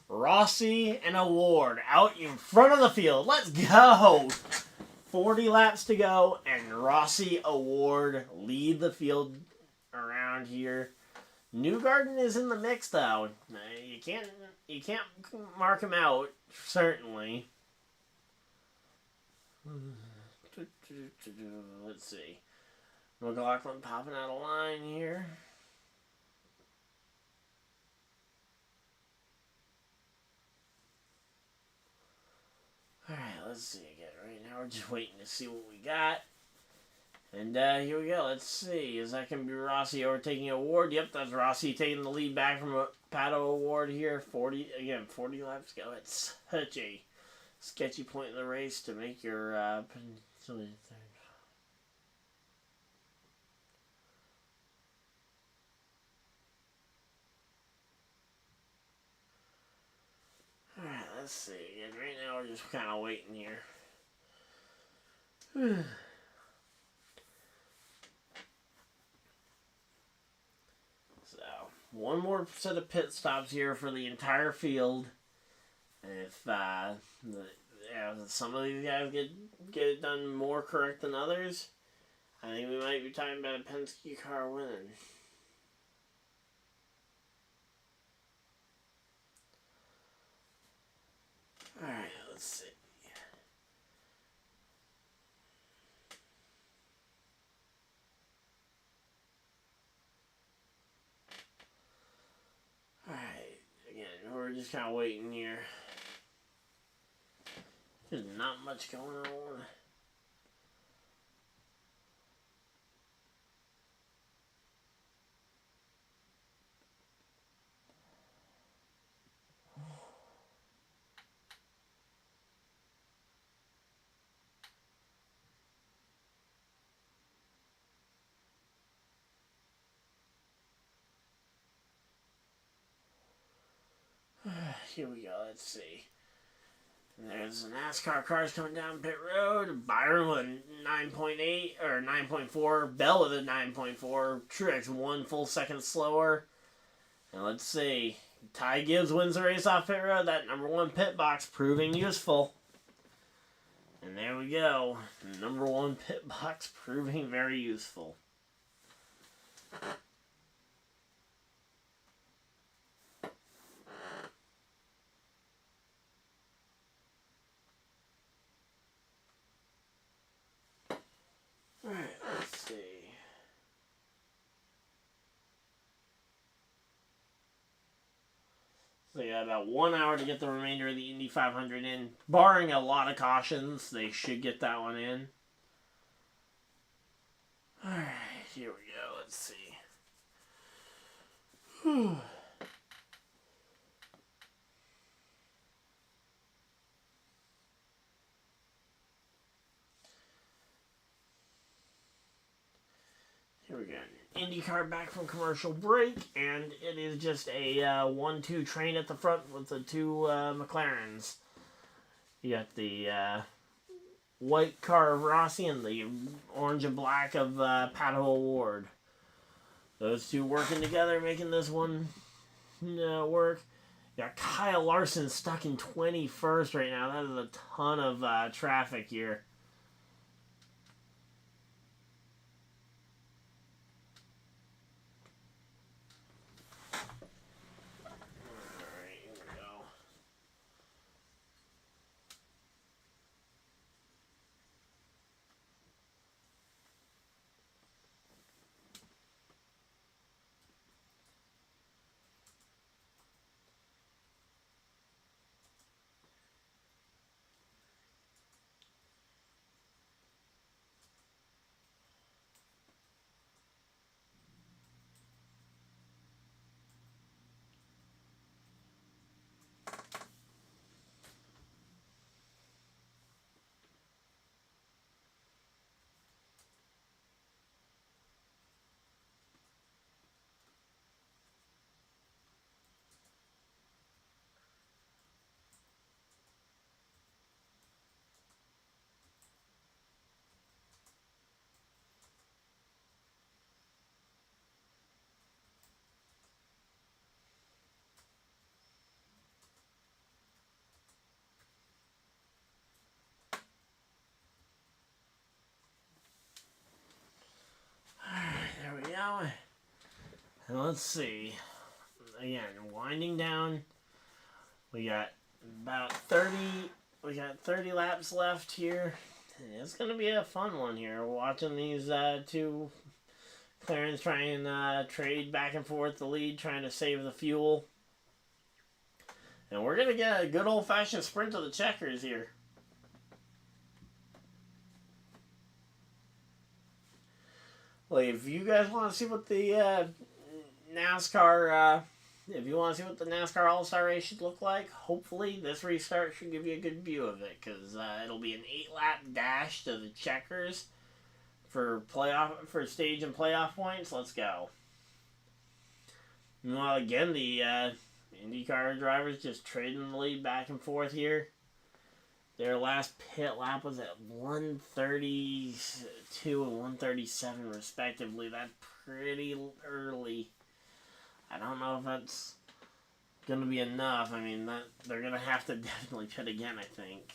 Rossi and Award out in front of the field. Let's go! 40 laps to go, and Rossi, Award lead the field around here. Newgarden is in the mix, though. You can't mark him out, certainly. Let's see. McLaughlin popping out of line here. Alright, let's see again. Right now we're just waiting to see what we got. And here we go. Let's see. Is that going to be Rossi overtaking Award? Yep, that's Rossi taking the lead back from a Pato Award here. 40 laps to go. It's such a sketchy point in the race to make your potentially third. Alright, let's see. And right now we're just kind of waiting here. So, one more set of pit stops here for the entire field. And if some of these guys get it done more correct than others, I think we might be talking about a Penske car winning. Alright, let's see. we're just kind of waiting here. There's not much going on. Here we go, let's see. There's the NASCAR cars coming down pit road. Byron with a 9.8 or 9.4. Bell with a 9.4. Truex 1 full second slower. And let's see. Ty Gibbs wins the race off pit road. That number 1 pit box proving useful. And there we go. Number 1 pit box proving very useful. Alright, let's see. So you got about 1 hour to get the remainder of the Indy 500 in. Barring a lot of cautions, they should get that one in. Alright, here we go. Let's see. Whew. Here we go. IndyCar back from commercial break, and it is just a 1-2 train at the front with the 2 McLarens. You got the white car of Rossi and the orange and black of Pato O'Ward. Those 2 working together, making this one work. You got KyleLarson stuck in 21st right now. That is a ton of traffic here. And let's see. Again, winding down. We got about 30 laps left here. It's going to be a fun one here. Watching these 2 McLarens try and trade back and forth the lead, trying to save the fuel. And we're going to get a good old-fashioned sprint to the checkers here. Well, if you guys want to see what the NASCAR, if you want to see what the NASCAR All-Star Race should look like, hopefully this restart should give you a good view of it, because it'll be an 8-lap dash to the checkers for stage and playoff points. Let's go. Well, again, the IndyCar drivers just trading the lead back and forth here. Their last pit lap was at 1:32 and 1:37 respectively. That's pretty early. I don't know if that's going to be enough. I mean, they're going to have to definitely pit again, I think.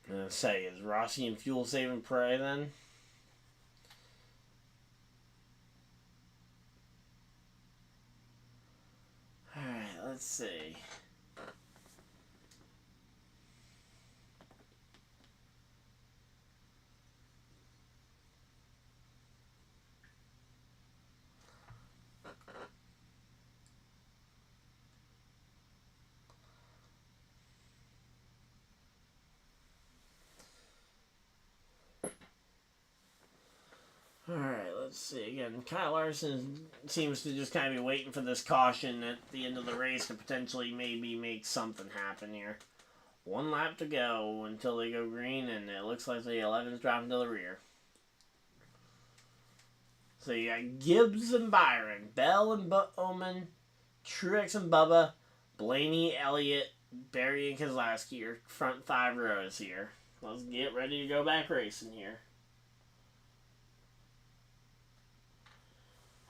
I'm going to say, is Rossi in fuel saving prey then? Alright, let's see. let's see again. KyleLarson seems to just kind of be waiting for this caution at the end of the race to potentially maybe make something happen here. 1 lap to go until they go green, and it looks like the 11's dropping to the rear. So you got Gibbs and Byron, Bell and Bowman, Truex and Bubba, Blaney, Elliott, Barry, and Keselowski, your front 5 rows here. Let's get ready to go back racing here.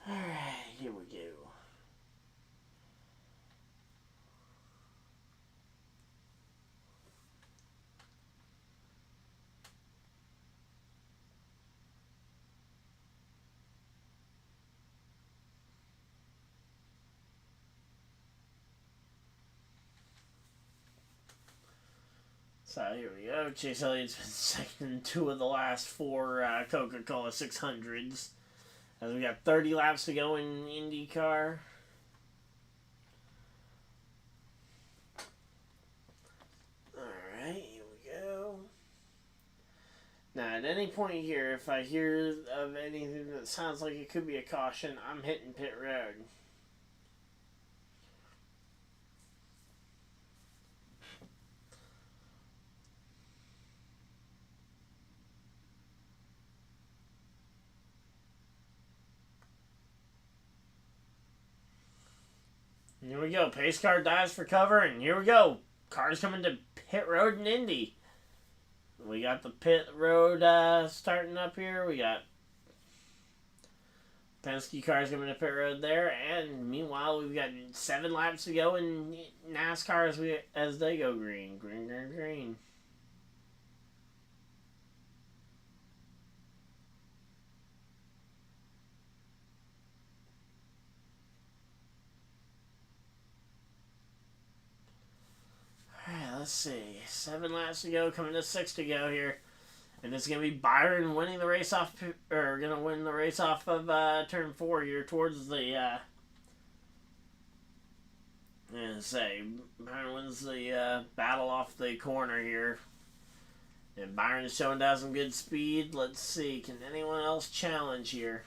Alright, here we go. So here we go. Chase Elliott's been second in 2 of the last 4 Coca-Cola 600s. As we got 30 laps to go in IndyCar. Alright, here we go. Now, at any point here, if I hear of anything that sounds like it could be a caution, I'm hitting pit road. Here we go. Pace car dives for cover, and here we go. Cars coming to pit road in Indy. We got the pit road starting up here. We got Penske cars coming to pit road there, and meanwhile we've got 7 laps to go in NASCAR as they go green, green, green, green. Let's see. 7 laps to go, coming to 6 to go here. And it's going to be Byron winning the race off, or going to win the race off of turn 4 here towards the, Byron wins the battle off the corner here. And Byron is showing down some good speed. Let's see, can anyone else challenge here?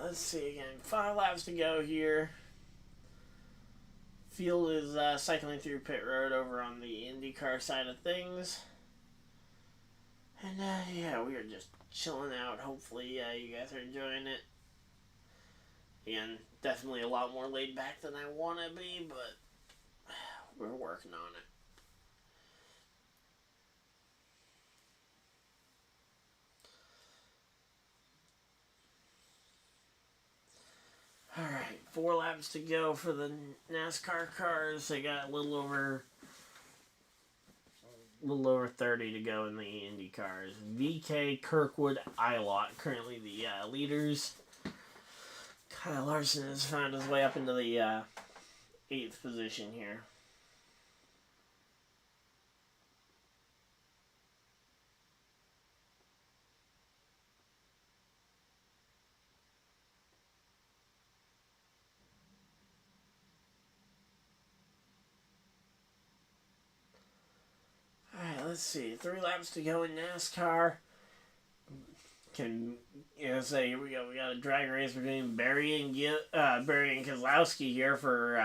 Let's see again. 5 laps to go here. Field is cycling through pit road over on the IndyCar side of things. And yeah, we are just chilling out. Hopefully you guys are enjoying it. Again, definitely a lot more laid back than I want to be, but we're working on it. Alright, 4 laps to go for the NASCAR cars. They got a little over 30 to go in the Indy cars. VK, Kirkwood, Ilott currently the leaders. KyleLarson has found his way up into the 8th position here. Let's see, 3 laps to go in NASCAR. Here we go. We got a drag race between Barry and Keselowski here for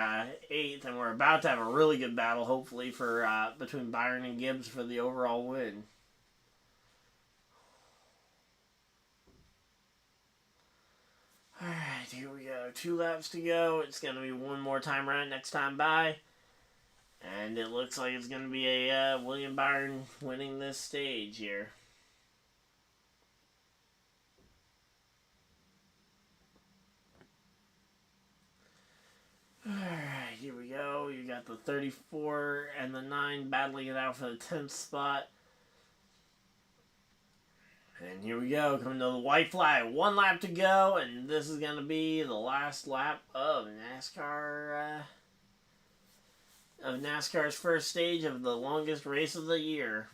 8th, and we're about to have a really good battle, hopefully, for between Byron and Gibbs for the overall win. Alright, here we go. 2 laps to go. It's going to be one more time around next time by. And it looks like it's going to be a William Byron winning this stage here. Alright, here we go. You got the 34 and the 9 battling it out for the 10th spot. And here we go, coming to the white flag. 1 lap to go, and this is going to be the last lap of NASCAR... of NASCAR's first stage of the longest race of the year.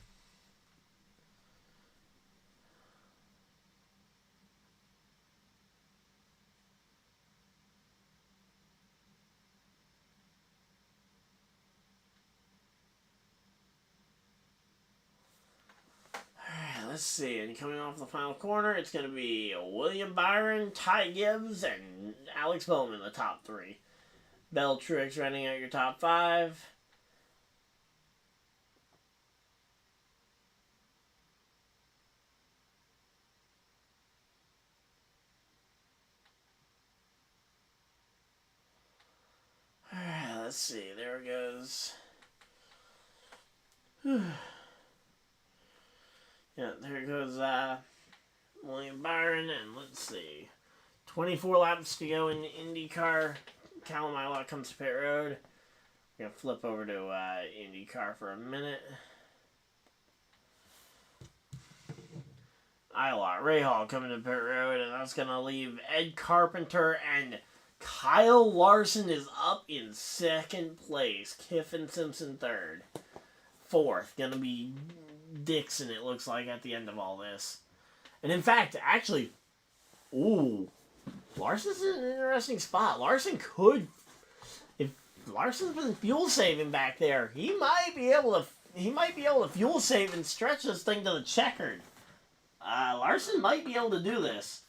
let's see. And coming off the final corner, it's going to be William Byron, Ty Gibbs, and Alex Bowman, the top 3. Bell Truex running out your top 5. Alright, let's see. There it goes. Yeah, there goes William Byron, and let's see. 24 laps to go in the IndyCar. Callum Ilott comes to pit road. We're going to flip over to IndyCar for a minute. Ilott, Rahal coming to pit road, and that's going to leave Ed Carpenter, and KyleLarson is up in 2nd place. Kiffin Simpson 3rd. 4th, going to be Dixon, it looks like, at the end of all this. And in fact, actually, ooh, Larson's in an interesting spot. Larson could, if Larson's been fuel saving back there, he might be able to fuel save and stretch this thing to the checkered. Larson might be able to do this.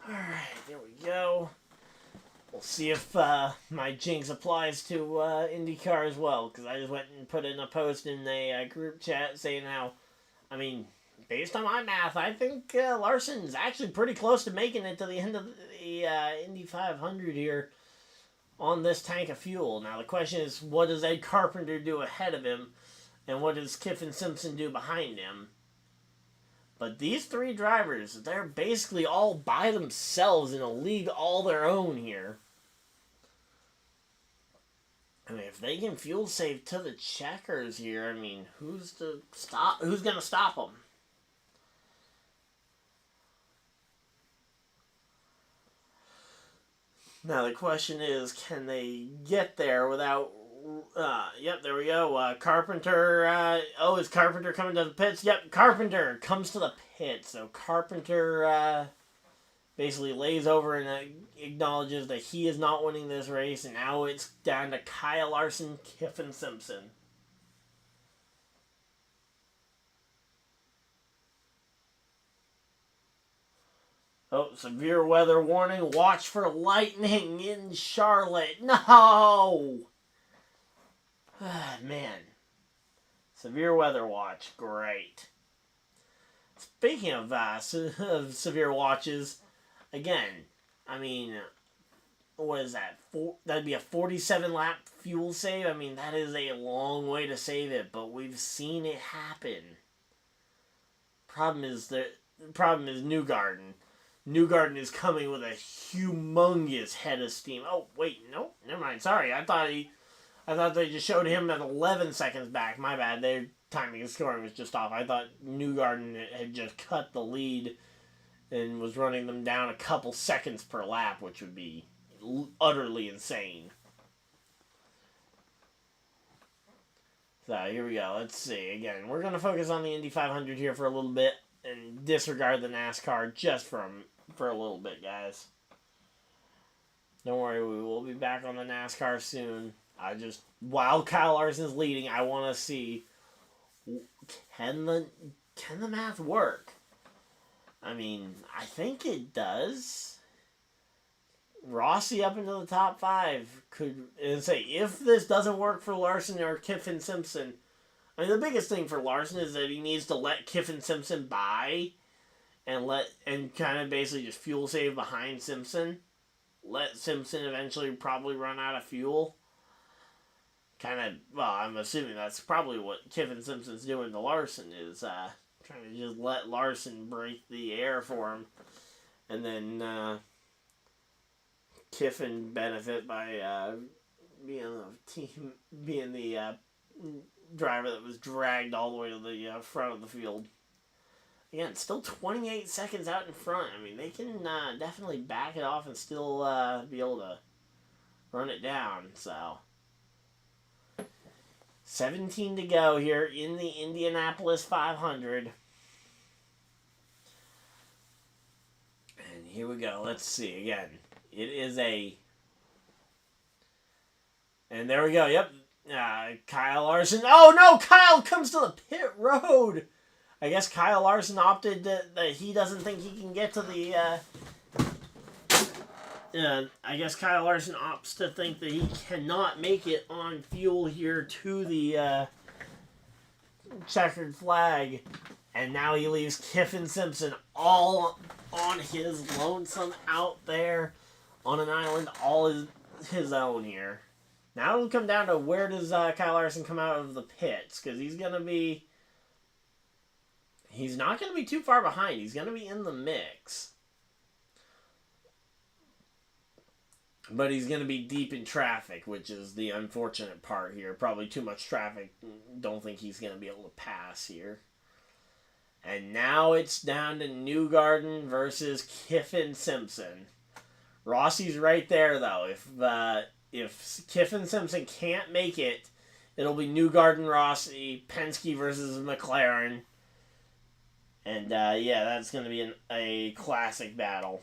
Alright, there we go. We'll see if my jinx applies to IndyCar as well, because I just went and put in a post in a group chat saying how, I mean, based on my math, I think Larson's actually pretty close to making it to the end of the Indy 500 here on this tank of fuel. Now the question is, what does Ed Carpenter do ahead of him, and what does Kiffin Simpson do behind him? But these 3 drivers, they're basically all by themselves in a league all their own here. I mean, if they can fuel save to the checkers here, I mean, who's going to stop them? Now the question is, can they get there without... yep, there we go. Carpenter, is Carpenter coming to the pits? Yep, Carpenter comes to the pits. So Carpenter basically lays over and acknowledges that he is not winning this race, and now it's down to KyleLarson, Kiffin Simpson. Oh, severe weather warning. Watch for lightning in Charlotte. No! Man. Severe weather watch. Great. Speaking of severe watches, again, I mean, what is that? That'd be a 47-lap fuel save? I mean, that is a long way to save it, but we've seen it happen. Problem is Newgarden. Newgarden is coming with a humongous head of steam. Oh, wait, nope, never mind. Sorry, I thought they just showed him at 11 seconds back. My bad. Their timing and scoring was just off. I thought Newgarden had just cut the lead and was running them down a couple seconds per lap, which would be utterly insane. So, here we go. Let's see. Again, we're going to focus on the Indy 500 here for a little bit and disregard the NASCAR just for a little bit, guys. Don't worry, we will be back on the NASCAR soon. While KyleLarson's leading, I want to see, can the math work? I mean, I think it does. Rossi up into the top 5 and say, if this doesn't work for Larson or Kiffin Simpson, I mean, the biggest thing for Larson is that he needs to let Kiffin Simpson by and kind of basically just fuel save behind Simpson. Let Simpson eventually probably run out of fuel. I'm assuming that's probably what Kiffin Simpson's doing to Larson, is trying to just let Larson break the air for him. And then Kiffin benefit by being the driver that was dragged all the way to the front of the field. Again, still 28 seconds out in front. I mean, they can definitely back it off and still be able to run it down. So, 17 to go here in the Indianapolis 500. And here we go. Let's see. Again, it is a... And there we go. Yep. KyleLarson. Oh, no! Kyle comes to the pit road! I guess KyleLarson opted that he doesn't think he can get to the... I guess KyleLarson opts to think that he cannot make it on fuel here to the checkered flag. And now he leaves Kiffin Simpson all on his lonesome out there on an island all his own here. Now it'll come down to where does KyleLarson come out of the pits, because he's going to be... He's not going to be too far behind. He's going to be in the mix. But he's going to be deep in traffic, which is the unfortunate part here. Probably too much traffic. Don't think he's going to be able to pass here. And now it's down to Newgarden versus Kiffin Simpson. Rossi's right there, though. If Kiffin Simpson can't make it, it'll be Newgarden Rossi, Penske versus McLaren. And, yeah, that's going to be a classic battle.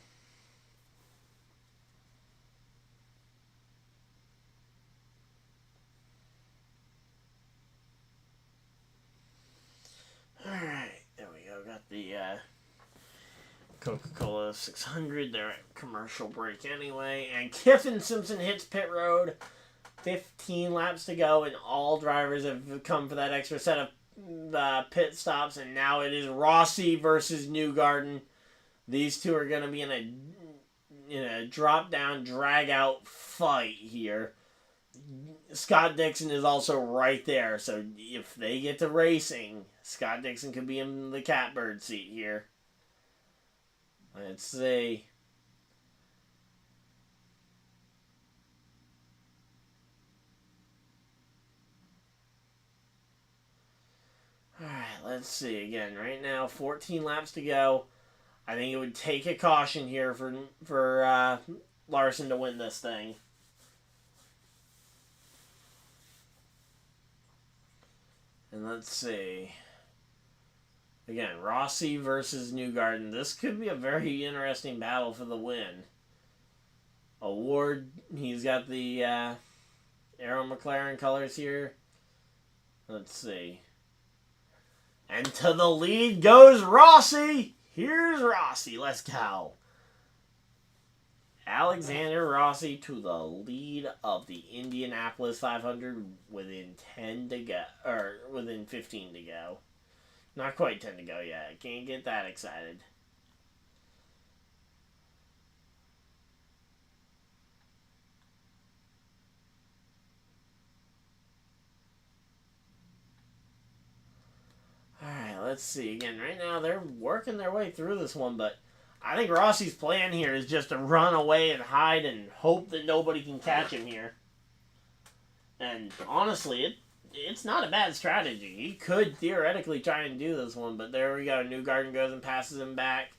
Alright, there we go. Got the Coca-Cola 600. They're at commercial break anyway. And Kiffin Simpson hits pit road. 15 laps to go, and all drivers have come for that extra set of pit stops, and now it is Rossi versus Newgarden. These two are going to be in a drop-down, drag-out fight here. Scott Dixon is also right there, so if they get to racing, Scott Dixon could be in the catbird seat here. Let's see. Alright, let's see. Again, right now, 14 laps to go. I think it would take a caution here for Larson to win this thing. And let's see. Again, Rossi versus Newgarden. This could be a very interesting battle for the win. Award, he's got the Arrow McLaren colors here. Let's see. And to the lead goes Rossi. Here's Rossi. Let's go. Alexander Rossi to the lead of the Indianapolis 500 within 10 to go, or within 15 to go. Not quite 10 to go yet. Can't get that excited. Alright, let's see. Again, right now they're working their way through this one, but I think Rossi's plan here is just to run away and hide and hope that nobody can catch him here. And honestly, it's not a bad strategy. He could theoretically try and do this one, but there we go. Newgarden goes and passes him back.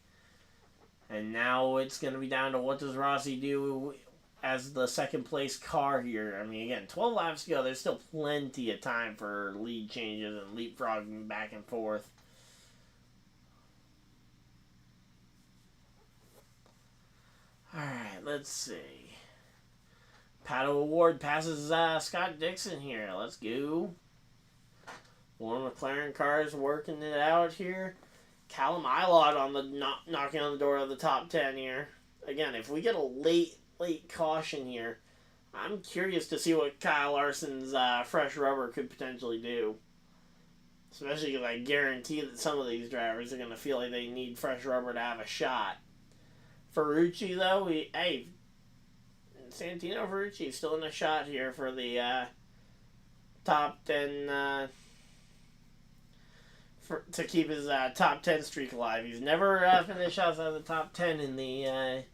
And now it's going to be down to what does Rossi do as the second place car here. I mean, again, 12 laps to go. There's still plenty of time for lead changes and leapfrogging back and forth. Alright, let's see. Pato Award passes Scott Dixon here. Let's go. More McLaren cars working it out here. Callum Ilott on the knocking on the door of the top 10 here. Again, if we get a late caution here, I'm curious to see what KyleLarson's fresh rubber could potentially do. Especially because I guarantee that some of these drivers are going to feel like they need fresh rubber to have a shot. Ferrucci, though, Santino Ferrucci still in the shot here for the top 10 to keep his top 10 streak alive. He's never finished outside of the top 10 in the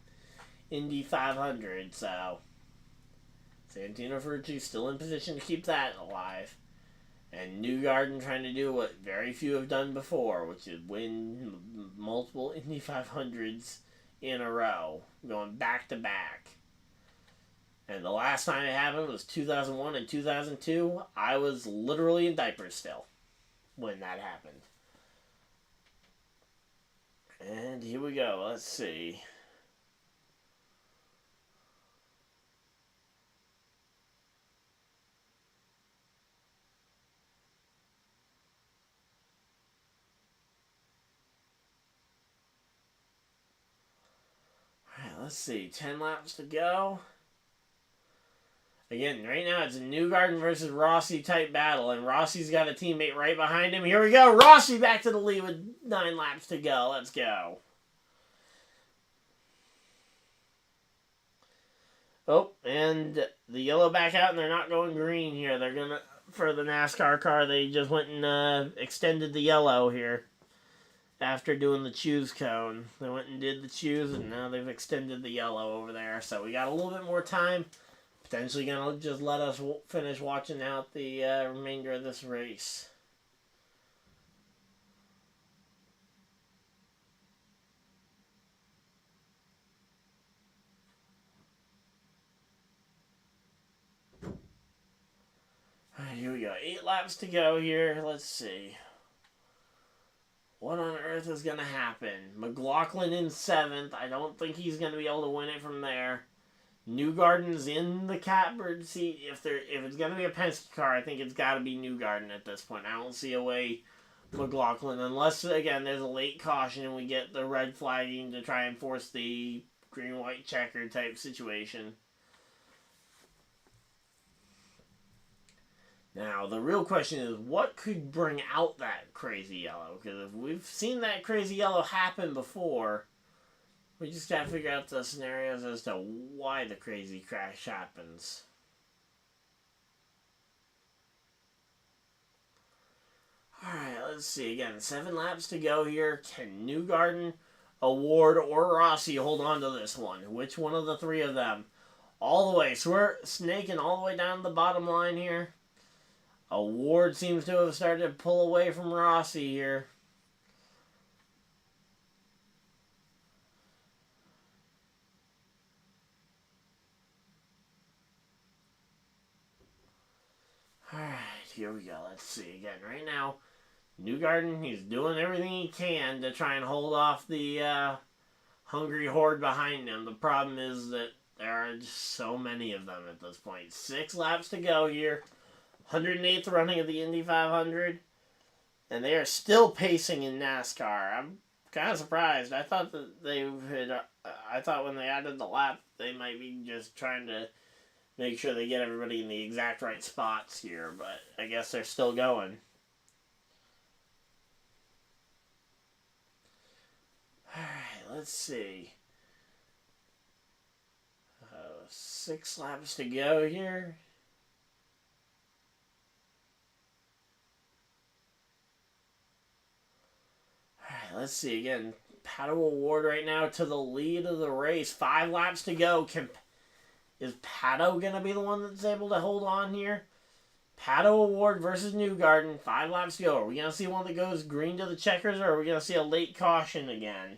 Indy 500, so Santino Ferrucci still in position to keep that alive. And Newgarden trying to do what very few have done before, which is win multiple Indy 500s in a row, going back to back. And the last time it happened was 2001 and 2002. I was literally in diapers still when that happened. And here we go. Let's see. Alright, let's see. 10 laps to go. Again, right now it's a Newgarden versus Rossi type battle, and Rossi's got a teammate right behind him. Here we go. Rossi back to the lead with 9 laps to go. Let's go. Oh, and the yellow back out, and they're not going green here. They're going to, for the NASCAR car, they just went and extended the yellow here after doing the choose cone. They went and did the choose, and now they've extended the yellow over there. So we got a little bit more time. Potentially going to just let us finish watching out the remainder of this race. Alright, here we go. 8 laps to go here. Let's see. What on earth is going to happen? McLaughlin in 7th. I don't think he's going to be able to win it from there. Newgarden's in the catbird seat. If it's going to be a Penske car, I think it's got to be Newgarden at this point. I don't see a way McLaughlin, unless, again, there's a late caution and we get the red flagging to try and force the green-white checker type situation. Now, the real question is, what could bring out that crazy yellow? Because if we've seen that crazy yellow happen before, we just gotta figure out the scenarios as to why the crazy crash happens. Alright, let's see. Again, 7 laps to go here. Can Newgarden, Award, or Rossi hold on to this one? Which one of the 3 of them? All the way. So we're snaking all the way down to the bottom line here. Award seems to have started to pull away from Rossi here. Alright, here we go. Let's see. Again, right now, Newgarden, he's doing everything he can to try and hold off the hungry horde behind him. The problem is that there are just so many of them at this point. 6 laps to go here. 108th running of the Indy 500. And they are still pacing in NASCAR. I'm kind of surprised. I thought that they had... I thought when they added the lap, they might be just trying to make sure they get everybody in the exact right spots here, but I guess they're still going. Alright, let's see. 6 laps to go here. Alright, let's see again. Pato Award right now to the lead of the race. 5 laps to go. Is Pato going to be the one that's able to hold on here? Pato Award versus Newgarden. 5 laps to go. Are we going to see one that goes green to the checkers, or are we going to see a late caution again?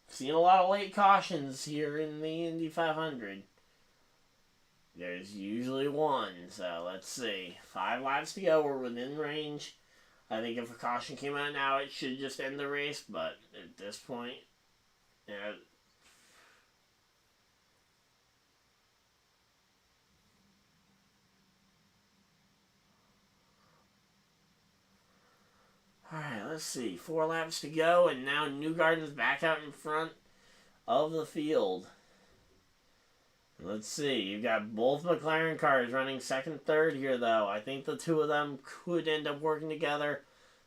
We've seen a lot of late cautions here in the Indy 500. There's usually one, so let's see. 5 laps to go. We're within range. I think if a caution came out now, it should just end the race, but at this point, yeah. Alright, let's see. 4 laps to go, and now Newgarden's back out in front of the field. Let's see. You've got both McLaren cars running second, third here, though. I think the 2 of them could end up working together,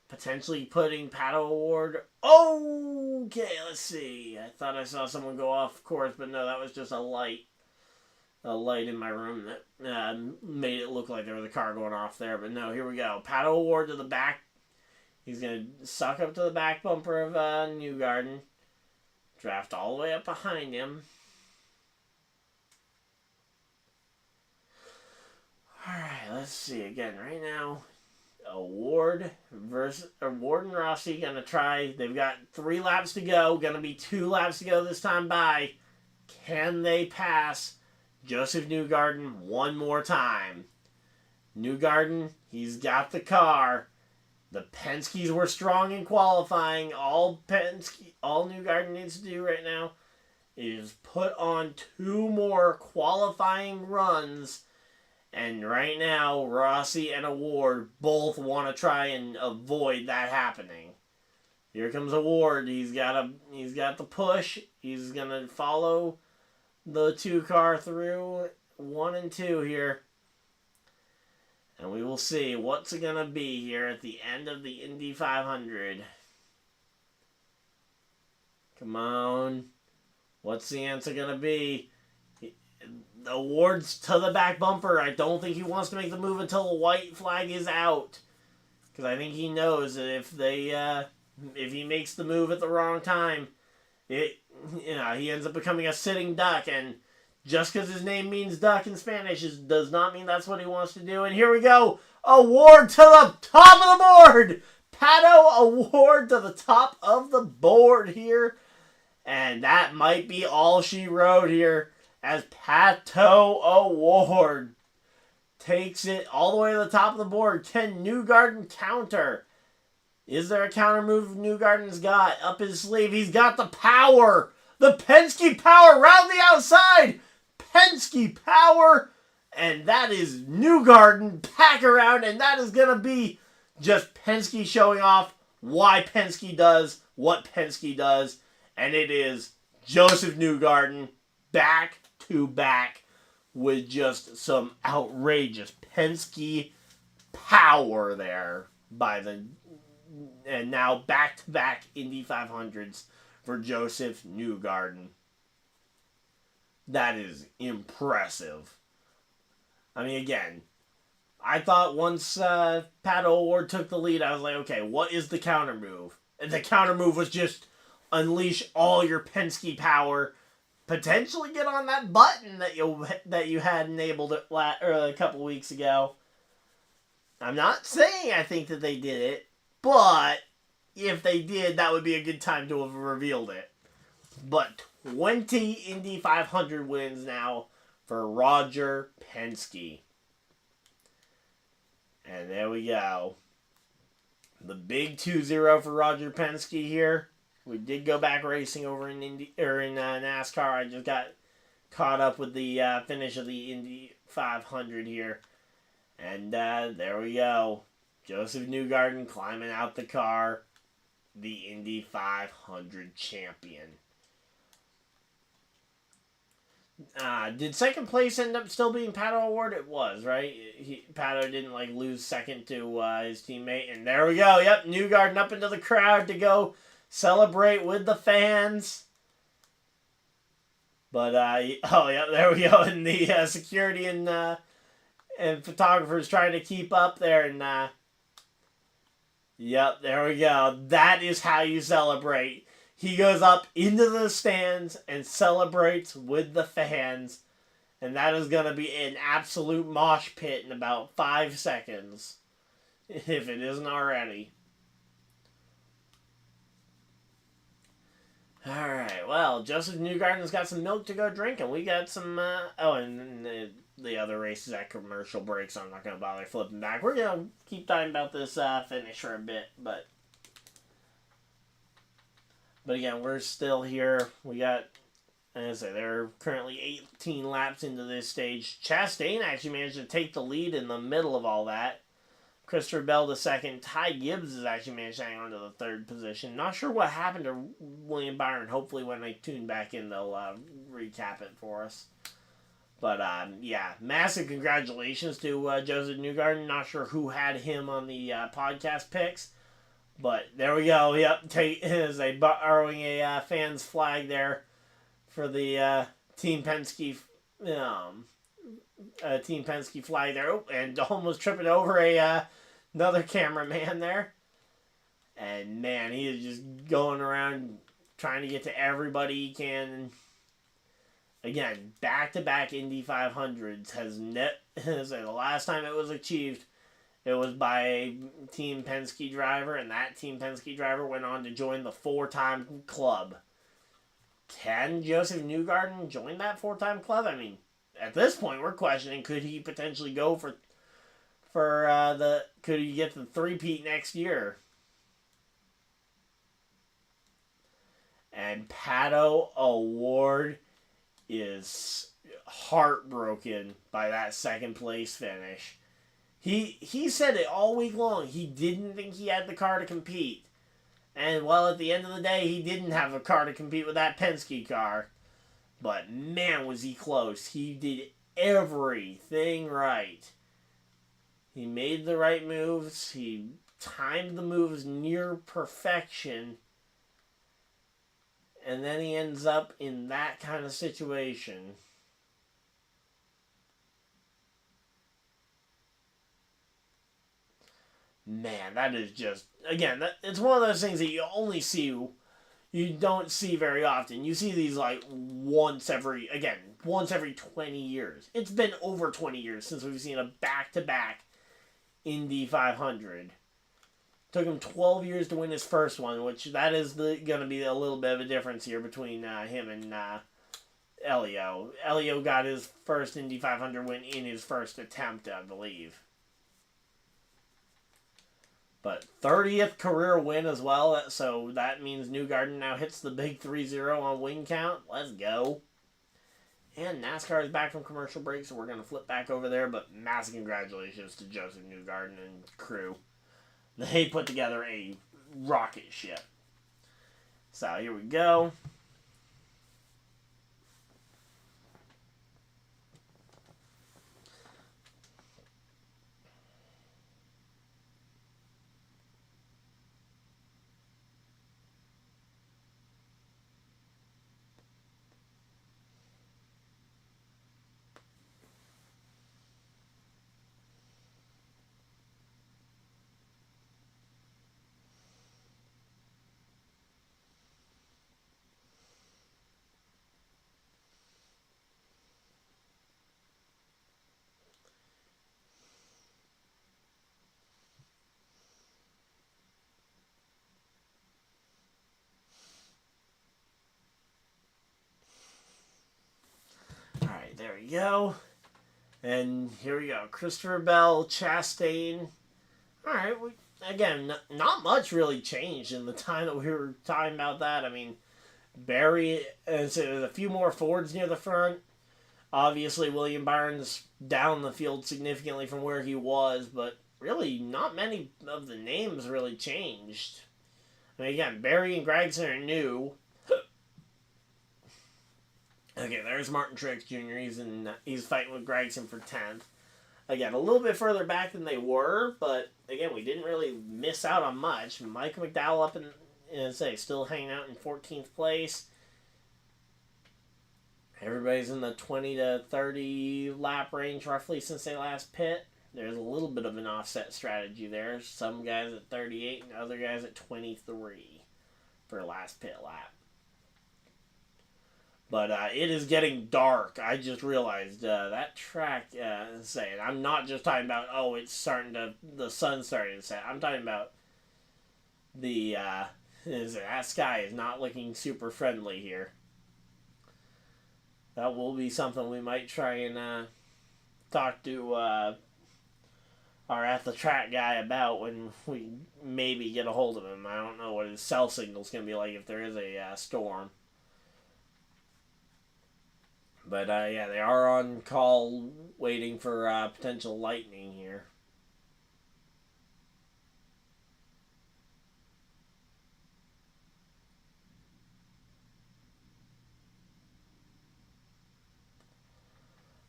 potentially putting Pato Award. Okay, let's see. I thought I saw someone go off course, but no, that was just a light in my room that made it look like there was a car going off there. But no, here we go. Pato Award to the back. He's going to suck up to the back bumper of Newgarden. Draft all the way up behind him. Alright, let's see. Again, right now, Ward and Rossi going to try. They've got 3 laps to go. Going to be 2 laps to go this time by. Can they pass Joseph Newgarden one more time? Newgarden, he's got the car. The Penske's were strong in qualifying. All Newgarden needs to do right now is put on 2 more qualifying runs. And right now, Rossi and Award both want to try and avoid that happening. Here comes Award. He's got the push. He's gonna follow the 2 car through 1 and 2 here. And we will see what's it going to be here at the end of the Indy 500. Come on. What's the answer going to be? The Award's to the back bumper. I don't think he wants to make the move until the white flag is out. Because I think he knows that if he makes the move at the wrong time, he ends up becoming a sitting duck. And just because his name means duck in Spanish does not mean that's what he wants to do. And here we go. Award to the top of the board. Pato Award to the top of the board here. And that might be all she wrote here as Pato Award takes it all the way to the top of the board. Can Newgarden counter? Is there a counter move Newgarden's got up his sleeve? He's got the power. The Penske power round the outside. Penske power, and that is Newgarden back around, and that is going to be just Penske showing off why Penske does what Penske does, and it is Joseph Newgarden back to back with just some outrageous Penske power there and now back to back Indy 500s for Joseph Newgarden. That is impressive. I mean, again, I thought once Pato O'Ward took the lead, I was like, okay, what is the counter move? And the counter move was just unleash all your Penske power, potentially get on that button that you had enabled a couple weeks ago. I'm not saying I think that they did it, but if they did, that would be a good time to have revealed it. But 20 Indy 500 wins now for Roger Penske. And there we go. The big 2-0 for Roger Penske here. We did go back racing over in NASCAR. I just got caught up with the finish of the Indy 500 here. And there we go. Joseph Newgarden climbing out the car. The Indy 500 champion. Did second place end up still being Pato O'Ward? It was, right? Pato didn't lose second to his teammate. And there we go. Yep, Newgarden up into the crowd to go celebrate with the fans. But, there we go. And the security and photographers trying to keep up there. And, yep, there we go. That is how you celebrate. He goes up into the stands and celebrates with the fans. And that is going to be an absolute mosh pit in about 5 seconds. If it isn't already. Alright, well, Joseph Newgarden's got some milk to go drink. And we got some... and the other races at commercial break. So I'm not going to bother flipping back. We're going to keep talking about this finish for a bit. But again, we're still here. We got, as I say, there are currently 18 laps into this stage. Chastain actually managed to take the lead in the middle of all that. Christopher Bell the second. Ty Gibbs has actually managed to hang on to the third position. Not sure what happened to William Byron. Hopefully when they tune back in, they'll recap it for us. But, yeah, massive congratulations to Joseph Newgarden. Not sure who had him on the podcast picks. But there we go. Yep, is a borrowing a fan's flag there for the Team Penske flag there. Oh, and almost tripping over another cameraman there. And man, he is just going around trying to get to everybody he can. Again, back-to-back Indy 500s the last time it was achieved, it was by a Team Penske driver, and that Team Penske driver went on to join the 4-time club. Can Joseph Newgarden join that 4-time club? I mean, at this point, we're questioning, could he potentially go could he get the three-peat next year? And Pato O'Ward is heartbroken by that second place finish. He said it all week long. He didn't think he had the car to compete. And, well, at the end of the day, he didn't have a car to compete with that Penske car. But, man, was he close. He did everything right. He made the right moves. He timed the moves near perfection. And then he ends up in that kind of situation. Man, that is just, again, it's one of those things that you don't see very often. You see these like once every 20 years. It's been over 20 years since we've seen a back-to-back Indy 500. Took him 12 years to win his first one, which that is going to be a little bit of a difference here between him and Elio. Elio got his first Indy 500 win in his first attempt, I believe. But 30th career win as well, so that means Newgarden now hits the big 3-0 on win count. Let's go. And NASCAR is back from commercial break, so we're going to flip back over there, but massive congratulations to Joseph Newgarden and crew. They put together a rocket ship. So here we go. Alright, there we go. And here we go. Christopher Bell, Chastain. Alright, again, not much really changed in the time that we were talking about that. I mean, Barry, and so there's a few more Fords near the front. Obviously, William Byron's down the field significantly from where he was, but really not many of the names really changed. I mean, again, Barry and Gragson are new. Okay, there's MartinTruexJr. He's fighting with Gragson for 10th. Again, a little bit further back than they were, but again, we didn't really miss out on much. Mike McDowell up still hanging out in 14th place. Everybody's in the 20 to 30 lap range roughly since they last pit. There's a little bit of an offset strategy there. Some guys at 38 and other guys at 23 for last pit lap. But it is getting dark. I just realized that track, I'm not just talking about, the sun's starting to set. I'm talking about that sky is not looking super friendly here. That will be something we might try and talk to our at the track guy about when we maybe get a hold of him. I don't know what his cell signal's going to be like if there is a storm. But, yeah, they are on call waiting for potential lightning here.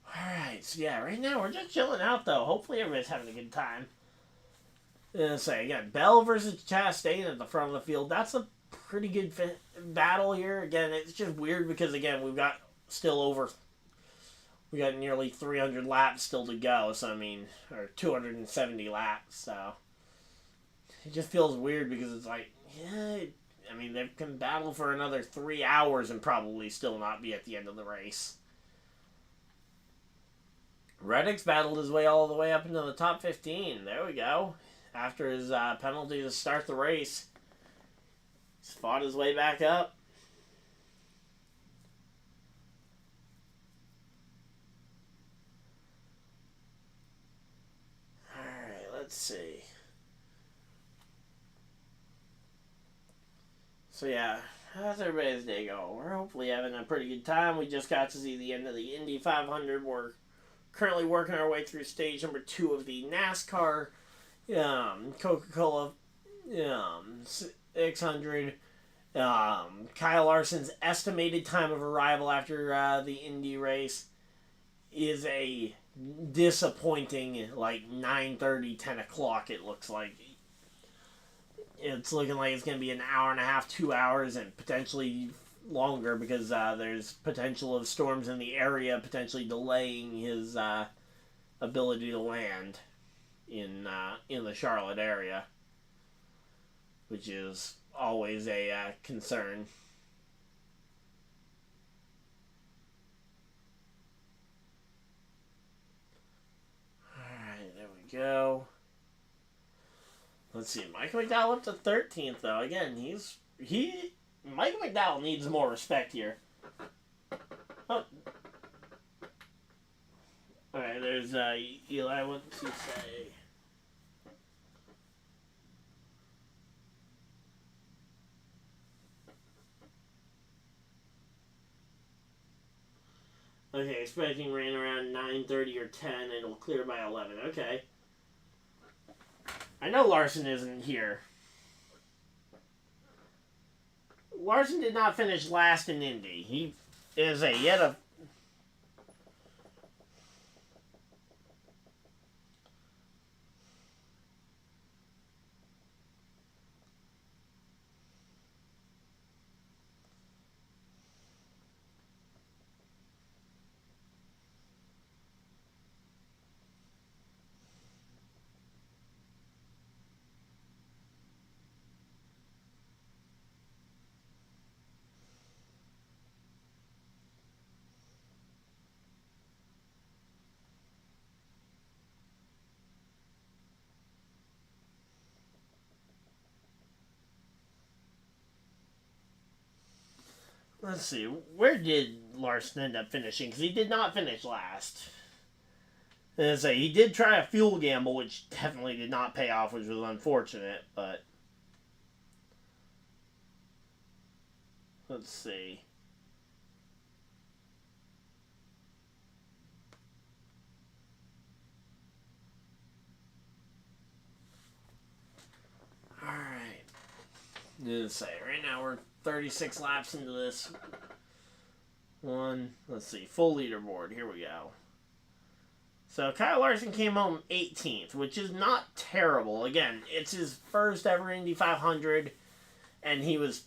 Alright, so yeah, right now we're just chilling out, though. Hopefully everybody's having a good time. Again, Bell versus Chastain at the front of the field. That's a pretty good battle here. Again, it's just weird because, again, we got nearly 300 laps still to go, so I mean, or 270 laps, so it just feels weird because it's like, yeah, I mean, they can battle for another 3 hours and probably still not be at the end of the race. Reddick's battled his way all the way up into the top 15. There we go. After his penalty to start the race, he's fought his way back up. Alright, let's see. So yeah, how's everybody's day going? We're hopefully having a pretty good time. We just got to see the end of the Indy 500. We're currently working our way through stage number 2 of the NASCAR Coca-Cola 600. KyleLarson's estimated time of arrival after the Indy race is a disappointing, like, 9:30, 10 o'clock, it looks like. It's looking like it's going to be an hour and a half, 2 hours, and potentially longer because there's potential of storms in the area potentially delaying his ability to land in the Charlotte area, which is always a concern. Alright, there we go. Let's see, Michael McDowell up to 13th, though. Again, Michael McDowell needs more respect here. Oh. Alright, there's Eli. What's he say? Okay, expecting rain around 9:30 or 10, and it'll clear by 11. Okay. I know Larson isn't here. Larson did not finish last in Indy. He is yet a... Let's see, where did Larson end up finishing? Because he did not finish last. And he did try a fuel gamble, which definitely did not pay off, which was unfortunate, but... Let's see. Alright. Right now we're 36 laps into this one. Let's see, full leaderboard. Here we go. So Kyle Larson came home 18th, which is not terrible. Again, it's his first ever Indy 500, and he was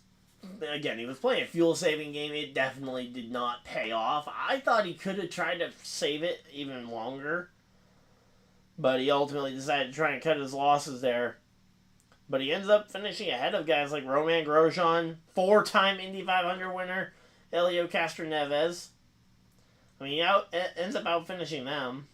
playing a fuel-saving game. It definitely did not pay off. I thought he could have tried to save it even longer, but he ultimately decided to try and cut his losses there. But he ends up finishing ahead of guys like Roman Grosjean, 4-time Indy 500 winner, Helio Castroneves. I mean, he ends up out-finishing them.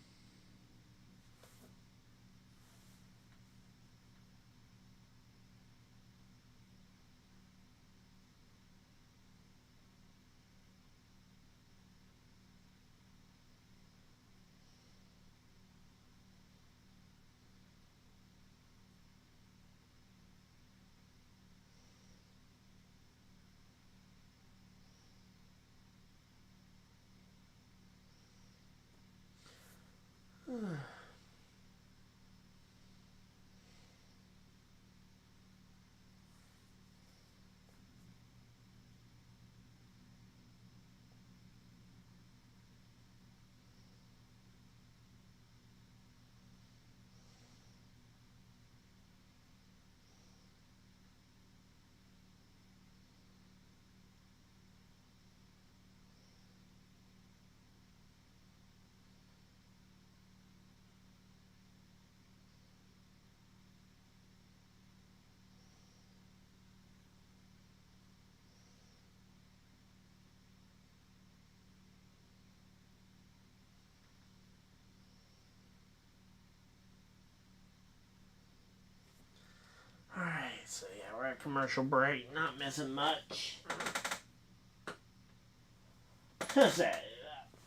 commercial break. Not missing much.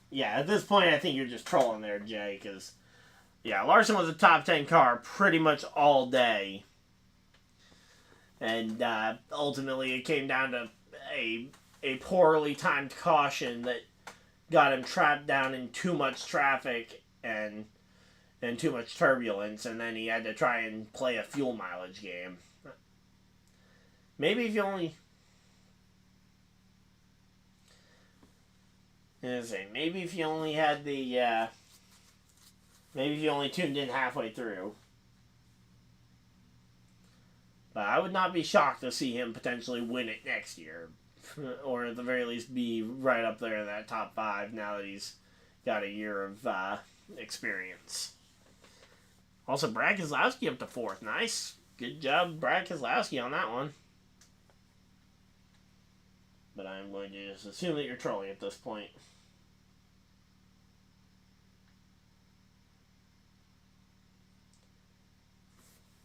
Yeah, at this point, I think you're just trolling there, Jay, because, yeah, Larson was a top 10 car pretty much all day. And ultimately, it came down to a poorly timed caution that got him trapped down in too much traffic and too much turbulence, and then he had to try and play a fuel mileage game. Maybe if you only... maybe if you only had the, maybe if you only tuned in halfway through. But I would not be shocked to see him potentially win it next year. Or at the very least be right up there in that top 5 now that he's got a year of experience. Also, Brad Keselowski up to 4th. Nice. Good job, Brad Keselowski, on that one. But I'm going to just assume that you're trolling at this point.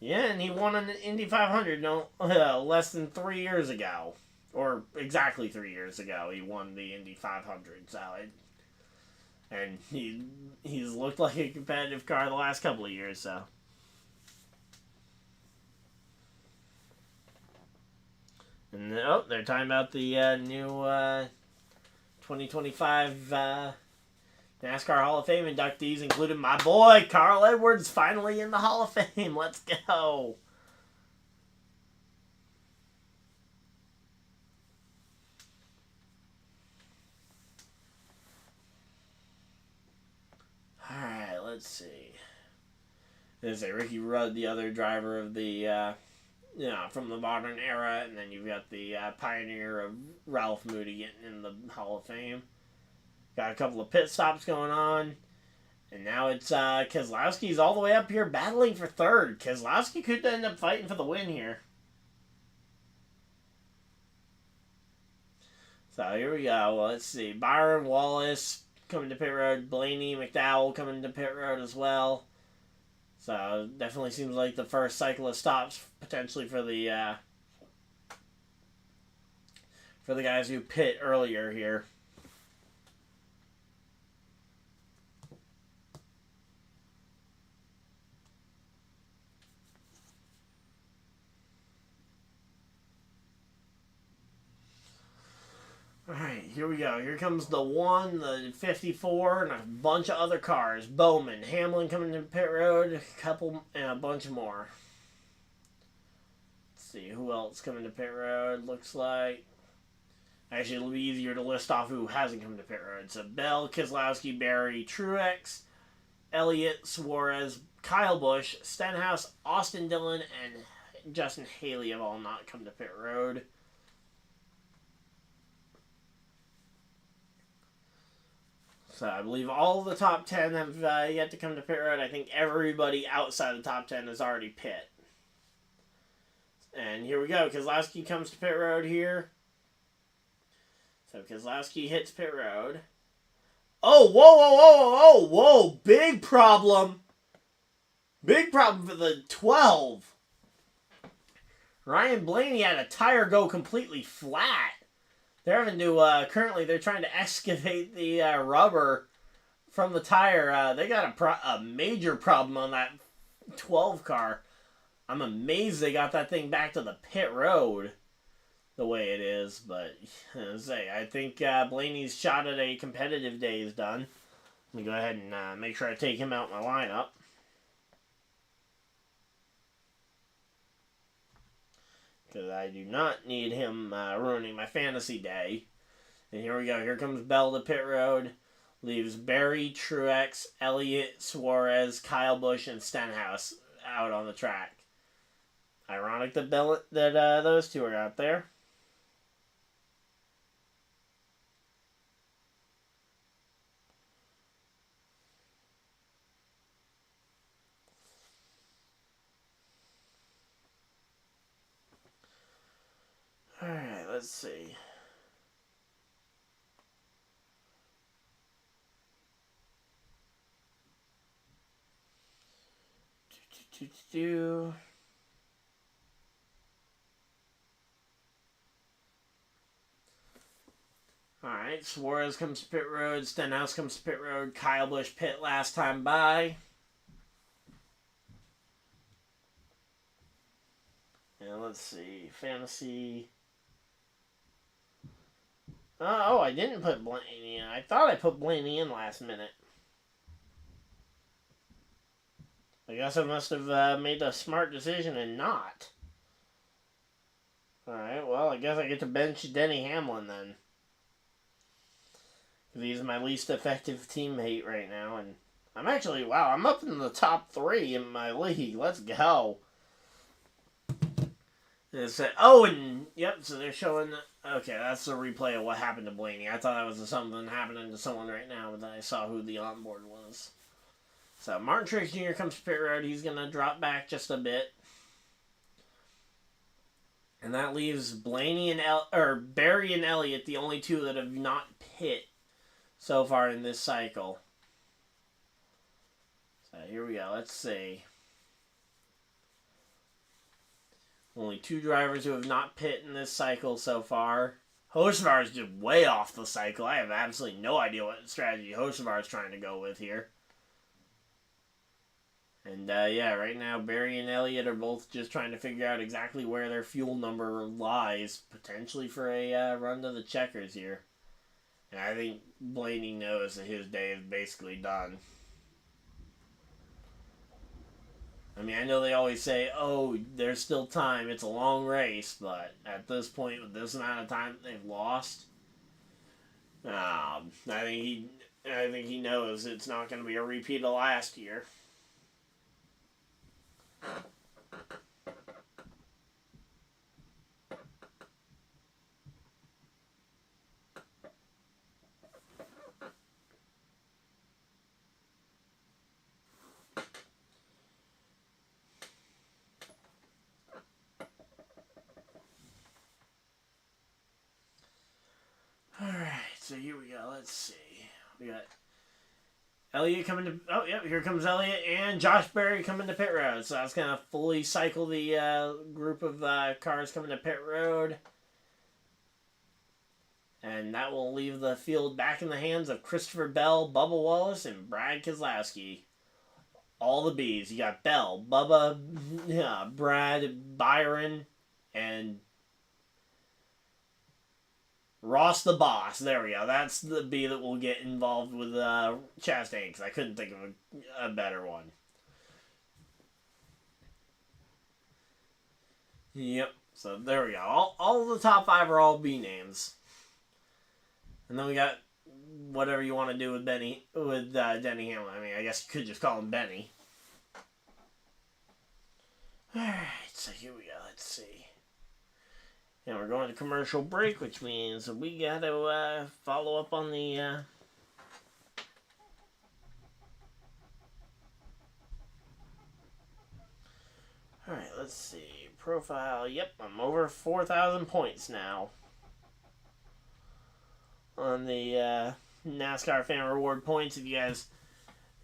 Yeah, and he won an Indy 500 less than 3 years ago. Or exactly 3 years ago, he won the Indy 500. So and he's looked like a competitive car the last couple of years, so. And they're talking about the new 2025 NASCAR Hall of Fame inductees, including my boy Carl Edwards, finally in the Hall of Fame. Let's go. Alright, let's see. There's a Ricky Rudd, the other driver of the, from the modern era, and then you've got the pioneer of Ralph Moody getting in the Hall of Fame. Got a couple of pit stops going on, and now it's Keselowski's all the way up here battling for 3rd. Keselowski could end up fighting for the win here. So here we go. Well, let's see. Byron Wallace coming to pit road. Blaney McDowell coming to pit road as well. So definitely seems like the first cycle of stops potentially for the guys who pit earlier here. Alright, here we go. Here comes the 1, the 54, and a bunch of other cars. Bowman, Hamlin coming to pit road, a couple, and a bunch more. Let's see, who else coming to pit road, looks like. Actually, it'll be easier to list off who hasn't come to pit road. So, Bell, Keselowski, Barry, Truex, Elliott, Suarez, Kyle Busch, Stenhouse, Austin Dillon, and Justin Haley have all not come to pit road. So I believe all of the top 10 have yet to come to pit road. I think everybody outside the top 10 has already pit. And here we go. Keselowski comes to pit road here. So Keselowski hits pit road. Oh, whoa, whoa, whoa, whoa, whoa. Big problem. Big problem for the 12. Ryan Blaney had a tire go completely flat. They're having to, currently they're trying to excavate the rubber from the tire. They got a major problem on that 12 car. I'm amazed they got that thing back to the pit road the way it is. But, I think Blaney's shot at a competitive day is done. Let me go ahead and make sure I take him out in my lineup. Because I do not need him ruining my fantasy day. And here we go. Here comes Bell to pit road. Leaves Barry, Truex, Elliott, Suarez, Kyle Busch, and Stenhouse out on the track. Ironic that those two are out there. Alright, let's see. Alright, Suarez comes to pit road. Stenhouse comes to pit road. Kyle Busch pit last time by. And let's see. Fantasy. Oh, I didn't put Blaney in. I thought I put Blaney in last minute. I guess I must have made a smart decision and not. Alright, well, I guess I get to bench DennyHamlin then. Because he's my least effective teammate right now. And I'm actually, wow, I'm up in the top 3 in my league. Let's go. Oh, and yep, so they're showing, okay, that's the replay of what happened to Blaney. I thought that was something happening to someone right now, but then I saw who the onboard was. So MartinTruexJr comes to pit road. He's going to drop back just a bit. And that leaves Blaney and Barry and Elliott, the only two that have not pit so far in this cycle. So here we go. Let's see. Only 2 drivers who have not pit in this cycle so far. Hocevar is just way off the cycle. I have absolutely no idea what strategy Hocevar is trying to go with here. And yeah, right now Barry and Elliott are both just trying to figure out exactly where their fuel number lies, potentially for a run to the checkers here. And I think Blaney knows that his day is basically done. I mean, I know they always say, oh, there's still time, it's a long race, but at this point, with this amount of time they've lost, I think he knows it's not going to be a repeat of last year. Alright, so here we go. Let's see. We got Elliott coming to... Oh, yep, here comes Elliott and Josh Berry coming to pit road. So that's going to fully cycle the group of cars coming to pit road. And that will leave the field back in the hands of Christopher Bell, Bubba Wallace, and Brad Keselowski. All the Bs. You got Bell, Bubba, Brad, Byron, and Ross the Boss. There we go. That's the B that will get involved with Chastain, because I couldn't think of a better one. Yep. So there we go. All the top 5 are all B names. And then we got whatever you want to do with DennyHamlin. I mean, I guess you could just call him Benny. Alright, so here we go. Let's see. And we're going to commercial break, which means we got to follow up on the... Alright, let's see. Profile. Yep, I'm over 4,000 points now on the NASCAR fan reward points. If you guys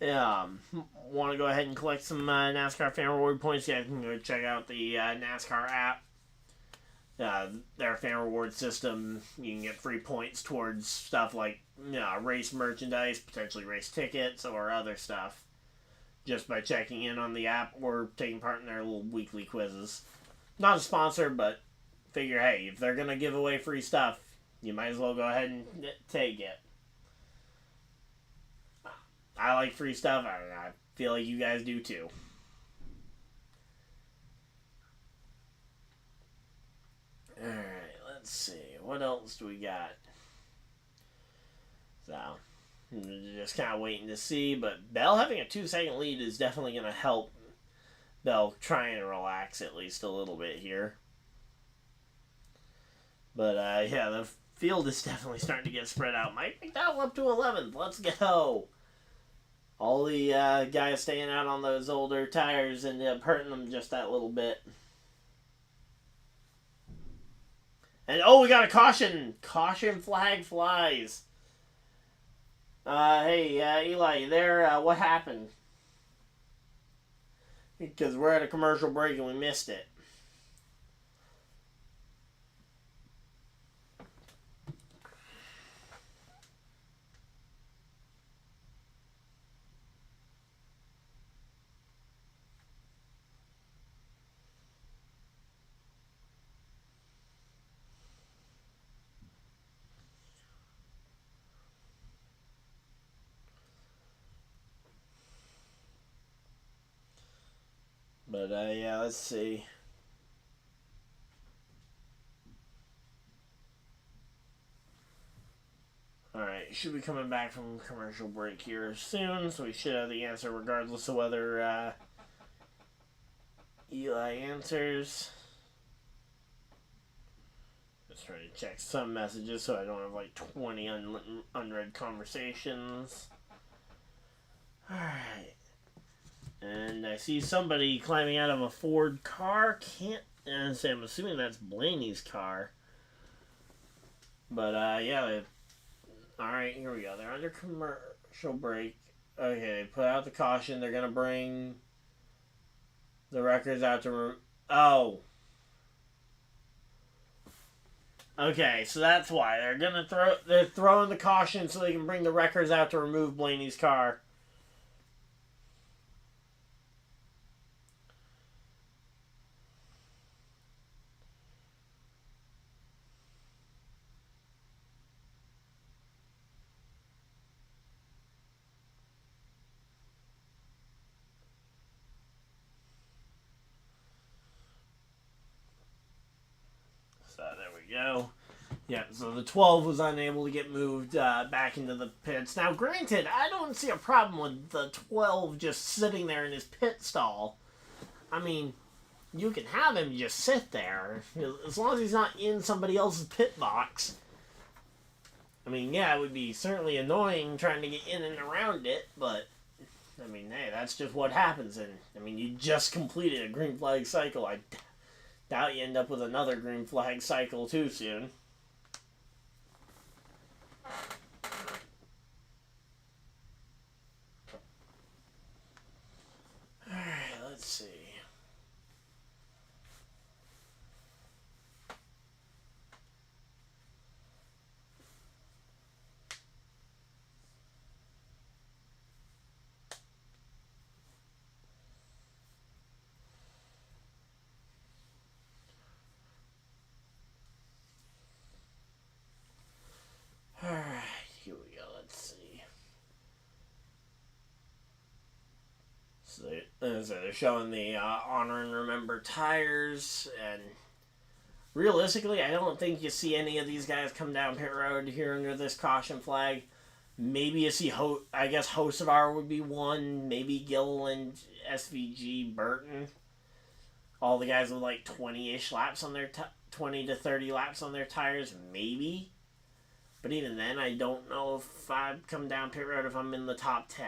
want to go ahead and collect some NASCAR fan reward points, you guys can go check out the NASCAR app. Their fan reward system, you can get free points towards stuff like race merchandise, potentially race tickets, or other stuff, just by checking in on the app or taking part in their little weekly quizzes. Not a sponsor, but figure, hey, if they're going to give away free stuff, you might as well go ahead and take it. I like free stuff. I feel like you guys do too. Alright, let's see. What else do we got? So, just kind of waiting to see. But Bell having a 2-second lead is definitely going to help Bell try and relax at least a little bit here. But, yeah, the field is definitely starting to get spread out. Mike McDowell up to 11th. Let's go. All the guys staying out on those older tires and hurting them just that little bit. And, oh, we got a caution. Caution flag flies. Hey, Eli, you there? What happened? Because we're at a commercial break and we missed it. But yeah, let's see. Alright, should be coming back from commercial break here soon, so we should have the answer regardless of whether Eli answers. Just trying to check some messages so I don't have like 20 unread conversations. Alright. And I see somebody climbing out of a Ford car. I'm assuming that's Blaney's car. But yeah, alright, here we go. They're under commercial break. Okay, they put out the caution. They're going to bring the records out to... Oh. Okay, so that's why. They're throwing the caution so they can bring the records out to remove Blaney's car. So there we go. Yeah, so the 12 was unable to get moved back into the pits. Now, granted, I don't see a problem with the 12 just sitting there in his pit stall. I mean, you can have him just sit there, as long as he's not in somebody else's pit box. I mean, yeah, it would be certainly annoying trying to get in and around it, but, I mean, hey, that's just what happens. And, I mean, you just completed a green flag cycle. I doubt you end up with another green flag cycle too soon. Alright, let's see. Alright, here we go, let's see. So they're showing the Honor and Remember tires, and realistically, I don't think you see any of these guys come down pit road here under this caution flag. Maybe you see, I guess Hocevar would be one, maybe Gill and SVG Burton. All the guys with like 20-ish laps on their 20 to 30 laps on their tires, maybe. But even then, I don't know if I'd come down pit road if I'm in the top 10.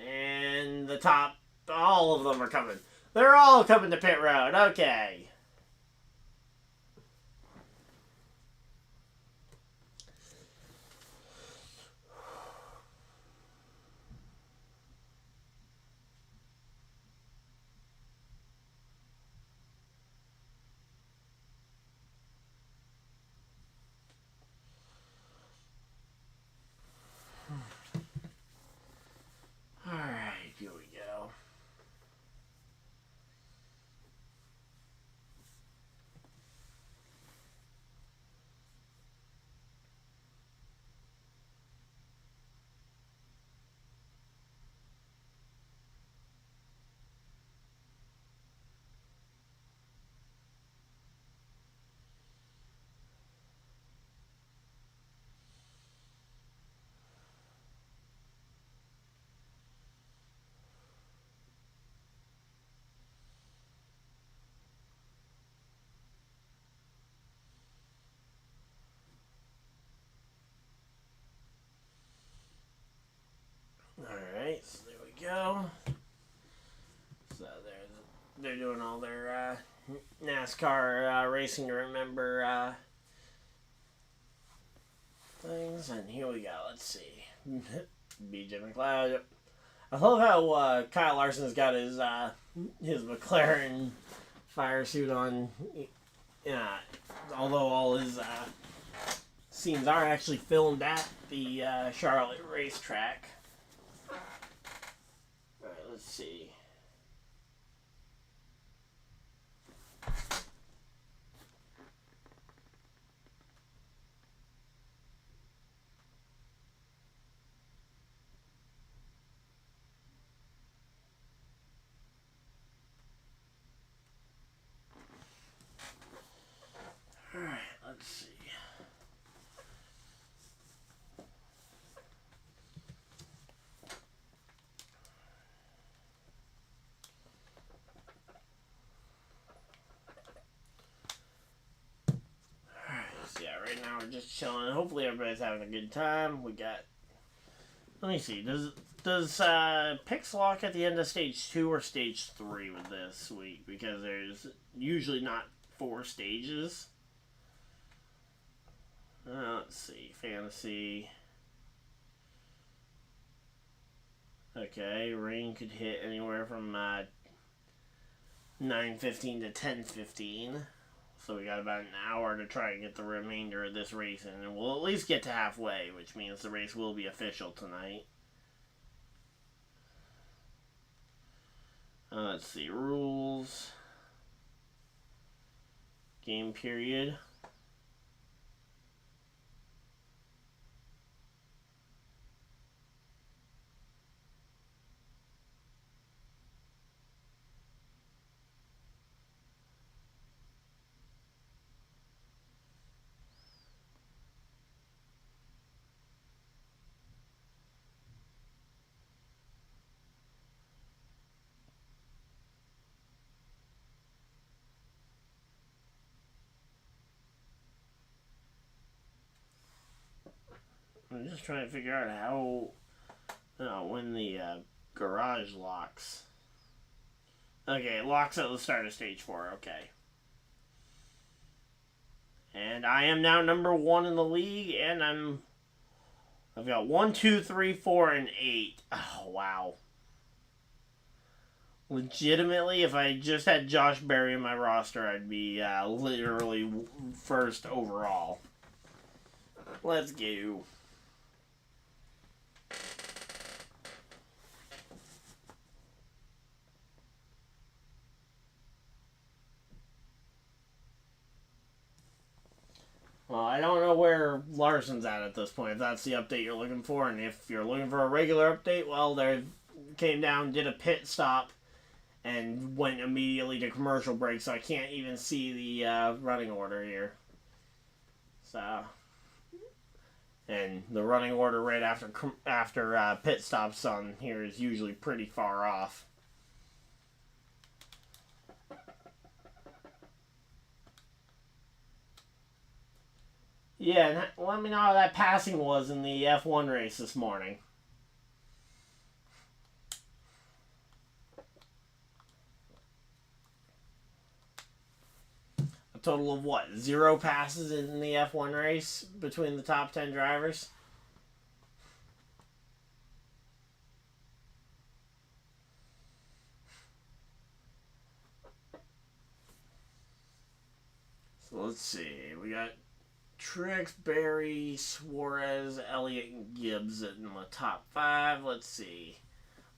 And the top, all of them are coming. They're all coming to pit road. Okay. Alright, here we go. Alright, so there we go. So they're doing all their NASCAR racing to remember things, and here we go. Let's see. BJ McLeod. I love how KyleLarson's got his McLaren fire suit on. Although all his scenes are actually filmed at the Charlotte racetrack. Alright, let's see. just chilling. Hopefully everybody's having a good time. We got... Let me see. Does picks lock at the end of stage 2 or stage 3 with this week? Because there's usually not 4 stages. Let's see. Fantasy. Okay, rain could hit anywhere from 9:15 to 10:15. So we got about an hour to try and get the remainder of this race in. And we'll at least get to halfway, which means the race will be official tonight. Let's see. Rules. Game period. I'm just trying to figure out how, when the garage locks. Okay, it locks at the start of stage 4, okay. And I am now number 1 in the league, and I've got 1, 2, 3, 4, and 8. Oh, wow. Legitimately, if I just had Josh Berry in my roster, I'd be literally first overall. Let's go. Well, I don't know where Larson's at this point, if that's the update you're looking for. And if you're looking for a regular update, well, they came down, did a pit stop, and went immediately to commercial break, so I can't even see the running order here. So, and the running order right after pit stops on here is usually pretty far off. Yeah, let me know how that passing was in the F1 race this morning. A total of what? 0 passes in the F1 race between the top 10 drivers? So let's see. We got Truex, Berry, Suarez, Elliott, and Gibbs in the top 5. Let's see.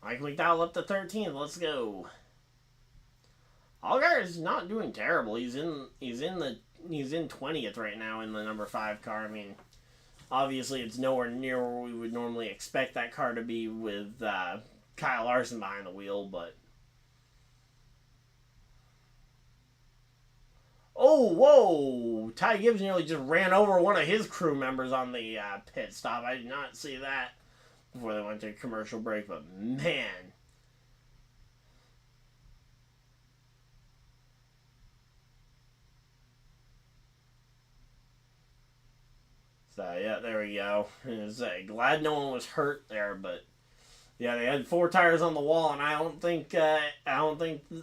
Mike McDowell up to 13th. Let's go. Allgaier is not doing terrible. He's in 20th right now in the number 5 car. I mean, obviously it's nowhere near where we would normally expect that car to be with KyleLarson behind the wheel, but oh, whoa! Ty Gibbs nearly just ran over one of his crew members on the pit stop. I did not see that before they went to commercial break, but man. So, yeah, there we go. Glad no one was hurt there, but yeah, they had 4 tires on the wall, and I don't think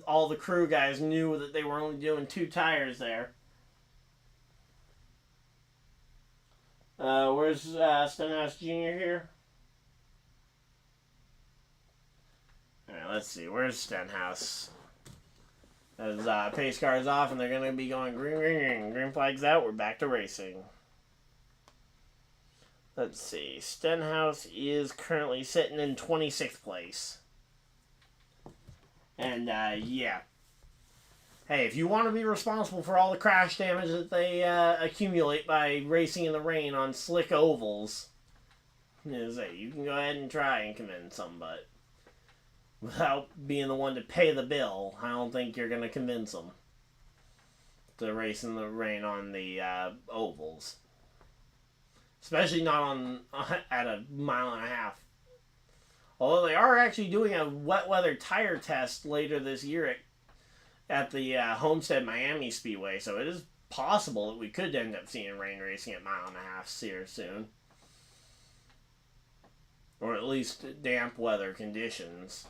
all the crew guys knew that they were only doing 2 tires there. Where's Stenhouse Jr. here? Alright, let's see. Where's Stenhouse? As pace car is off, and they're going to be going green, green, green. Green flag's out. We're back to racing. Let's see. Stenhouse is currently sitting in 26th place. And, yeah. Hey, if you want to be responsible for all the crash damage that they accumulate by racing in the rain on slick ovals, you can go ahead and try and convince them, but without being the one to pay the bill, I don't think you're going to convince them to race in the rain on the ovals. Especially not at a 1.5 miles. Although they are actually doing a wet weather tire test later this year at the Homestead Miami Speedway, so it is possible that we could end up seeing rain racing at 1.5 miles here soon. Or at least damp weather conditions.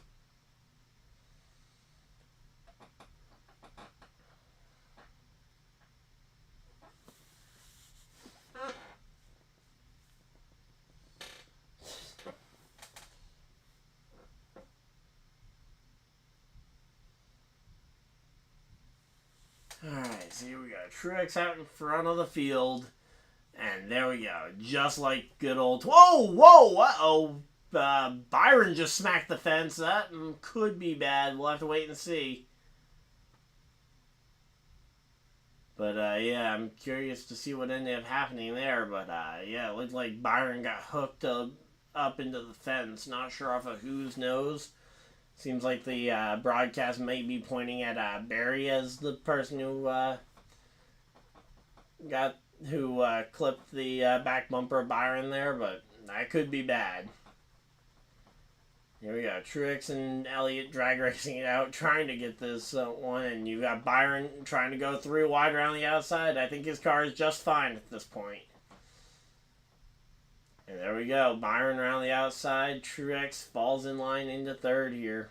Alright, so here we go. Truex out in front of the field. And there we go. Just like good old... Whoa! Whoa! Uh-oh. Byron just smacked the fence. That could be bad. We'll have to wait and see. But, yeah, I'm curious to see what ended up happening there. But, yeah, it looked like Byron got hooked up into the fence. Not sure off of whose nose. Seems like the broadcast may be pointing at Barry as the person who clipped the back bumper of Byron there, but that could be bad. Here we go. Truex and Elliott drag racing it out, trying to get this one, and you got Byron trying to go through wide around the outside. I think his car is just fine at this point. And there we go. Byron around the outside. Truex falls in line into third here.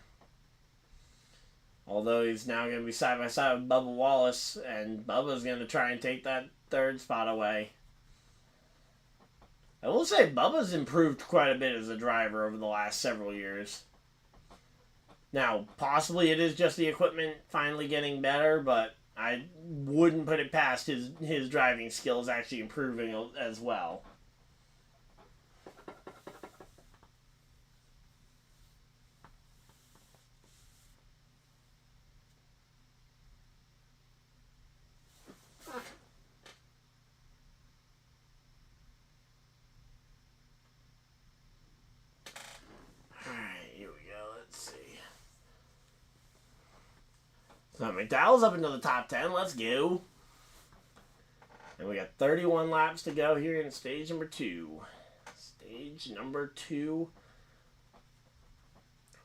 Although he's now going to be side by side with Bubba Wallace, and Bubba's going to try and take that third spot away. I will say Bubba's improved quite a bit as a driver over the last several years. Now, possibly it is just the equipment finally getting better, but I wouldn't put it past his driving skills actually improving as well. So McDowell's up into the top 10. Let's go. And we got 31 laps to go here in stage number 2. Stage number 2.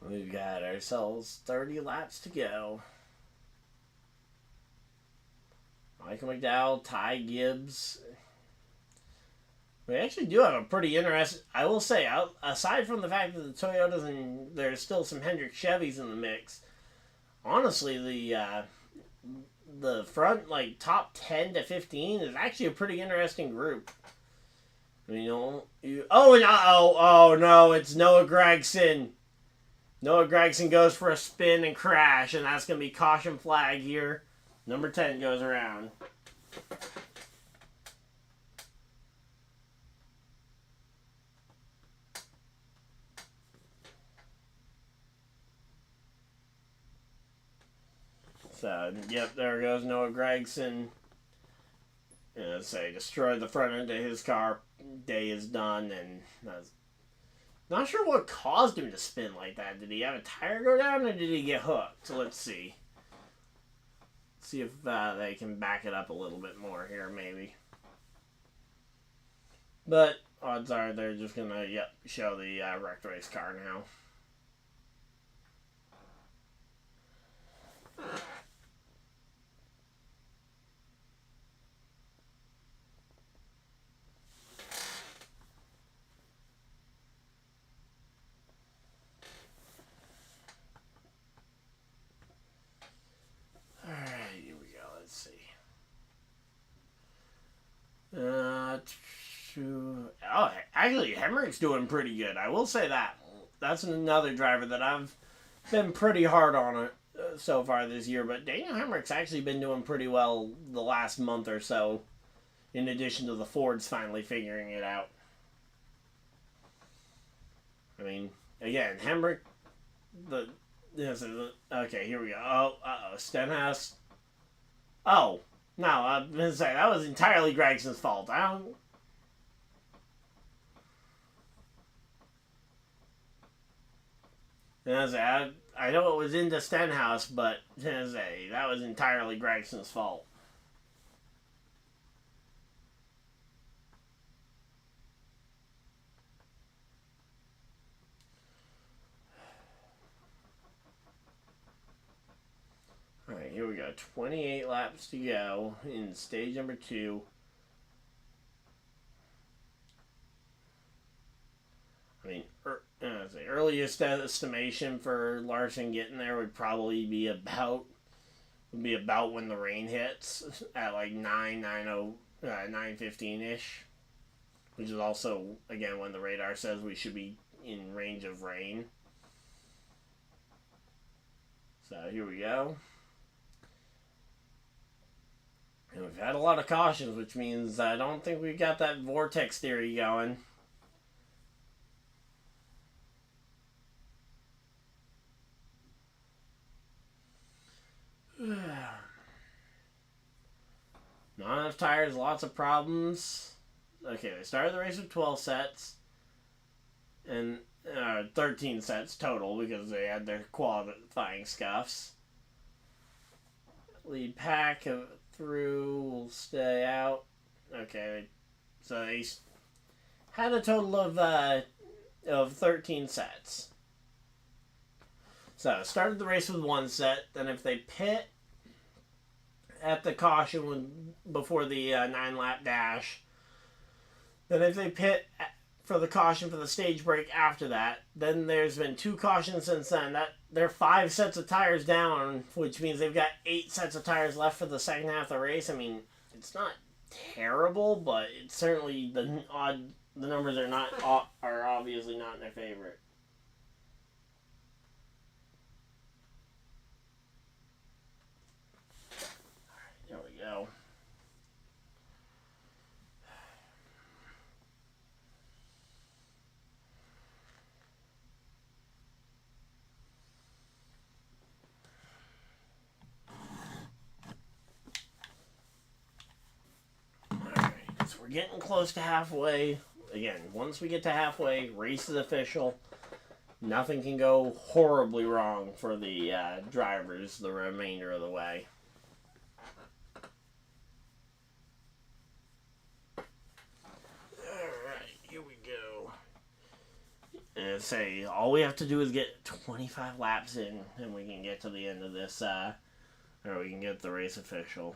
We've got ourselves 30 laps to go. Michael McDowell, Ty Gibbs. We actually do have a pretty interesting... I will say, aside from the fact that the Toyotas and there's still some Hendrick Chevys in the mix... Honestly, the front, like, top 10 to 15 is actually a pretty interesting group. I mean, oh no, it's Noah Gragson. Noah Gragson goes for a spin and crash, and that's going to be caution flag here. Number 10 goes around. So, yep, there goes Noah Gragson. Destroyed the front end of his car. Day is done, and not sure what caused him to spin like that. Did he have a tire go down, or did he get hooked? So let's see. See if they can back it up a little bit more here, maybe. But odds are they're just gonna, show the wrecked race car now. Actually, Hemrick's doing pretty good. I will say that. That's another driver that I've been pretty hard on so far this year. But Daniel Hemrick's actually been doing pretty well the last month or so, in addition to the Fords finally figuring it out. I mean, again, Hemrick, okay, here we go. Uh-oh, Stenhouse. Oh, no, I was going to say, that was entirely Gregson's fault. I know it was into Stenhouse, but that was entirely Gregson's fault. Alright, here we go. go. 28 laps to go in stage number 2. I mean, the earliest estimation for Larson getting there would probably be about when the rain hits at like 9:15-ish, which is also, again, when the radar says we should be in range of rain. So here we go. And we've had a lot of cautions, which means I don't think we've got that vortex theory going. Not enough tires, lots of problems. Okay, they started the race with 12 sets. And 13 sets total because they had their qualifying scuffs. Lead pack through will stay out. Okay, so they had a total of 13 sets. So started the race with 1 set. Then if they pit at the caution before the 9-lap dash, then if they pit for the caution for the stage break after that, then there's been 2 cautions since then. They're 5 sets of tires down, which means they've got 8 sets of tires left for the second half of the race. I mean, it's not terrible, but it's certainly the numbers are obviously not in their favor. There we go. So we're getting close to halfway. Again, once we get to halfway, race is official. Nothing can go horribly wrong for the drivers the remainder of the way. Alright, here we go. And say, all we have to do is get 25 laps in, and we can get to the end of this, or we can get the race official.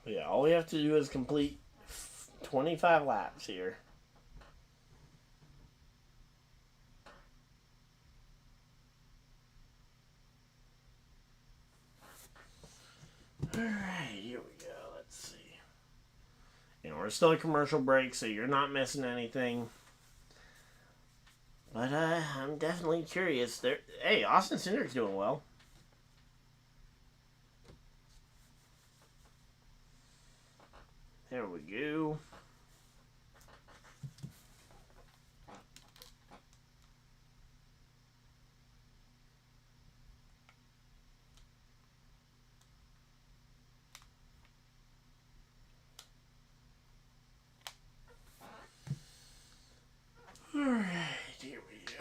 Yeah, all we have to do is complete 25 laps here. Alright, here we go. Let's see. We're still a commercial break, so you're not missing anything. But I'm definitely curious. Hey, Austin Cindric's doing well. There we go. Alright, here we go.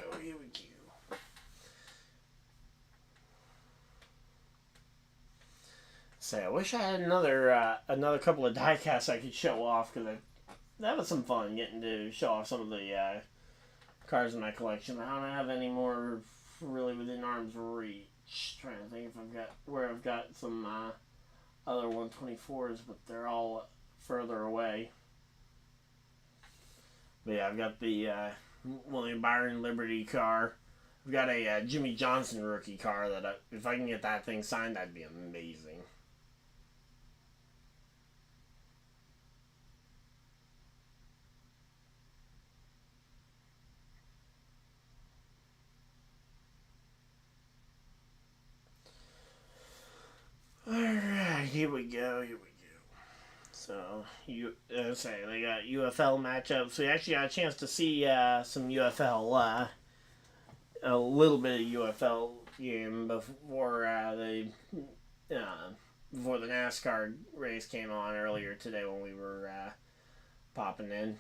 Say, I wish I had another couple of diecasts I could show off, because that was some fun getting to show off some of the cars in my collection. I don't have any more really within arm's reach. Trying to think if I've got some other 124s, but they're all further away. But yeah, I've got the William Byron Liberty car. I've got a Jimmy Johnson rookie car that if I can get that thing signed, that'd be amazing. Alright, here we go. So, they got UFL matchups. We actually got a chance to see some UFL, a little bit of UFL game before before the NASCAR race came on earlier today when we were popping in.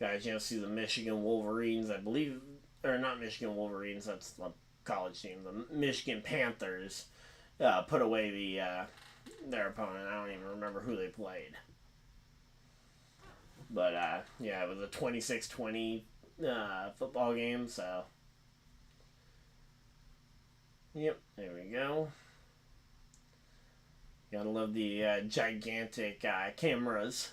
got a chance to see the Michigan Wolverines, I believe, or not Michigan Wolverines, that's the college team, the Michigan Panthers, put away their opponent. I don't even remember who they played. But, yeah, it was a 26-20 football game, so. Yep, there we go. Gotta love the gigantic cameras.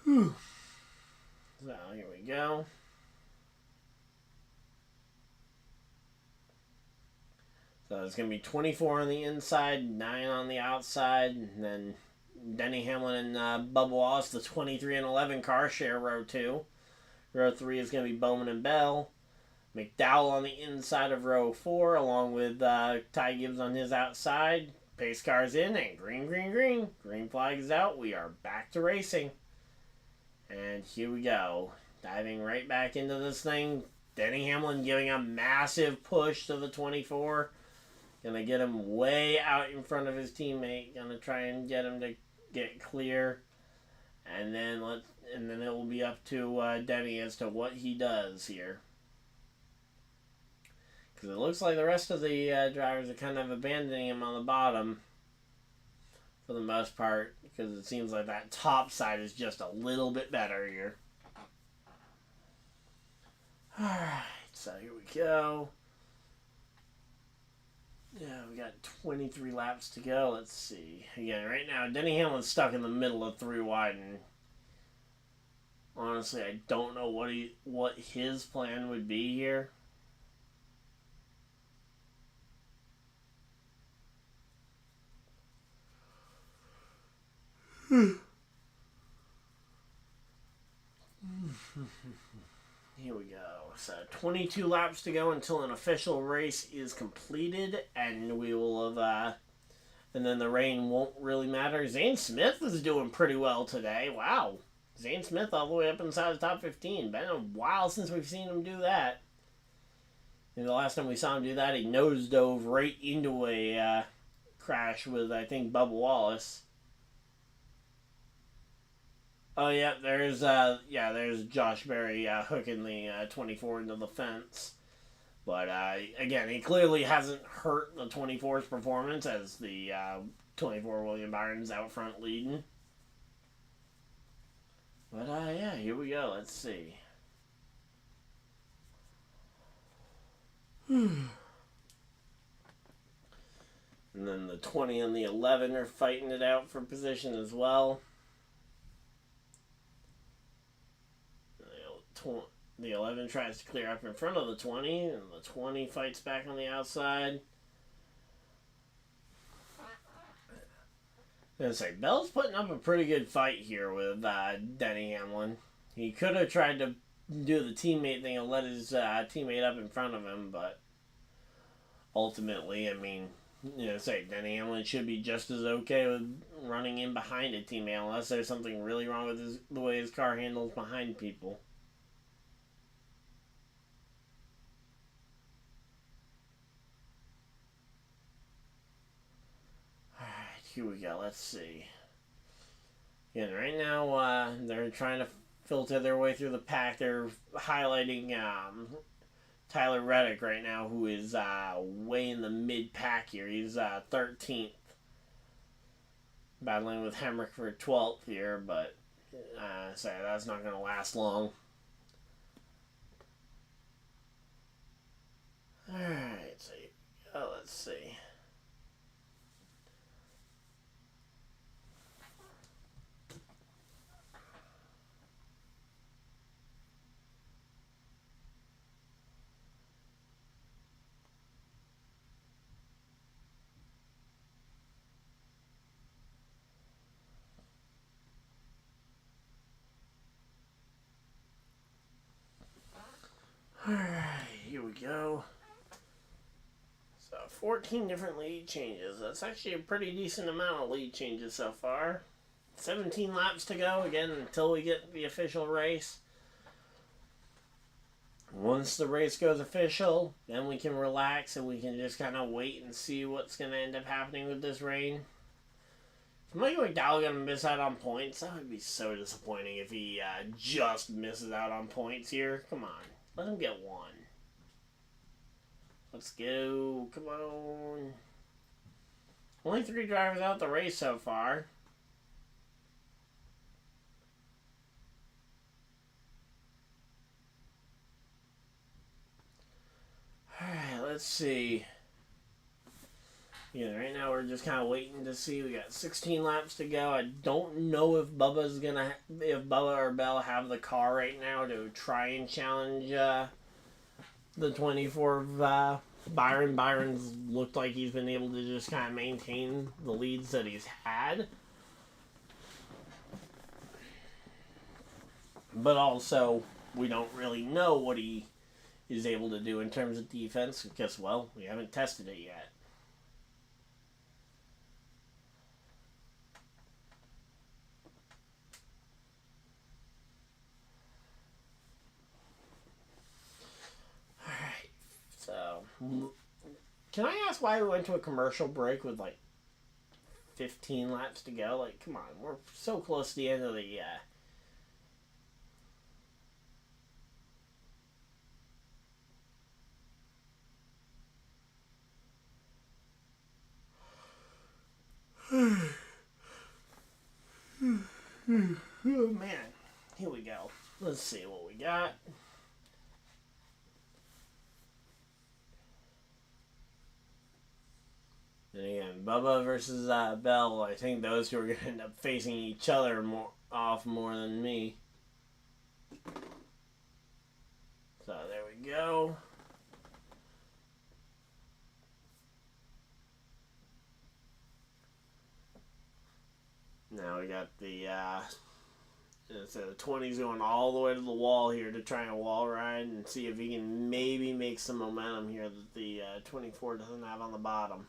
Whew. So, here we go. So it's going to be 24 on the inside, 9 on the outside, and then DennyHamlin and Bubba Wallace, the 23 and 11 car, share row 2. Row 3 is going to be Bowman and Bell. McDowell on the inside of row 4, along with Ty Gibbs on his outside. Pace cars in, and green, green, green. Green flag is out. We are back to racing. And here we go. Diving right back into this thing. DennyHamlin giving a massive push to the 24. Gonna get him way out in front of his teammate. Gonna try and get him to get clear. And then it will be up to Denny as to what he does here. Because it looks like the rest of the drivers are kind of abandoning him on the bottom for the most part. Because it seems like that top side is just a little bit better here. Alright, so here we go. Yeah, we got 23 laps to go. Let's see. Again, right now, DennyHamlin's stuck in the middle of 3 wide, and honestly, I don't know what his plan would be here. Here we go. So 22 laps to go until an official race is completed, and we will have, and then the rain won't really matter. Zane Smith is doing pretty well today. Wow. Zane Smith all the way up inside the top 15. Been a while since we've seen him do that. And the last time we saw him do that, he nose dove right into a crash with, I think, Bubba Wallace. Oh yeah, there's Josh Berry hooking the 24 into the fence. But again, he clearly hasn't hurt the 24's performance as the 24 William Byron's out front leading. But yeah, here we go. Let's see. And then the 20 and the 11 are fighting it out for position as well. The 11 tries to clear up in front of the 20, and the 20 fights back on the outside. I was gonna say, Bell's putting up a pretty good fight here with DennyHamlin. He could have tried to do the teammate thing and let his teammate up in front of him, but ultimately, I mean, DennyHamlin should be just as okay with running in behind a teammate unless there's something really wrong with the way his car handles behind people. Here we go. Let's see. Again, right now they're trying to filter their way through the pack. They're highlighting Tyler Reddick right now, who is way in the mid-pack here. He's 13th. Battling with Hemrick for 12th here, but that's not going to last long. Alright, so let's see. Alright, here we go. So, 14 different lead changes. That's actually a pretty decent amount of lead changes so far. 17 laps to go, again, until we get the official race. Once the race goes official, then we can relax and we can just kind of wait and see what's going to end up happening with this rain. Is Michael McDowell going to miss out on points? That would be so disappointing if he just misses out on points here. Come on. Let him get one. Let's go. Come on. Only 3 drivers out the race so far. Alright, let's see. Yeah, right now we're just kind of waiting to see. We got 16 laps to go. I don't know if Bubba or Bell have the car right now to try and challenge the 24 of Byron. Byron's looked like he's been able to just kind of maintain the leads that he's had. But also, we don't really know what he is able to do in terms of defense because, well, we haven't tested it yet. Alright, so, can I ask why we went to a commercial break with like 15 laps to go? Like, come on, we're so close to the end of the oh man, here we go. Let's see what we got. And again, Bubba versus Bell. I think those two are going to end up facing each other more than me. So there we go. Now we got the 20's going all the way to the wall here to try and wall ride and see if he can maybe make some momentum here that the 24 doesn't have on the bottom.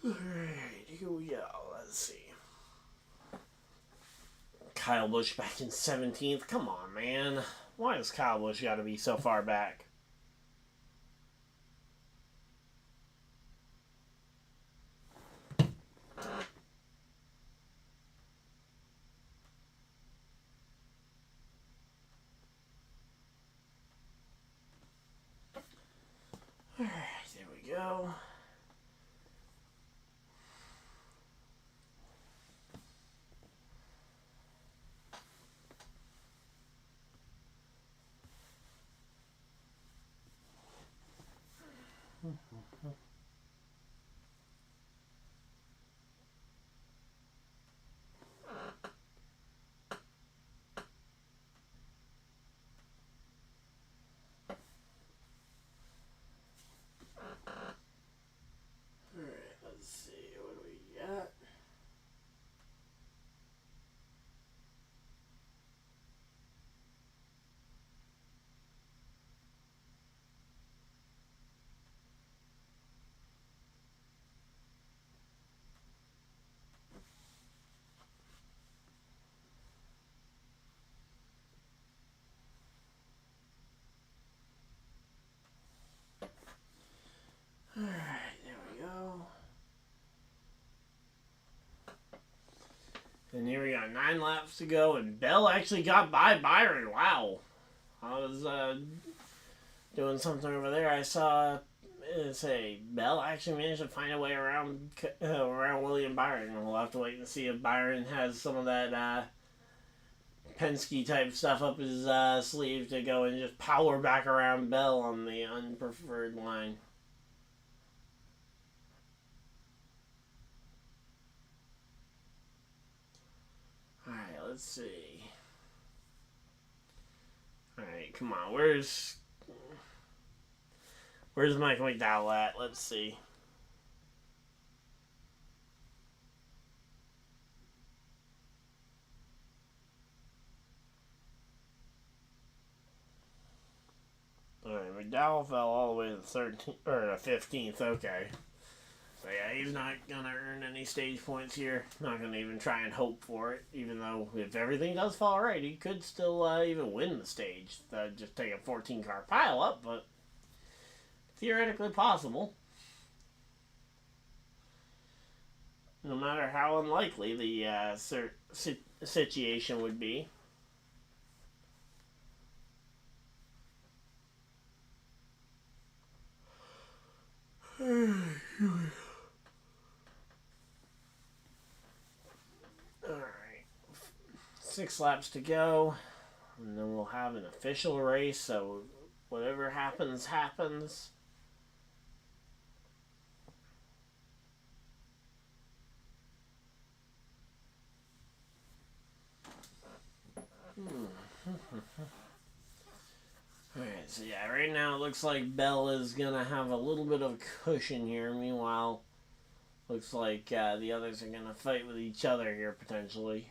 Alright, here we go. Let's see. Kyle Busch back in 17th. Come on, man. Why does Kyle Busch got to be so far back? Alright, there we go. Alright, there we go. And here we got 9 laps to go, and Bell actually got by Byron. Wow. I was doing something over there. I saw Bell actually managed to find a way around William Byron. And we'll have to wait and see if Byron has some of that Penske type stuff up his sleeve to go and just power back around Bell on the unpreferred line. Alright, let's see. Alright, come on. Where's Mike McDowell at? Let's see. Alright, McDowell fell all the way to the 13th or the 15th. Okay. So yeah, he's not going to earn any stage points here. Not going to even try and hope for it, even though if everything does fall right, he could still even win the stage. Just take a 14-car pile-up, but theoretically possible. No matter how unlikely the situation would be. Alright. 6 laps to go. And then we'll have an official race, so whatever happens, happens. Alright, so yeah, right now it looks like Bell is going to have a little bit of cushion here. Meanwhile, looks like the others are going to fight with each other here, potentially.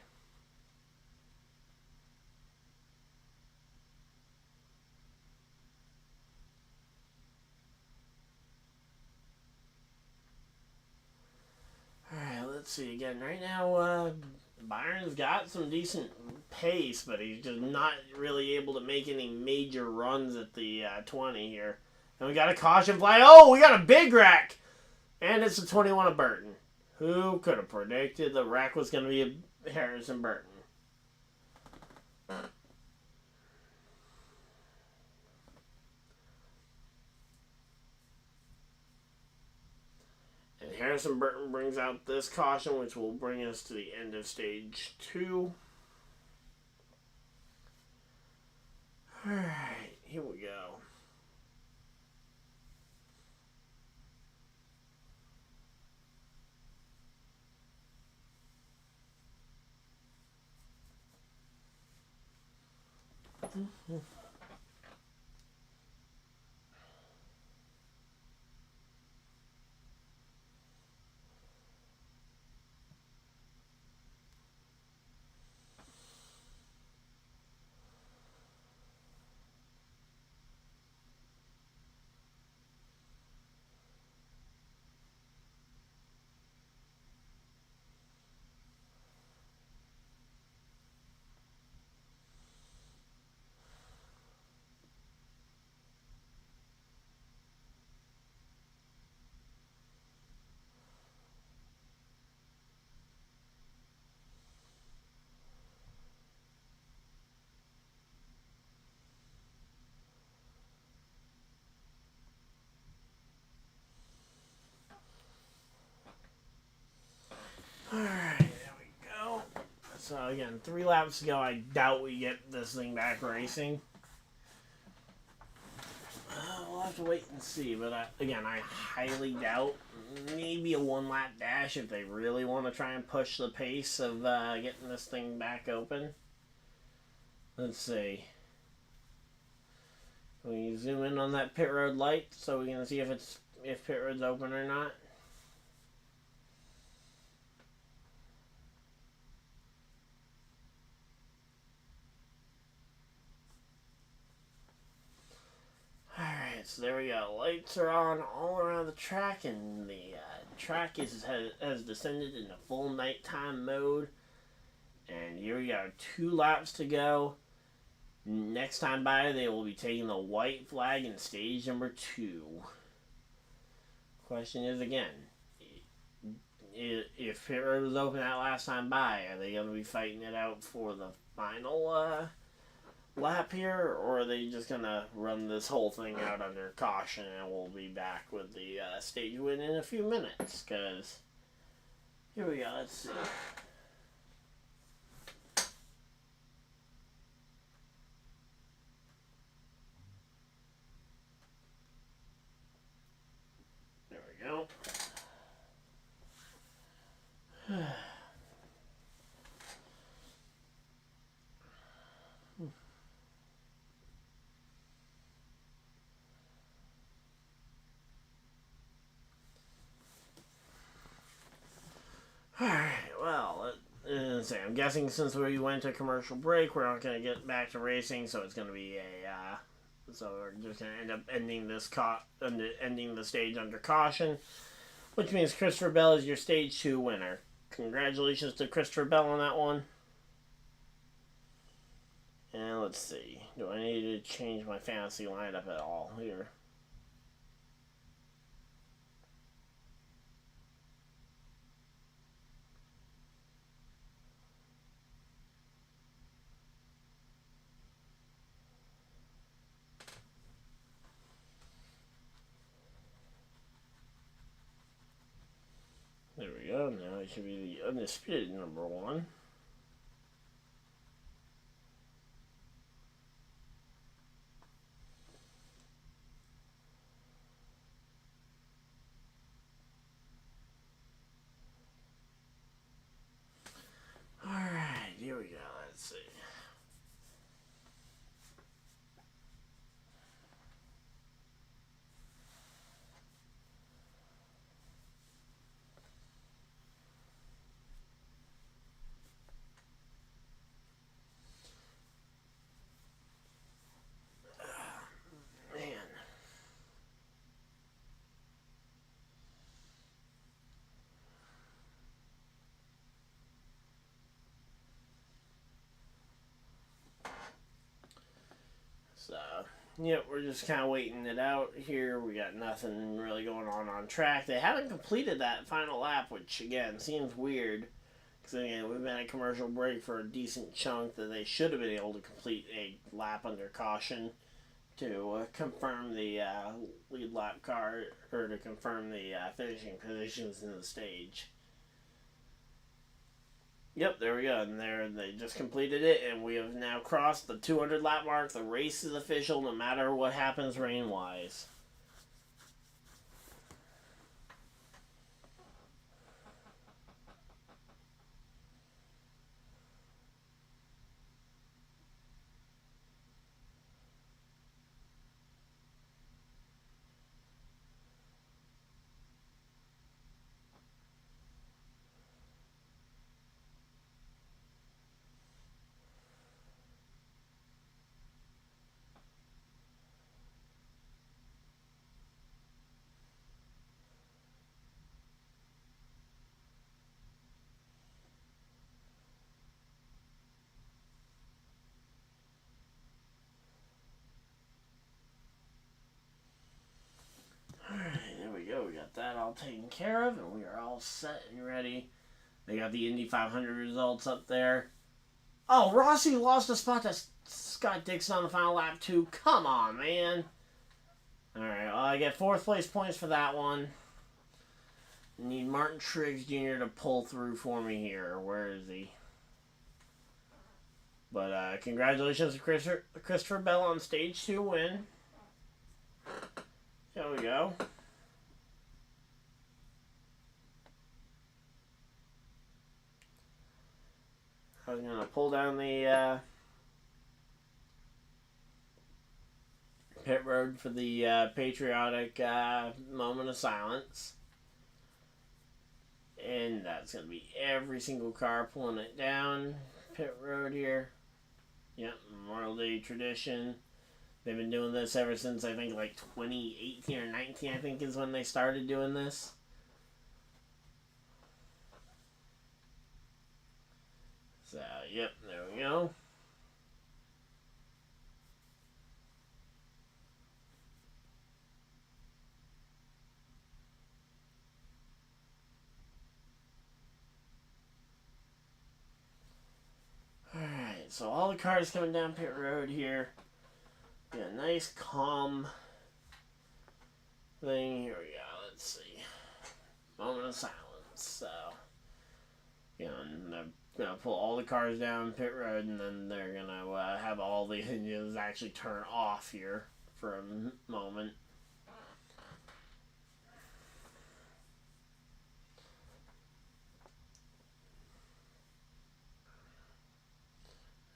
Alright, let's see again. Right now, Byron's got some decent pace, but he's just not really able to make any major runs at the 20 here. And we got a caution flag. Oh, we got a big wreck! And it's a 21 of Burton. Who could have predicted the wreck was going to be a Harrison Burton? And Harrison Burton brings out this caution, which will bring us to the end of stage 2. Alright, here we go. Alright, there we go. So again, 3 laps to go. I doubt we get this thing back racing. We'll have to wait and see, but again, I highly doubt. Maybe a 1-lap dash if they really want to try and push the pace of getting this thing back open. Let's see. Can we zoom in on that pit road light so we can see if pit road's open or not? So there we go. Lights are on all around the track, and the track has descended into full nighttime mode. And here we go. 2 laps to go. Next time by, they will be taking the white flag in stage number 2. Question is again, if pit road was open that last time by, are they going to be fighting it out for the final lap here, or are they just gonna run this whole thing out under caution and we'll be back with the stage win in a few minutes? Because here we go, let's see. There we go. Alright, well, I'm guessing since we went to commercial break, we're not going to get back to racing, so it's going to be so we're just going to end up ending this ending the stage under caution. which means Christopher Bell is your Stage 2 winner. Congratulations to Christopher Bell on that one. And let's see. Do I need to change my fantasy lineup at all here? There we go. Now it should be the undisputed number 1. Alright, here we go. Let's see. So, yep, we're just kind of waiting it out here. We got nothing really going on track. They haven't completed that final lap, which, again, seems weird. Because, again, we've been at commercial break for a decent chunk that they should have been able to complete a lap under caution to confirm the lead lap car, or to confirm the finishing positions in the stage. Yep, there we go. And there they just completed it, and we have now crossed the 200 lap mark. The race is official, no matter what happens rain-wise. We got that all taken care of, and we are all set and ready. They got the Indy 500 results up there. Oh, Rossi lost a spot to Scott Dixon on the final lap, too. Come on, man. Alright, well, I get 4th place points for that one. I need MartinTruexJr to pull through for me here. Where is he? But congratulations to Christopher Bell on Stage 2 win. There we go. I was going to pull down the pit road for the patriotic moment of silence. And that's going to be every single car pulling it down pit road here. Yep, Memorial Day tradition. They've been doing this ever since, I think, like 2018 or 19, I think, is when they started doing this. So, yep, there we go. Alright, so all the cars coming down pit road here. Got a nice, calm thing. Here we go, let's see. Moment of silence, so. You know, and they're going to pull all the cars down pit road, and then they're going to have all the engines actually turn off here for a moment.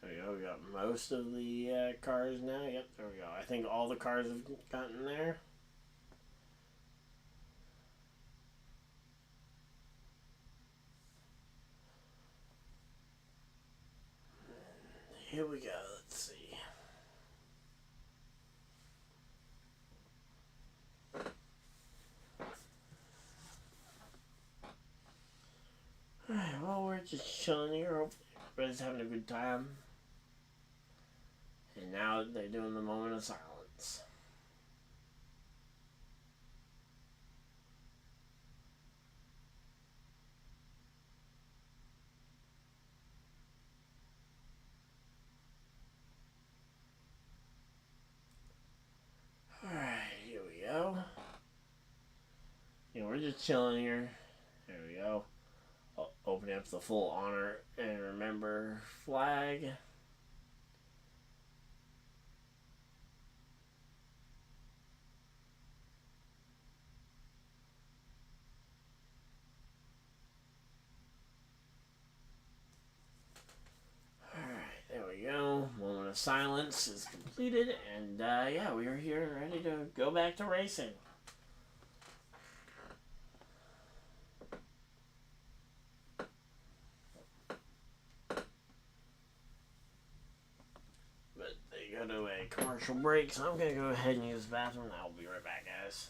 There we go, we got most of the cars now. Yep, there we go. I think all the cars have gotten there. Here we go, let's see. just chilling here. Hopefully everybody's having a good time. And now they're doing the moment of silence. Alright, here we go. Yeah, we're just chilling here. There we go. Opening up the full honor and remember flag. There we go. Moment of silence is completed, and yeah, we are here ready to go back to racing. But they go to a commercial break, so I'm gonna go ahead and use the bathroom. And I'll be right back, guys.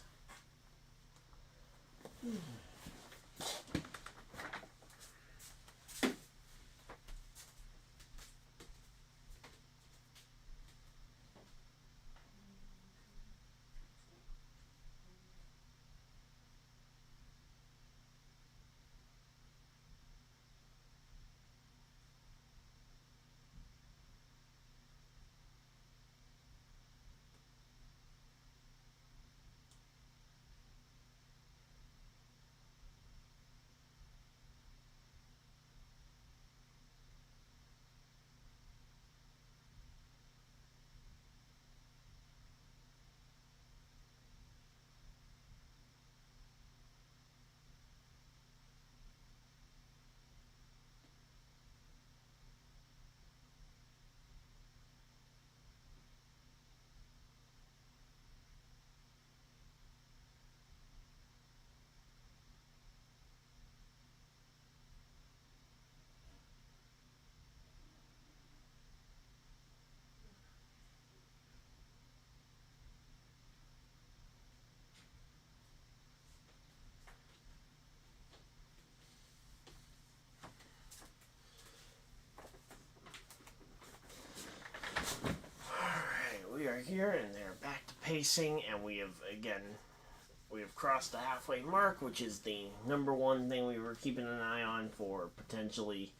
We are here, and they're back to pacing, and we have crossed the halfway mark, which is the number 1 thing we were keeping an eye on for potentially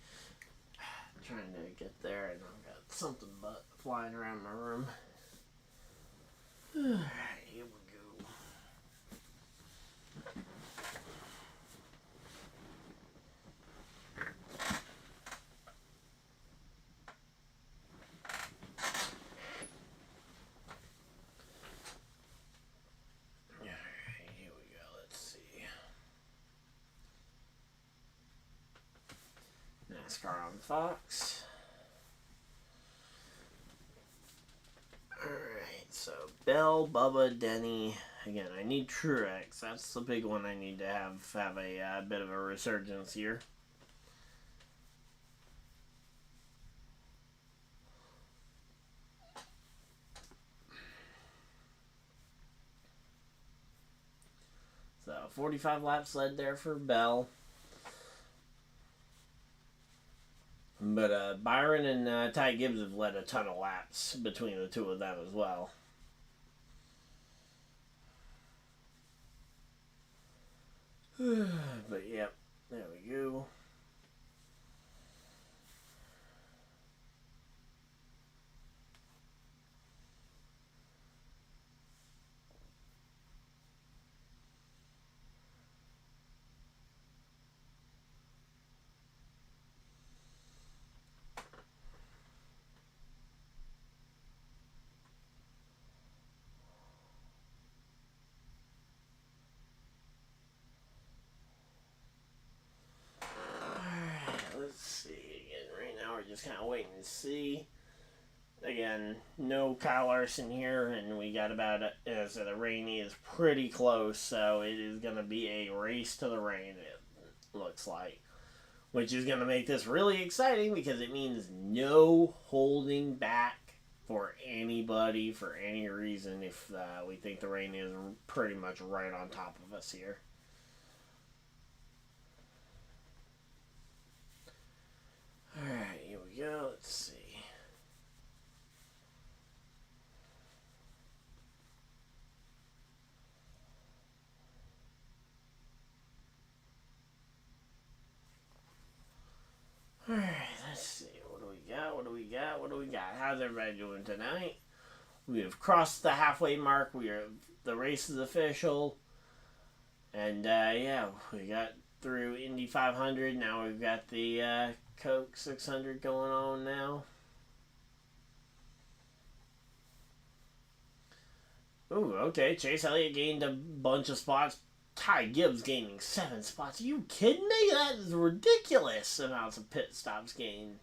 trying to get there, and I've got something but flying around my room. Alright, here we go. NASCAR on Fox. Alright, so Bell, Bubba, Denny. Again, I need Truex. That's the big one I need to have a bit of a resurgence here. So 45 laps led there for Bell. But Byron and Ty Gibbs have led a ton of laps between the two of them as well. But yep, there we go. Just kind of waiting to see. Again, no KyleLarson here, and we got about so the rain is pretty close, so it is going to be a race to the rain, it looks like. Which is going to make this really exciting because it means no holding back for anybody for any reason if we think the rain is pretty much right on top of us here. Alright, here we go. Let's see. Alright, let's see. What do we got? What do we got? What do we got? How's everybody doing tonight? We have crossed the halfway mark. The race is official. And yeah, we got through Indy 500. Now we've got the Coke 600 going on now. Ooh, okay. ChaseElliott gained a bunch of spots. Ty Gibbs gaining 7 spots. Are you kidding me? That is ridiculous amounts of pit stops gained.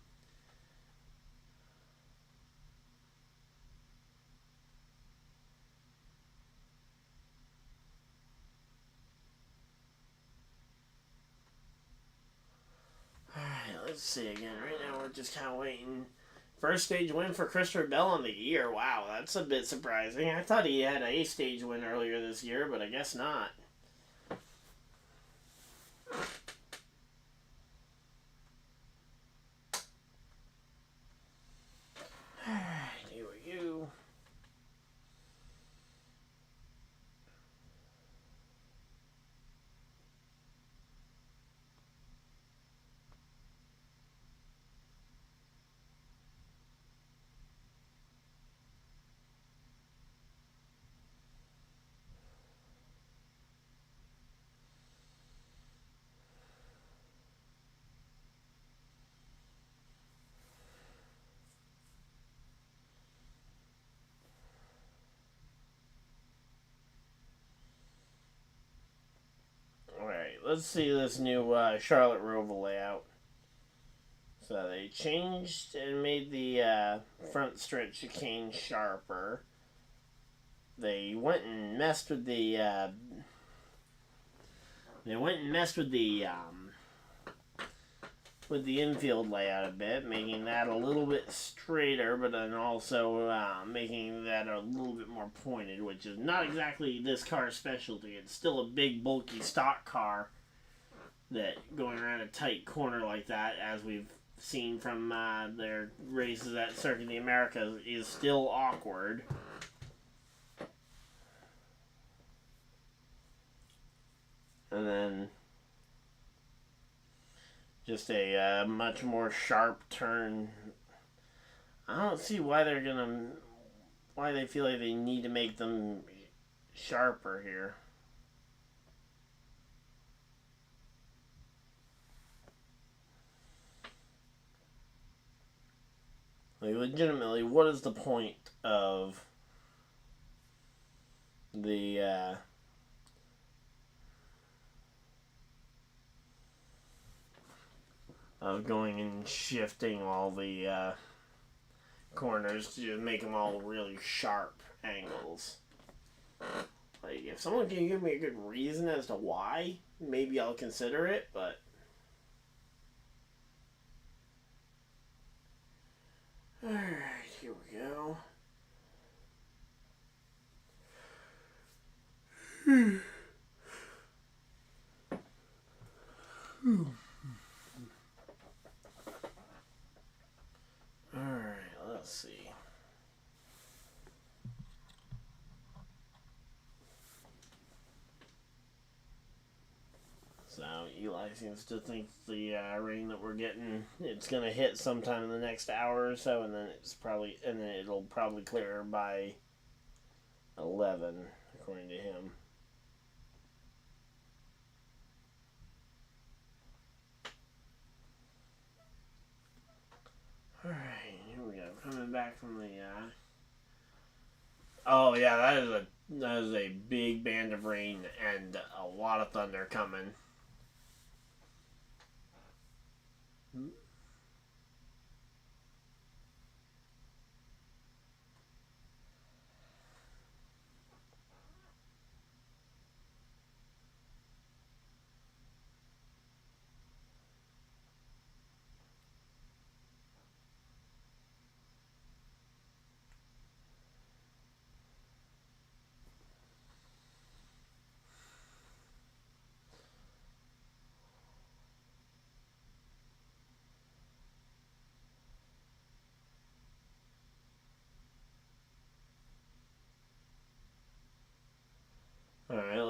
Alright, let's see again. Right now we're just kind of waiting. First stage win for Christopher Bell on the year. Wow, that's a bit surprising. I thought he had an A stage win earlier this year, but I guess not. Alright, here we go. Let's see this new Charlotte Roval layout. So they changed and made the front stretch chicane sharper. They went and messed with the infield layout a bit, making that a little bit straighter, but then also making that a little bit more pointed, which is not exactly this car's specialty. It's still a big, bulky stock car that going around a tight corner like that, as we've seen from their races at Circuit of the Americas, is still awkward. And then just a much more sharp turn. I don't see why they feel like they need to make them sharper here. Like, legitimately, what is the point of the of going and shifting all the corners to just make them all really sharp angles? Like, if someone can give me a good reason as to why, maybe I'll consider it, but alright, here we go. Alright, let's see. So Eli seems to think the rain that we're getting, it's gonna hit sometime in the next hour or so, and then it'll probably clear by 11, according to him. Alright, here we go. Coming back from the oh yeah, that is a big band of rain and a lot of thunder coming.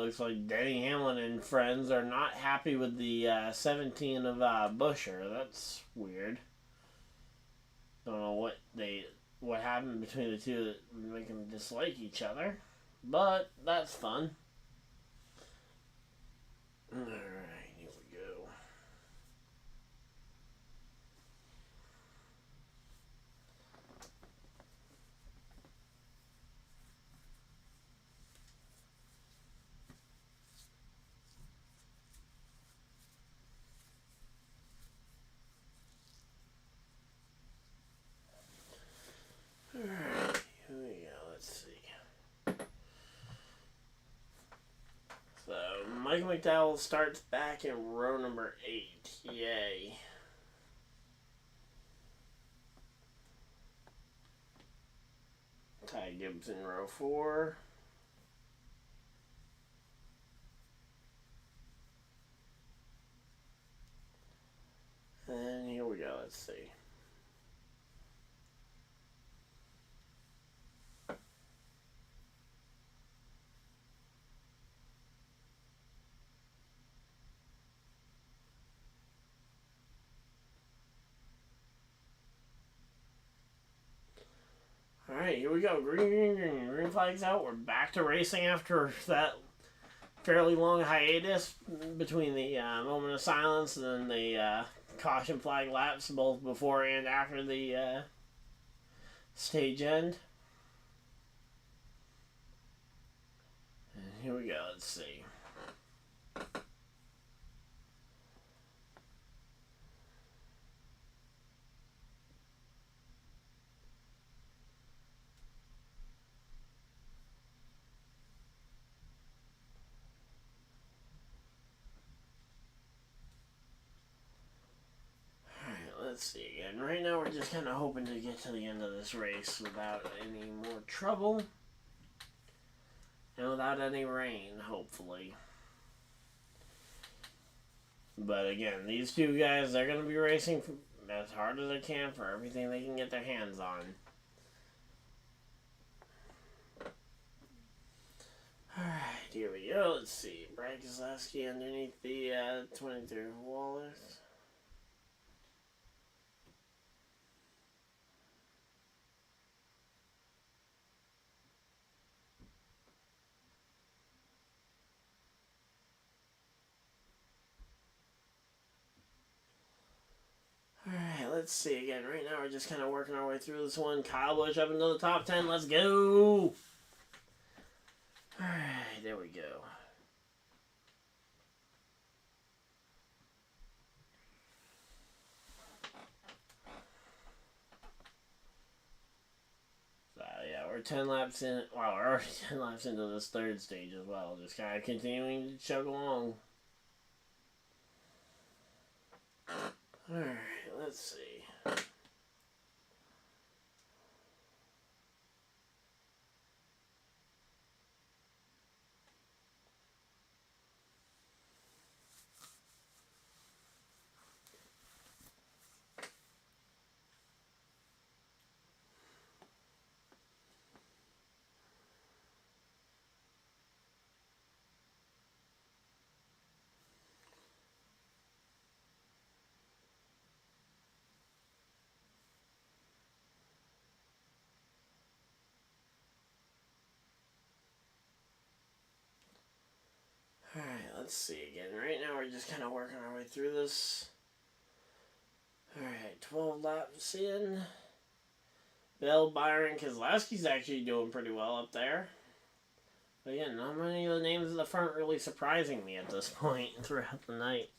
looks like Denny Hamlin and friends are not happy with the 17 of Buescher. That's weird. Don't know what happened between the two that would make them dislike each other, but that's fun. Alright, here we go. Alright, here we go. Let's see. So, Michael McDowell starts back in row number 8. Yay. Ty Gibbs in row 4. And here we go. Let's see. Alright, here we go. Green flag's out. We're back to racing after that fairly long hiatus between the moment of silence and then the caution flag laps, both before and after the stage end. And here we go. Let's see. Let's see again. Right now we're just kind of hoping to get to the end of this race without any more trouble. And without any rain, hopefully. But again, these two guys, they're going to be racing as hard as they can for everything they can get their hands on. Alright, here we go. Let's see. Brad Keselowski underneath the 23 Wallace. Alright, let's see again. Right now we're just kind of working our way through this one. Kyle Busch up into the top 10. Let's go! Alright, there we go. So, yeah, we're 10 laps in. Wow, we're already 10 laps into this third stage as well. Just kind of continuing to chug along. Alright, let's see. Alright, let's see again. Right now we're just kind of working our way through this. Alright, 12 laps in. Bell, Byron, Keselowski's actually doing pretty well up there. But again, not many of the names at the front really surprising me at this point throughout the night.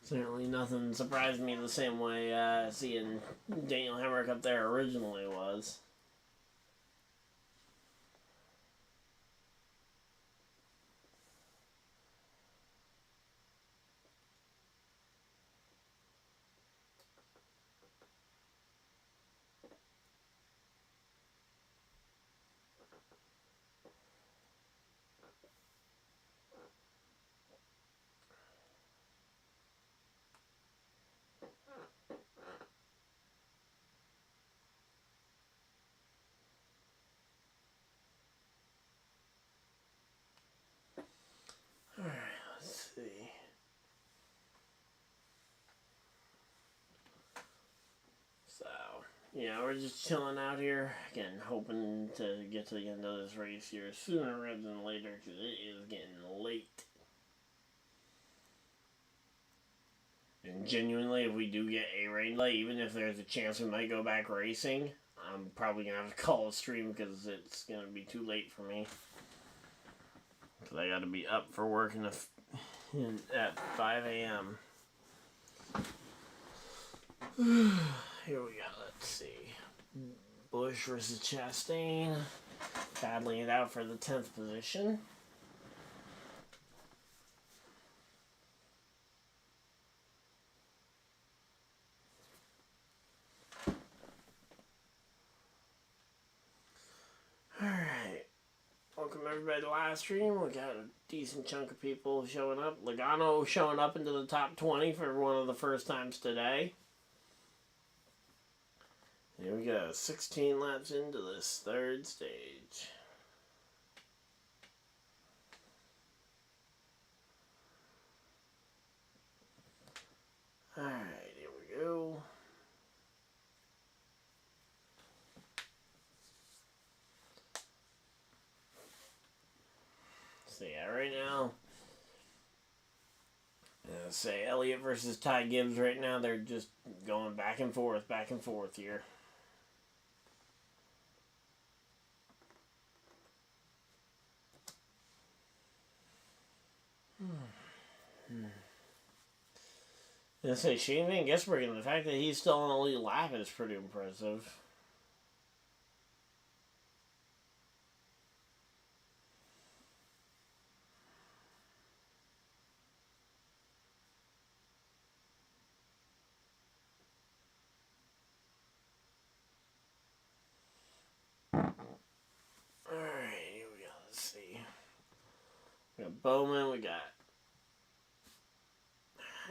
Certainly nothing surprised me the same way seeing Daniel Hemrick up there originally was. Yeah, we're just chilling out here. Again, hoping to get to the end of this race here sooner rather than later because it is getting late. And genuinely, if we do get a rain delay, even if there's a chance we might go back racing, I'm probably going to have to call a stream because it's going to be too late for me. Because I got to be up for work at 5 a.m. Here we go. Let's see. Bush versus Chastain. Battling it out for the 10th position. Alright. Welcome everybody to LiveStream. We got a decent chunk of people showing up. Logano showing up into the top 20 for one of the first times today. Here we go, 16 laps into this third stage. Alright, here we go. So yeah, right now, say Elliott versus Ty Gibbs right now, they're just going back and forth here. I say Shane Van Gisbergen, the fact that he's still on the lead lap is pretty impressive. Alright, here we go, let's see. We got Bowman, we got...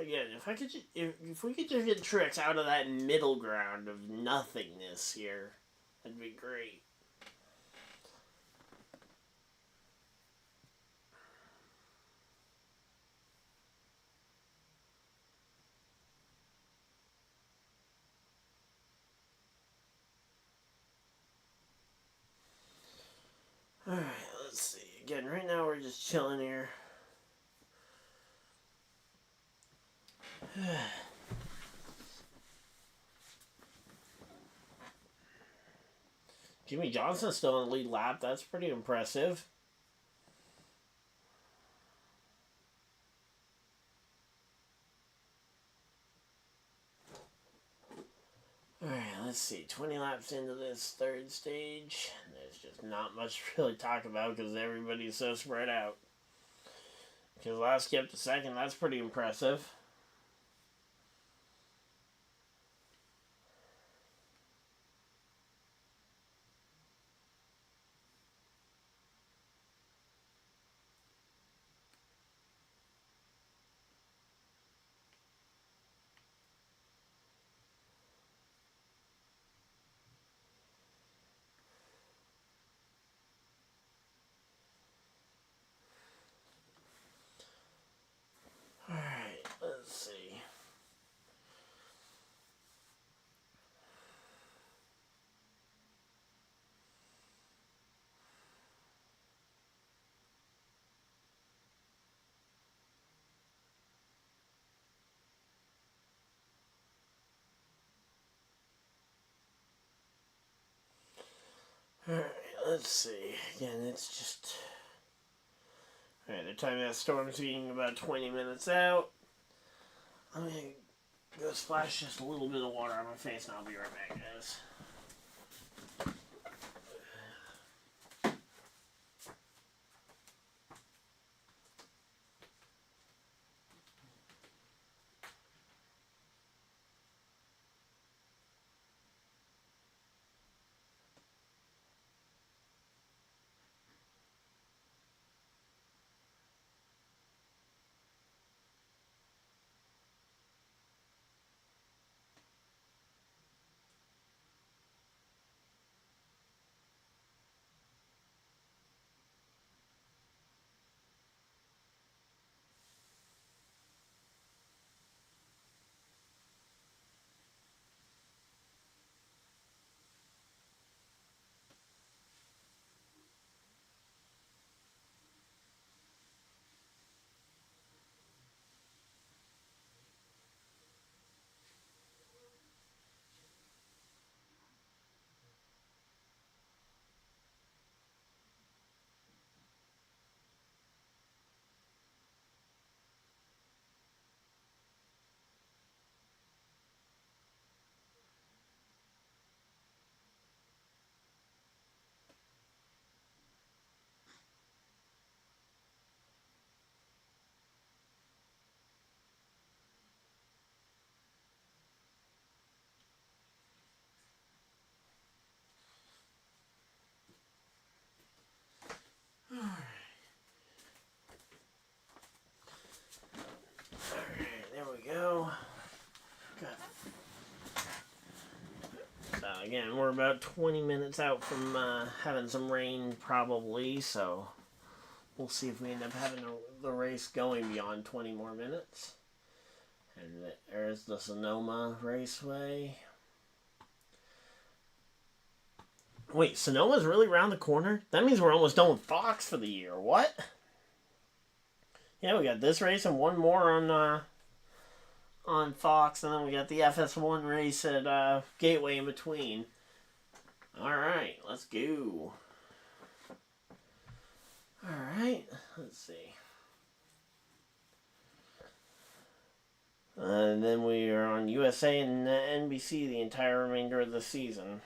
Again, if we could just get Truex out of that middle ground of nothingness here, that'd be great. Alright, let's see. Again, right now we're just chilling here. Jimmy Johnson's still on the lead lap. That's pretty impressive. Alright, let's see. 20 laps into this third stage. There's just not much to really talk about because everybody's so spread out. Because last up to second, that's pretty impressive. Alright, let's see. Alright, let's see. Again, it's just... Alright, they're telling me that storm's being about 20 minutes out. I'm gonna go splash just a little bit of water on my face and I'll be right back, guys. again, we're about 20 minutes out from having some rain probably, so we'll see if we end up having the race going beyond 20 more minutes. And there's the Sonoma Raceway. Wait, Sonoma's really around the corner? That means we're almost done with Fox for the year. What? Yeah, we got this race and one more on Fox, and then we got the FS1 race at Gateway in between. Alright, let's go. Alright, let's see. And then we are on USA and NBC the entire remainder of the season.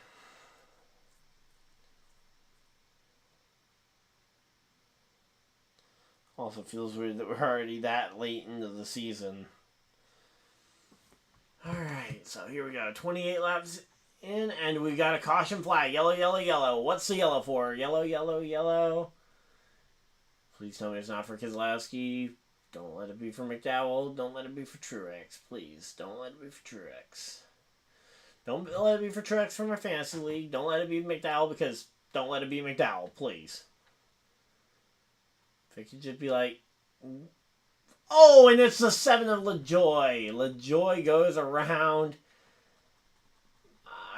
Also feels weird that we're already that late into the season. Alright, so here we go. 28 laps in, and we got a caution flag. Yellow, yellow, yellow. What's the yellow for? Yellow, yellow, yellow. Please tell me it's not for Keselowski. Don't let it be for McDowell. Don't let it be for Truex. Please, don't let it be for Truex. Don't let it be for Truex from our fantasy league. Don't let it be McDowell, because don't let it be McDowell, please. If it could just be like... Oh, and it's the 7 of LaJoy. LaJoy goes around.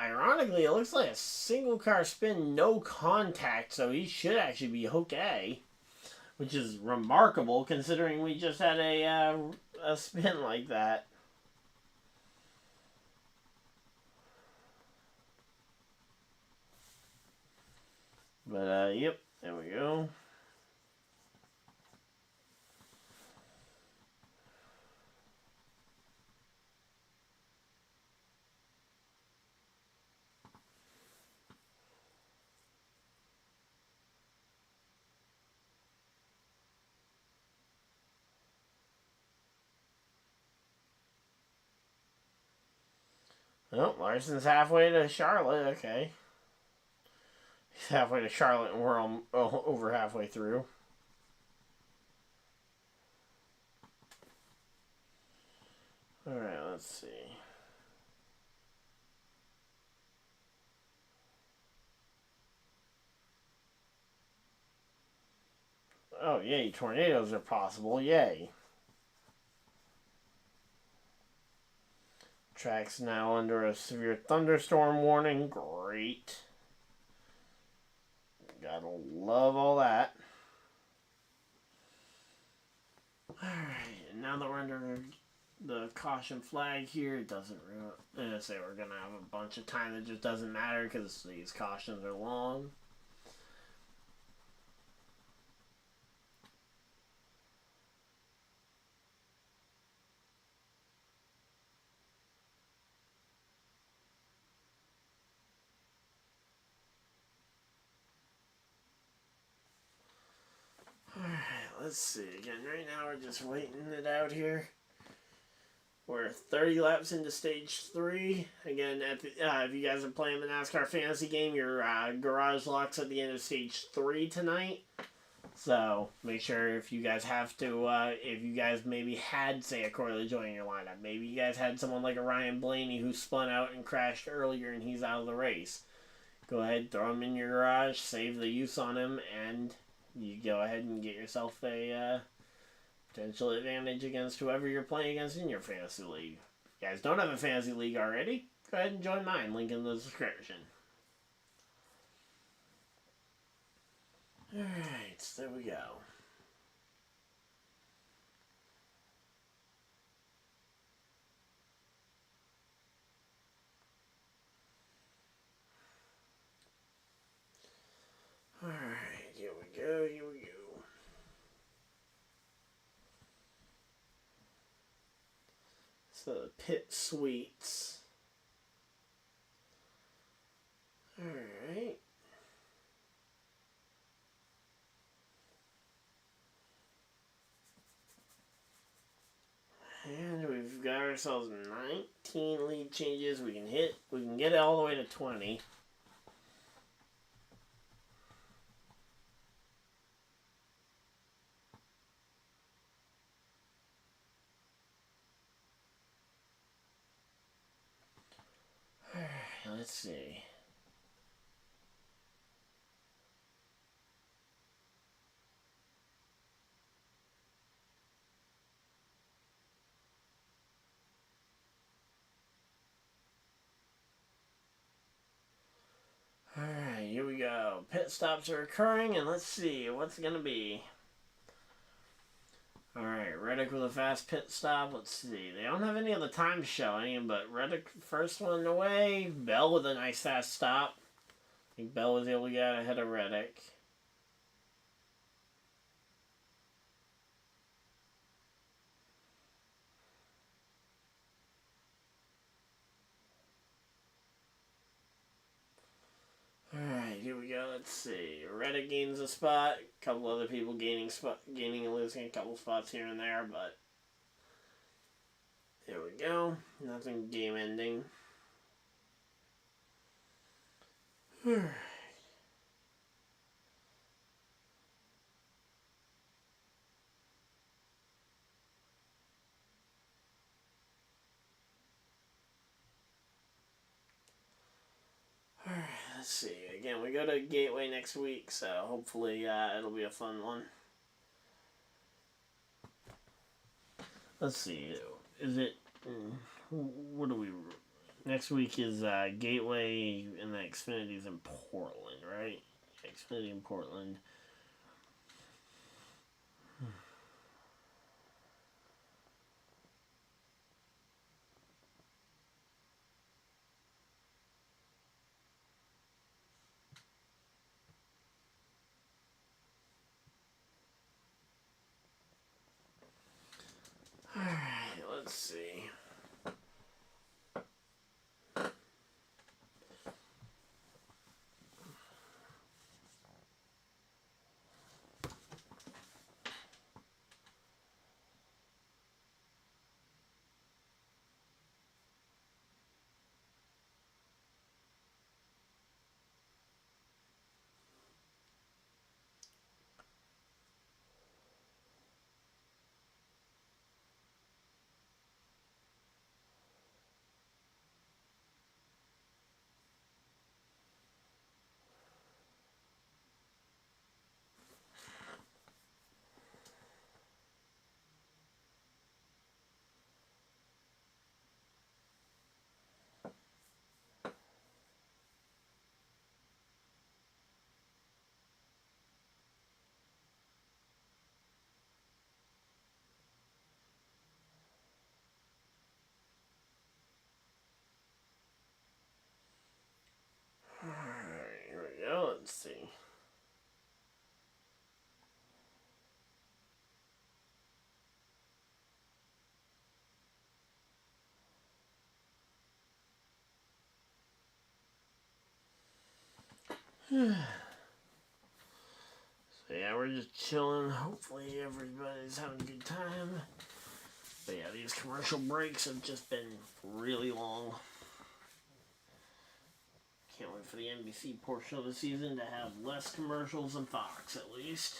Ironically, it looks like a single car spin, no contact, so he should actually be okay. Which is remarkable, considering we just had a spin like that. But, yep, there we go. Oh, Larson's halfway to Charlotte, okay. He's halfway to Charlotte and we're over halfway through. Alright, let's see. Oh, yay, tornadoes are possible, yay. Track's now under a severe thunderstorm warning. Great. Gotta love all that. Alright, and now that we're under the caution flag here, it doesn't really... I'm gonna say we're gonna have a bunch of time that just doesn't matter because these cautions are long. Let's see. Again, right now we're just waiting it out here. We're 30 laps into stage 3. Again, if you guys are playing the NASCAR fantasy game, your garage locks at the end of stage 3 tonight. So make sure if you guys have to, if you guys maybe had, say, a Corey LaJoy in your lineup, maybe you guys had someone like a Ryan Blaney who spun out and crashed earlier and he's out of the race. Go ahead, throw him in your garage, save the use on him, and you go ahead and get yourself a potential advantage against whoever you're playing against in your fantasy league. If you guys don't have a fantasy league already, go ahead and join mine. Link in the description. Alright, there we go. Alright, here we go, here we go. So the pit suites. Alright. And we've got ourselves 19 lead changes. We can get it all the way to 20. Alright, let's see. pit stops are occurring, and let's see what's going to be. Alright, Reddick with a fast pit stop. Let's see. They don't have any of the times showing, but Reddick, first one away. Bell with a nice fast stop. I think Bell was able to get ahead of Reddick. Alright, here we go. Let's see. Reddick gains a spot. A couple other people gaining and losing a couple spots here and there, but there we go. Nothing game ending. Alright. Let's see. Again, we go to Gateway next week, so hopefully it'll be a fun one. Let's see. Is it... what do we... Next week is Gateway, and the Xfinity's in Portland, right? Xfinity in Portland. Alright, let's see. Alright, here we go. Let's see. So yeah, we're just chilling. Hopefully everybody's having a good time. But yeah, these commercial breaks have just been really long. Can't wait for the NBC portion of the season to have less commercials than Fox, at least.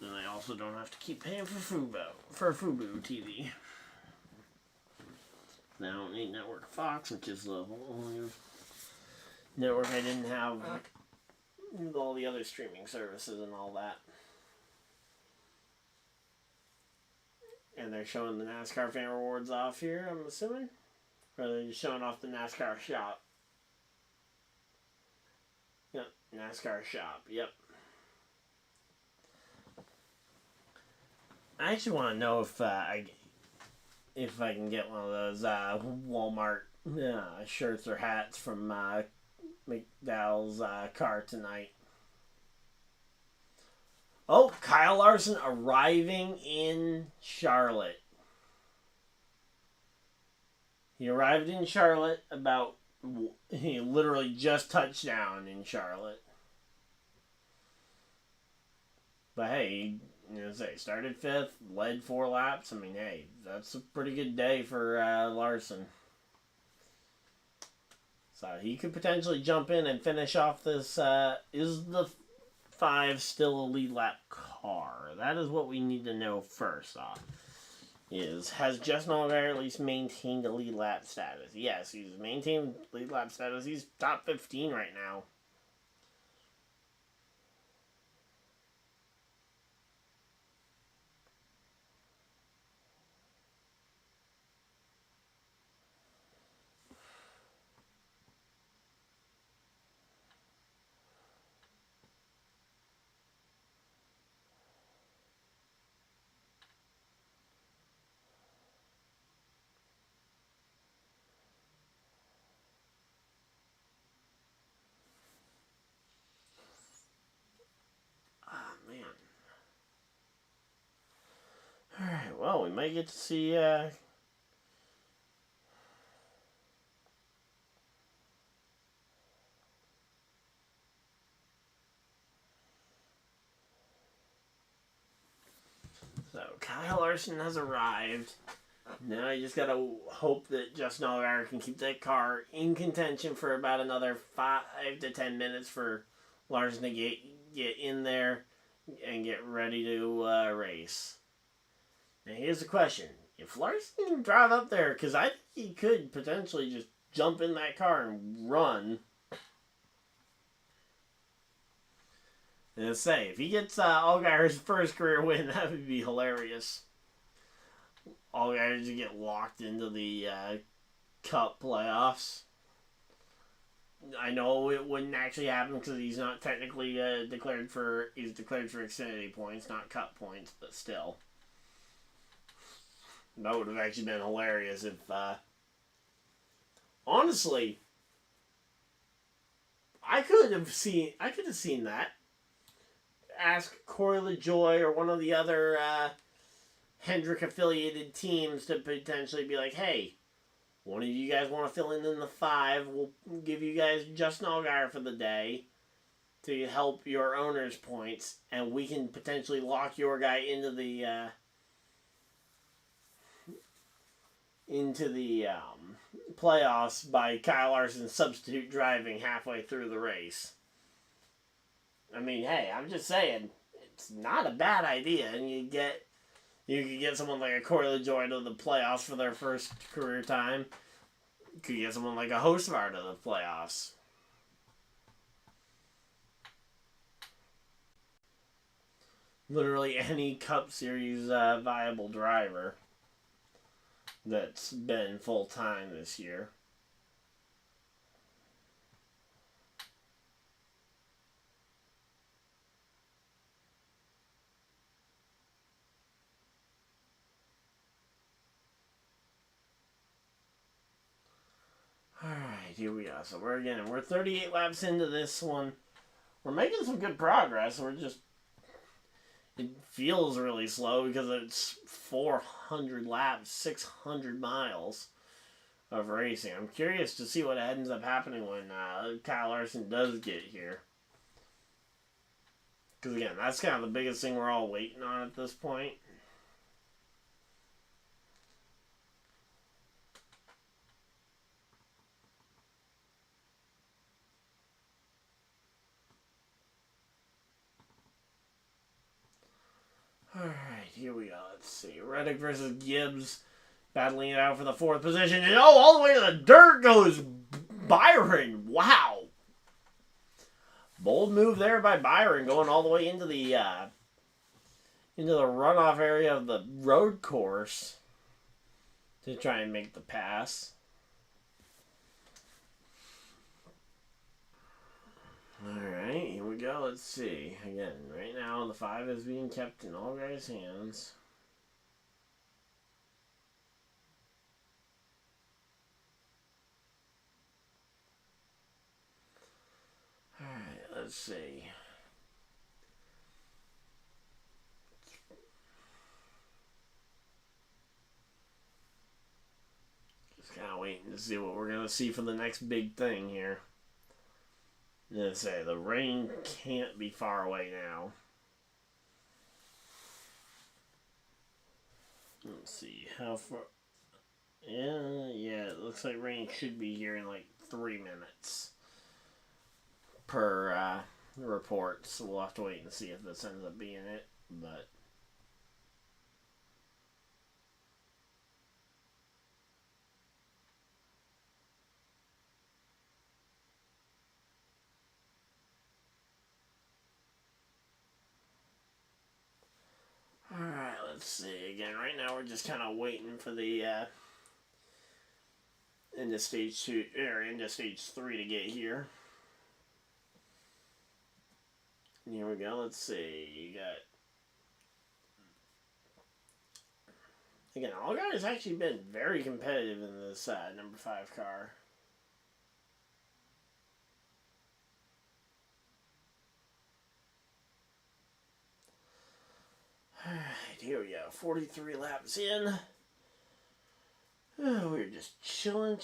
Then I also don't have to keep paying for Fubo TV. I don't need Network Fox, which is the only network I didn't have with all the other streaming services and all that. And they're showing the NASCAR fan rewards off here, I'm assuming. Or they're just showing off the NASCAR shop. Yep, NASCAR shop, yep. I actually want to know if I can get one of those Walmart shirts or hats from McDowell's car tonight. Oh, KyleLarson arriving in Charlotte. He arrived in Charlotte he literally just touched down in Charlotte. But hey, started 5th, led 4 laps. I mean, hey, that's a pretty good day for Larson. So he could potentially jump in and finish off this. Is the 5 still a lead lap car? That is what we need to know first off. Has Justin Allgaier at least maintained a lead lap status? Yes, he's maintained lead lap status. He's top 15 right now. know. We might get to see... So, KyleLarson has arrived. Now you just gotta hope that Justin Allgaier can keep that car in contention for about another 5 to 10 minutes for Larson to get in there and get ready to race. Now here's the question. If Larson can drive up there, because I think he could potentially just jump in that car and run. And say, if he gets Allgaier's first career win, that would be hilarious. Allgaier to get locked into the Cup playoffs. I know it wouldn't actually happen because he's not technically declared for Xfinity points, not Cup points, but still. That would have actually been hilarious if, honestly, I could have seen that. Ask Corey LaJoie or one of the other Hendrick affiliated teams to potentially be like, hey, one of you guys want to fill in the 5, we'll give you guys Justin Allgaier for the day to help your owner's points, and we can potentially lock your guy into the playoffs by KyleLarson substitute driving halfway through the race. I mean, hey, I'm just saying, it's not a bad idea, and you could get someone like a Corey LaJoie to the playoffs for their first career time. You could get someone like a Hosvar to the playoffs. Literally any Cup Series viable driver that's been full-time this year. Alright, here we go. So we're 38 laps into this one. We're making some good progress. It feels really slow because it's 400 laps, 600 miles of racing. I'm curious to see what ends up happening when KyleLarson does get here. Because again, that's kind of the biggest thing we're all waiting on at this point. Alright, here we go. Let's see. Reddick versus Gibbs battling it out for the 4th position. And all the way to the dirt goes Byron. Wow. Bold move there by Byron, going all the way into the runoff area of the road course to try and make the pass. Alright, here we go. Let's see. Again, right now the 5 is being kept in Allgaier's hands. Alright, let's see. Just kind of waiting to see what we're going to see for the next big thing here. Let's say the rain can't be far away now. Let's see how far. Yeah, it looks like rain should be here in like 3 minutes per report. So we'll have to wait and see if this ends up being it. But alright, let's see. Again, right now we're just kind of waiting for the into stage 2 or into stage 3 to get here. Here we go. Let's see. You got again. Allgaier has actually been very competitive in this number 5 car. Alright, here we go. 43 laps in. We're just chilling.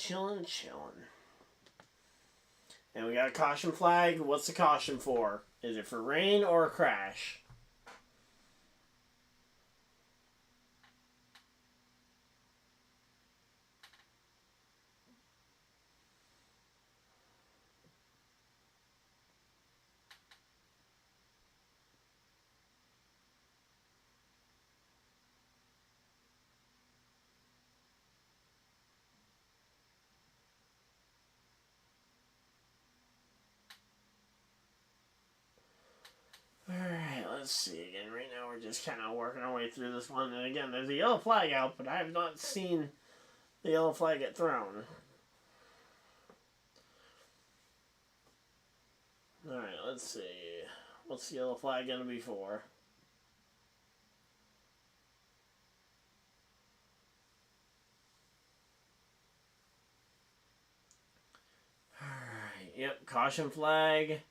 And we got a caution flag. What's the caution for? Is it for rain or a crash? Alright, let's see again. Right now we're just kind of working our way through this one. And again, there's a yellow flag out, but I have not seen the yellow flag get thrown. Alright, let's see. What's the yellow flag going to be for? Alright, yep, caution flag.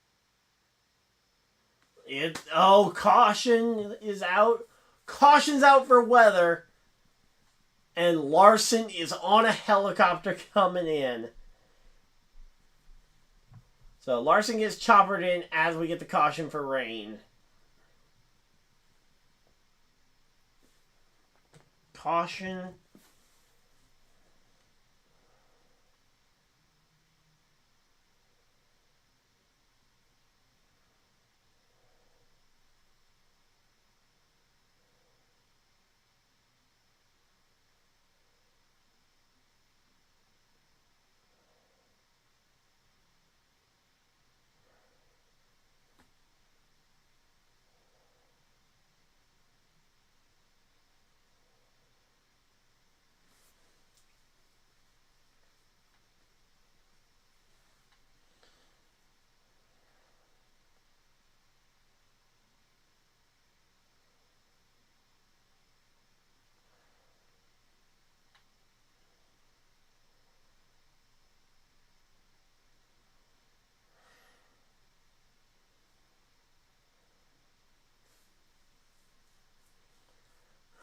Caution is out. Caution's out for weather. And Larson is on a helicopter coming in. So Larson gets choppered in as we get the caution for rain. Caution.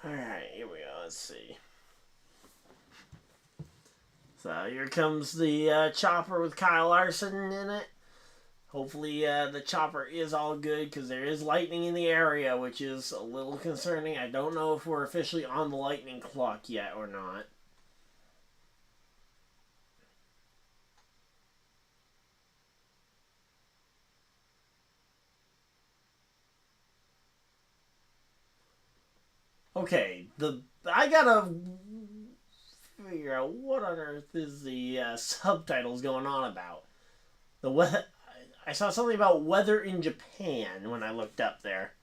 Alright, here we go. Let's see. So here comes the chopper with KyleLarson in it. Hopefully the chopper is all good because there is lightning in the area, which is a little concerning. I don't know if we're officially on the lightning clock yet or not. Okay, I gotta figure out what on earth is the subtitles going on about. I saw something about weather in Japan when I looked up there.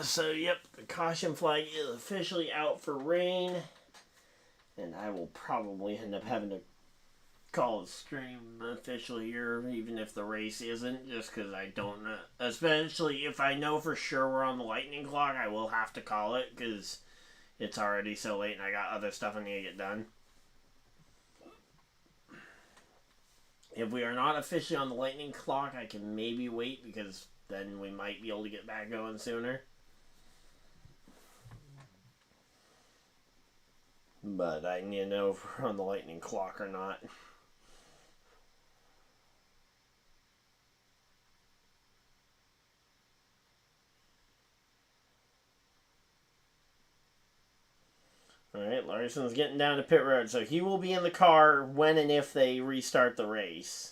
So, yep, the caution flag is officially out for rain. And I will probably end up having to call the stream official here, even if the race isn't, just because I don't know. Especially if I know for sure we're on the lightning clock, I will have to call it, because it's already so late and I got other stuff I need to get done. If we are not officially on the lightning clock, I can maybe wait, because then we might be able to get back going sooner. But I need to know if we're on the lightning clock or not. Alright, Larson's getting down to pit road, so he will be in the car when and if they restart the race.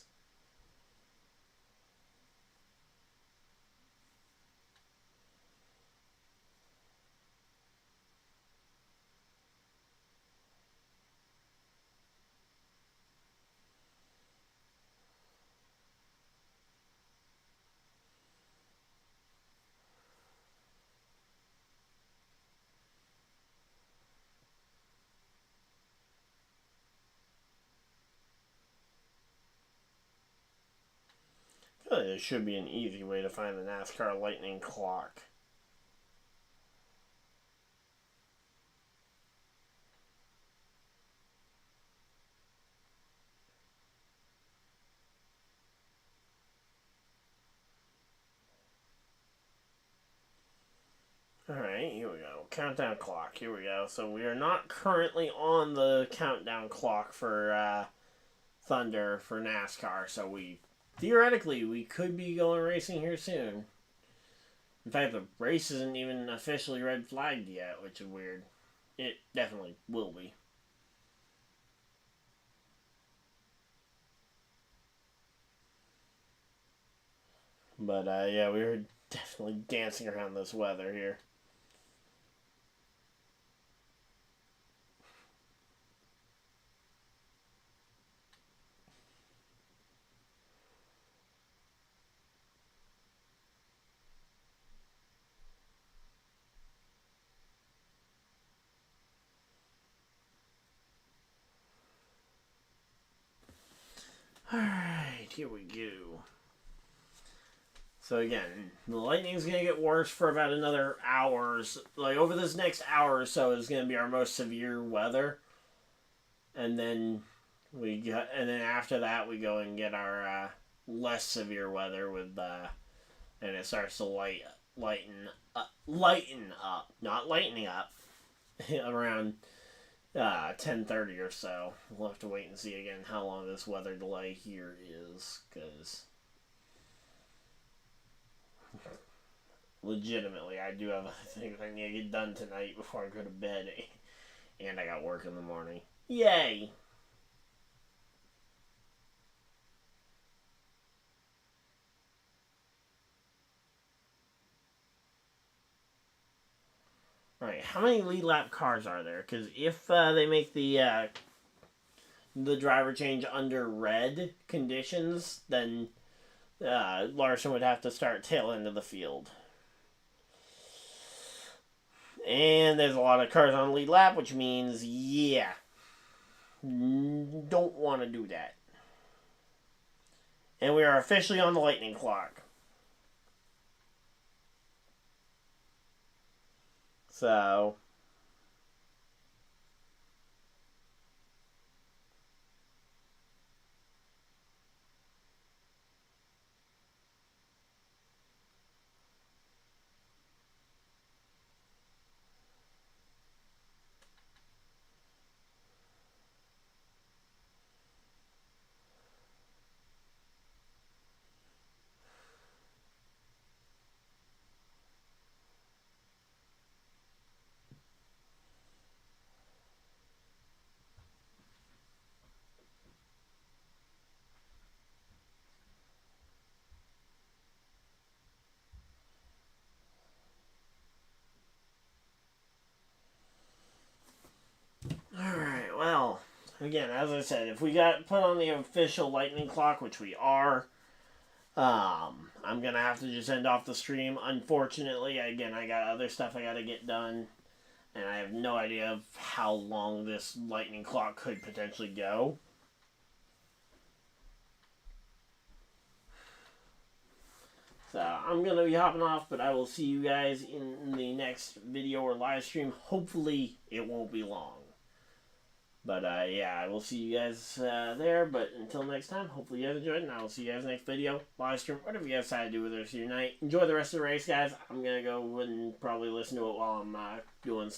There should be an easy way to find the NASCAR lightning clock. Alright, here we go. Countdown clock. Here we go. So we are not currently on the countdown clock for Thunder for NASCAR. So theoretically, we could be going racing here soon. In fact, the race isn't even officially red flagged yet, which is weird. It definitely will be. But, yeah, we were definitely dancing around this weather here. Alright, here we go. So again, the lightning's going to get worse for about another hour. Like, over this next hour or so is going to be our most severe weather. And then after that we go and get our less severe weather with and it starts to lighten up, not lightening up around 10:30 or so. We'll have to wait and see again how long this weather delay here is, because legitimately I do have things I need to get done tonight before I go to bed, and I got work in the morning. Yay! Alright, how many lead lap cars are there? Because if they make the driver change under red conditions, then Larson would have to start tail end of the field. And there's a lot of cars on lead lap, which means, yeah, don't want to do that. And we are officially on the lightning clock. So again, as I said, if we got put on the official lightning clock, which we are, I'm going to have to just end off the stream. Unfortunately, again, I got other stuff I got to get done, and I have no idea of how long this lightning clock could potentially go. So, I'm going to be hopping off, but I will see you guys in the next video or live stream. Hopefully, it won't be long. But, yeah, I will see you guys there. But until next time, hopefully you guys enjoyed, and I will see you guys next video, live stream, whatever you guys decide to do with the rest of your night. Enjoy the rest of the race, guys. I'm going to go and probably listen to it while I'm doing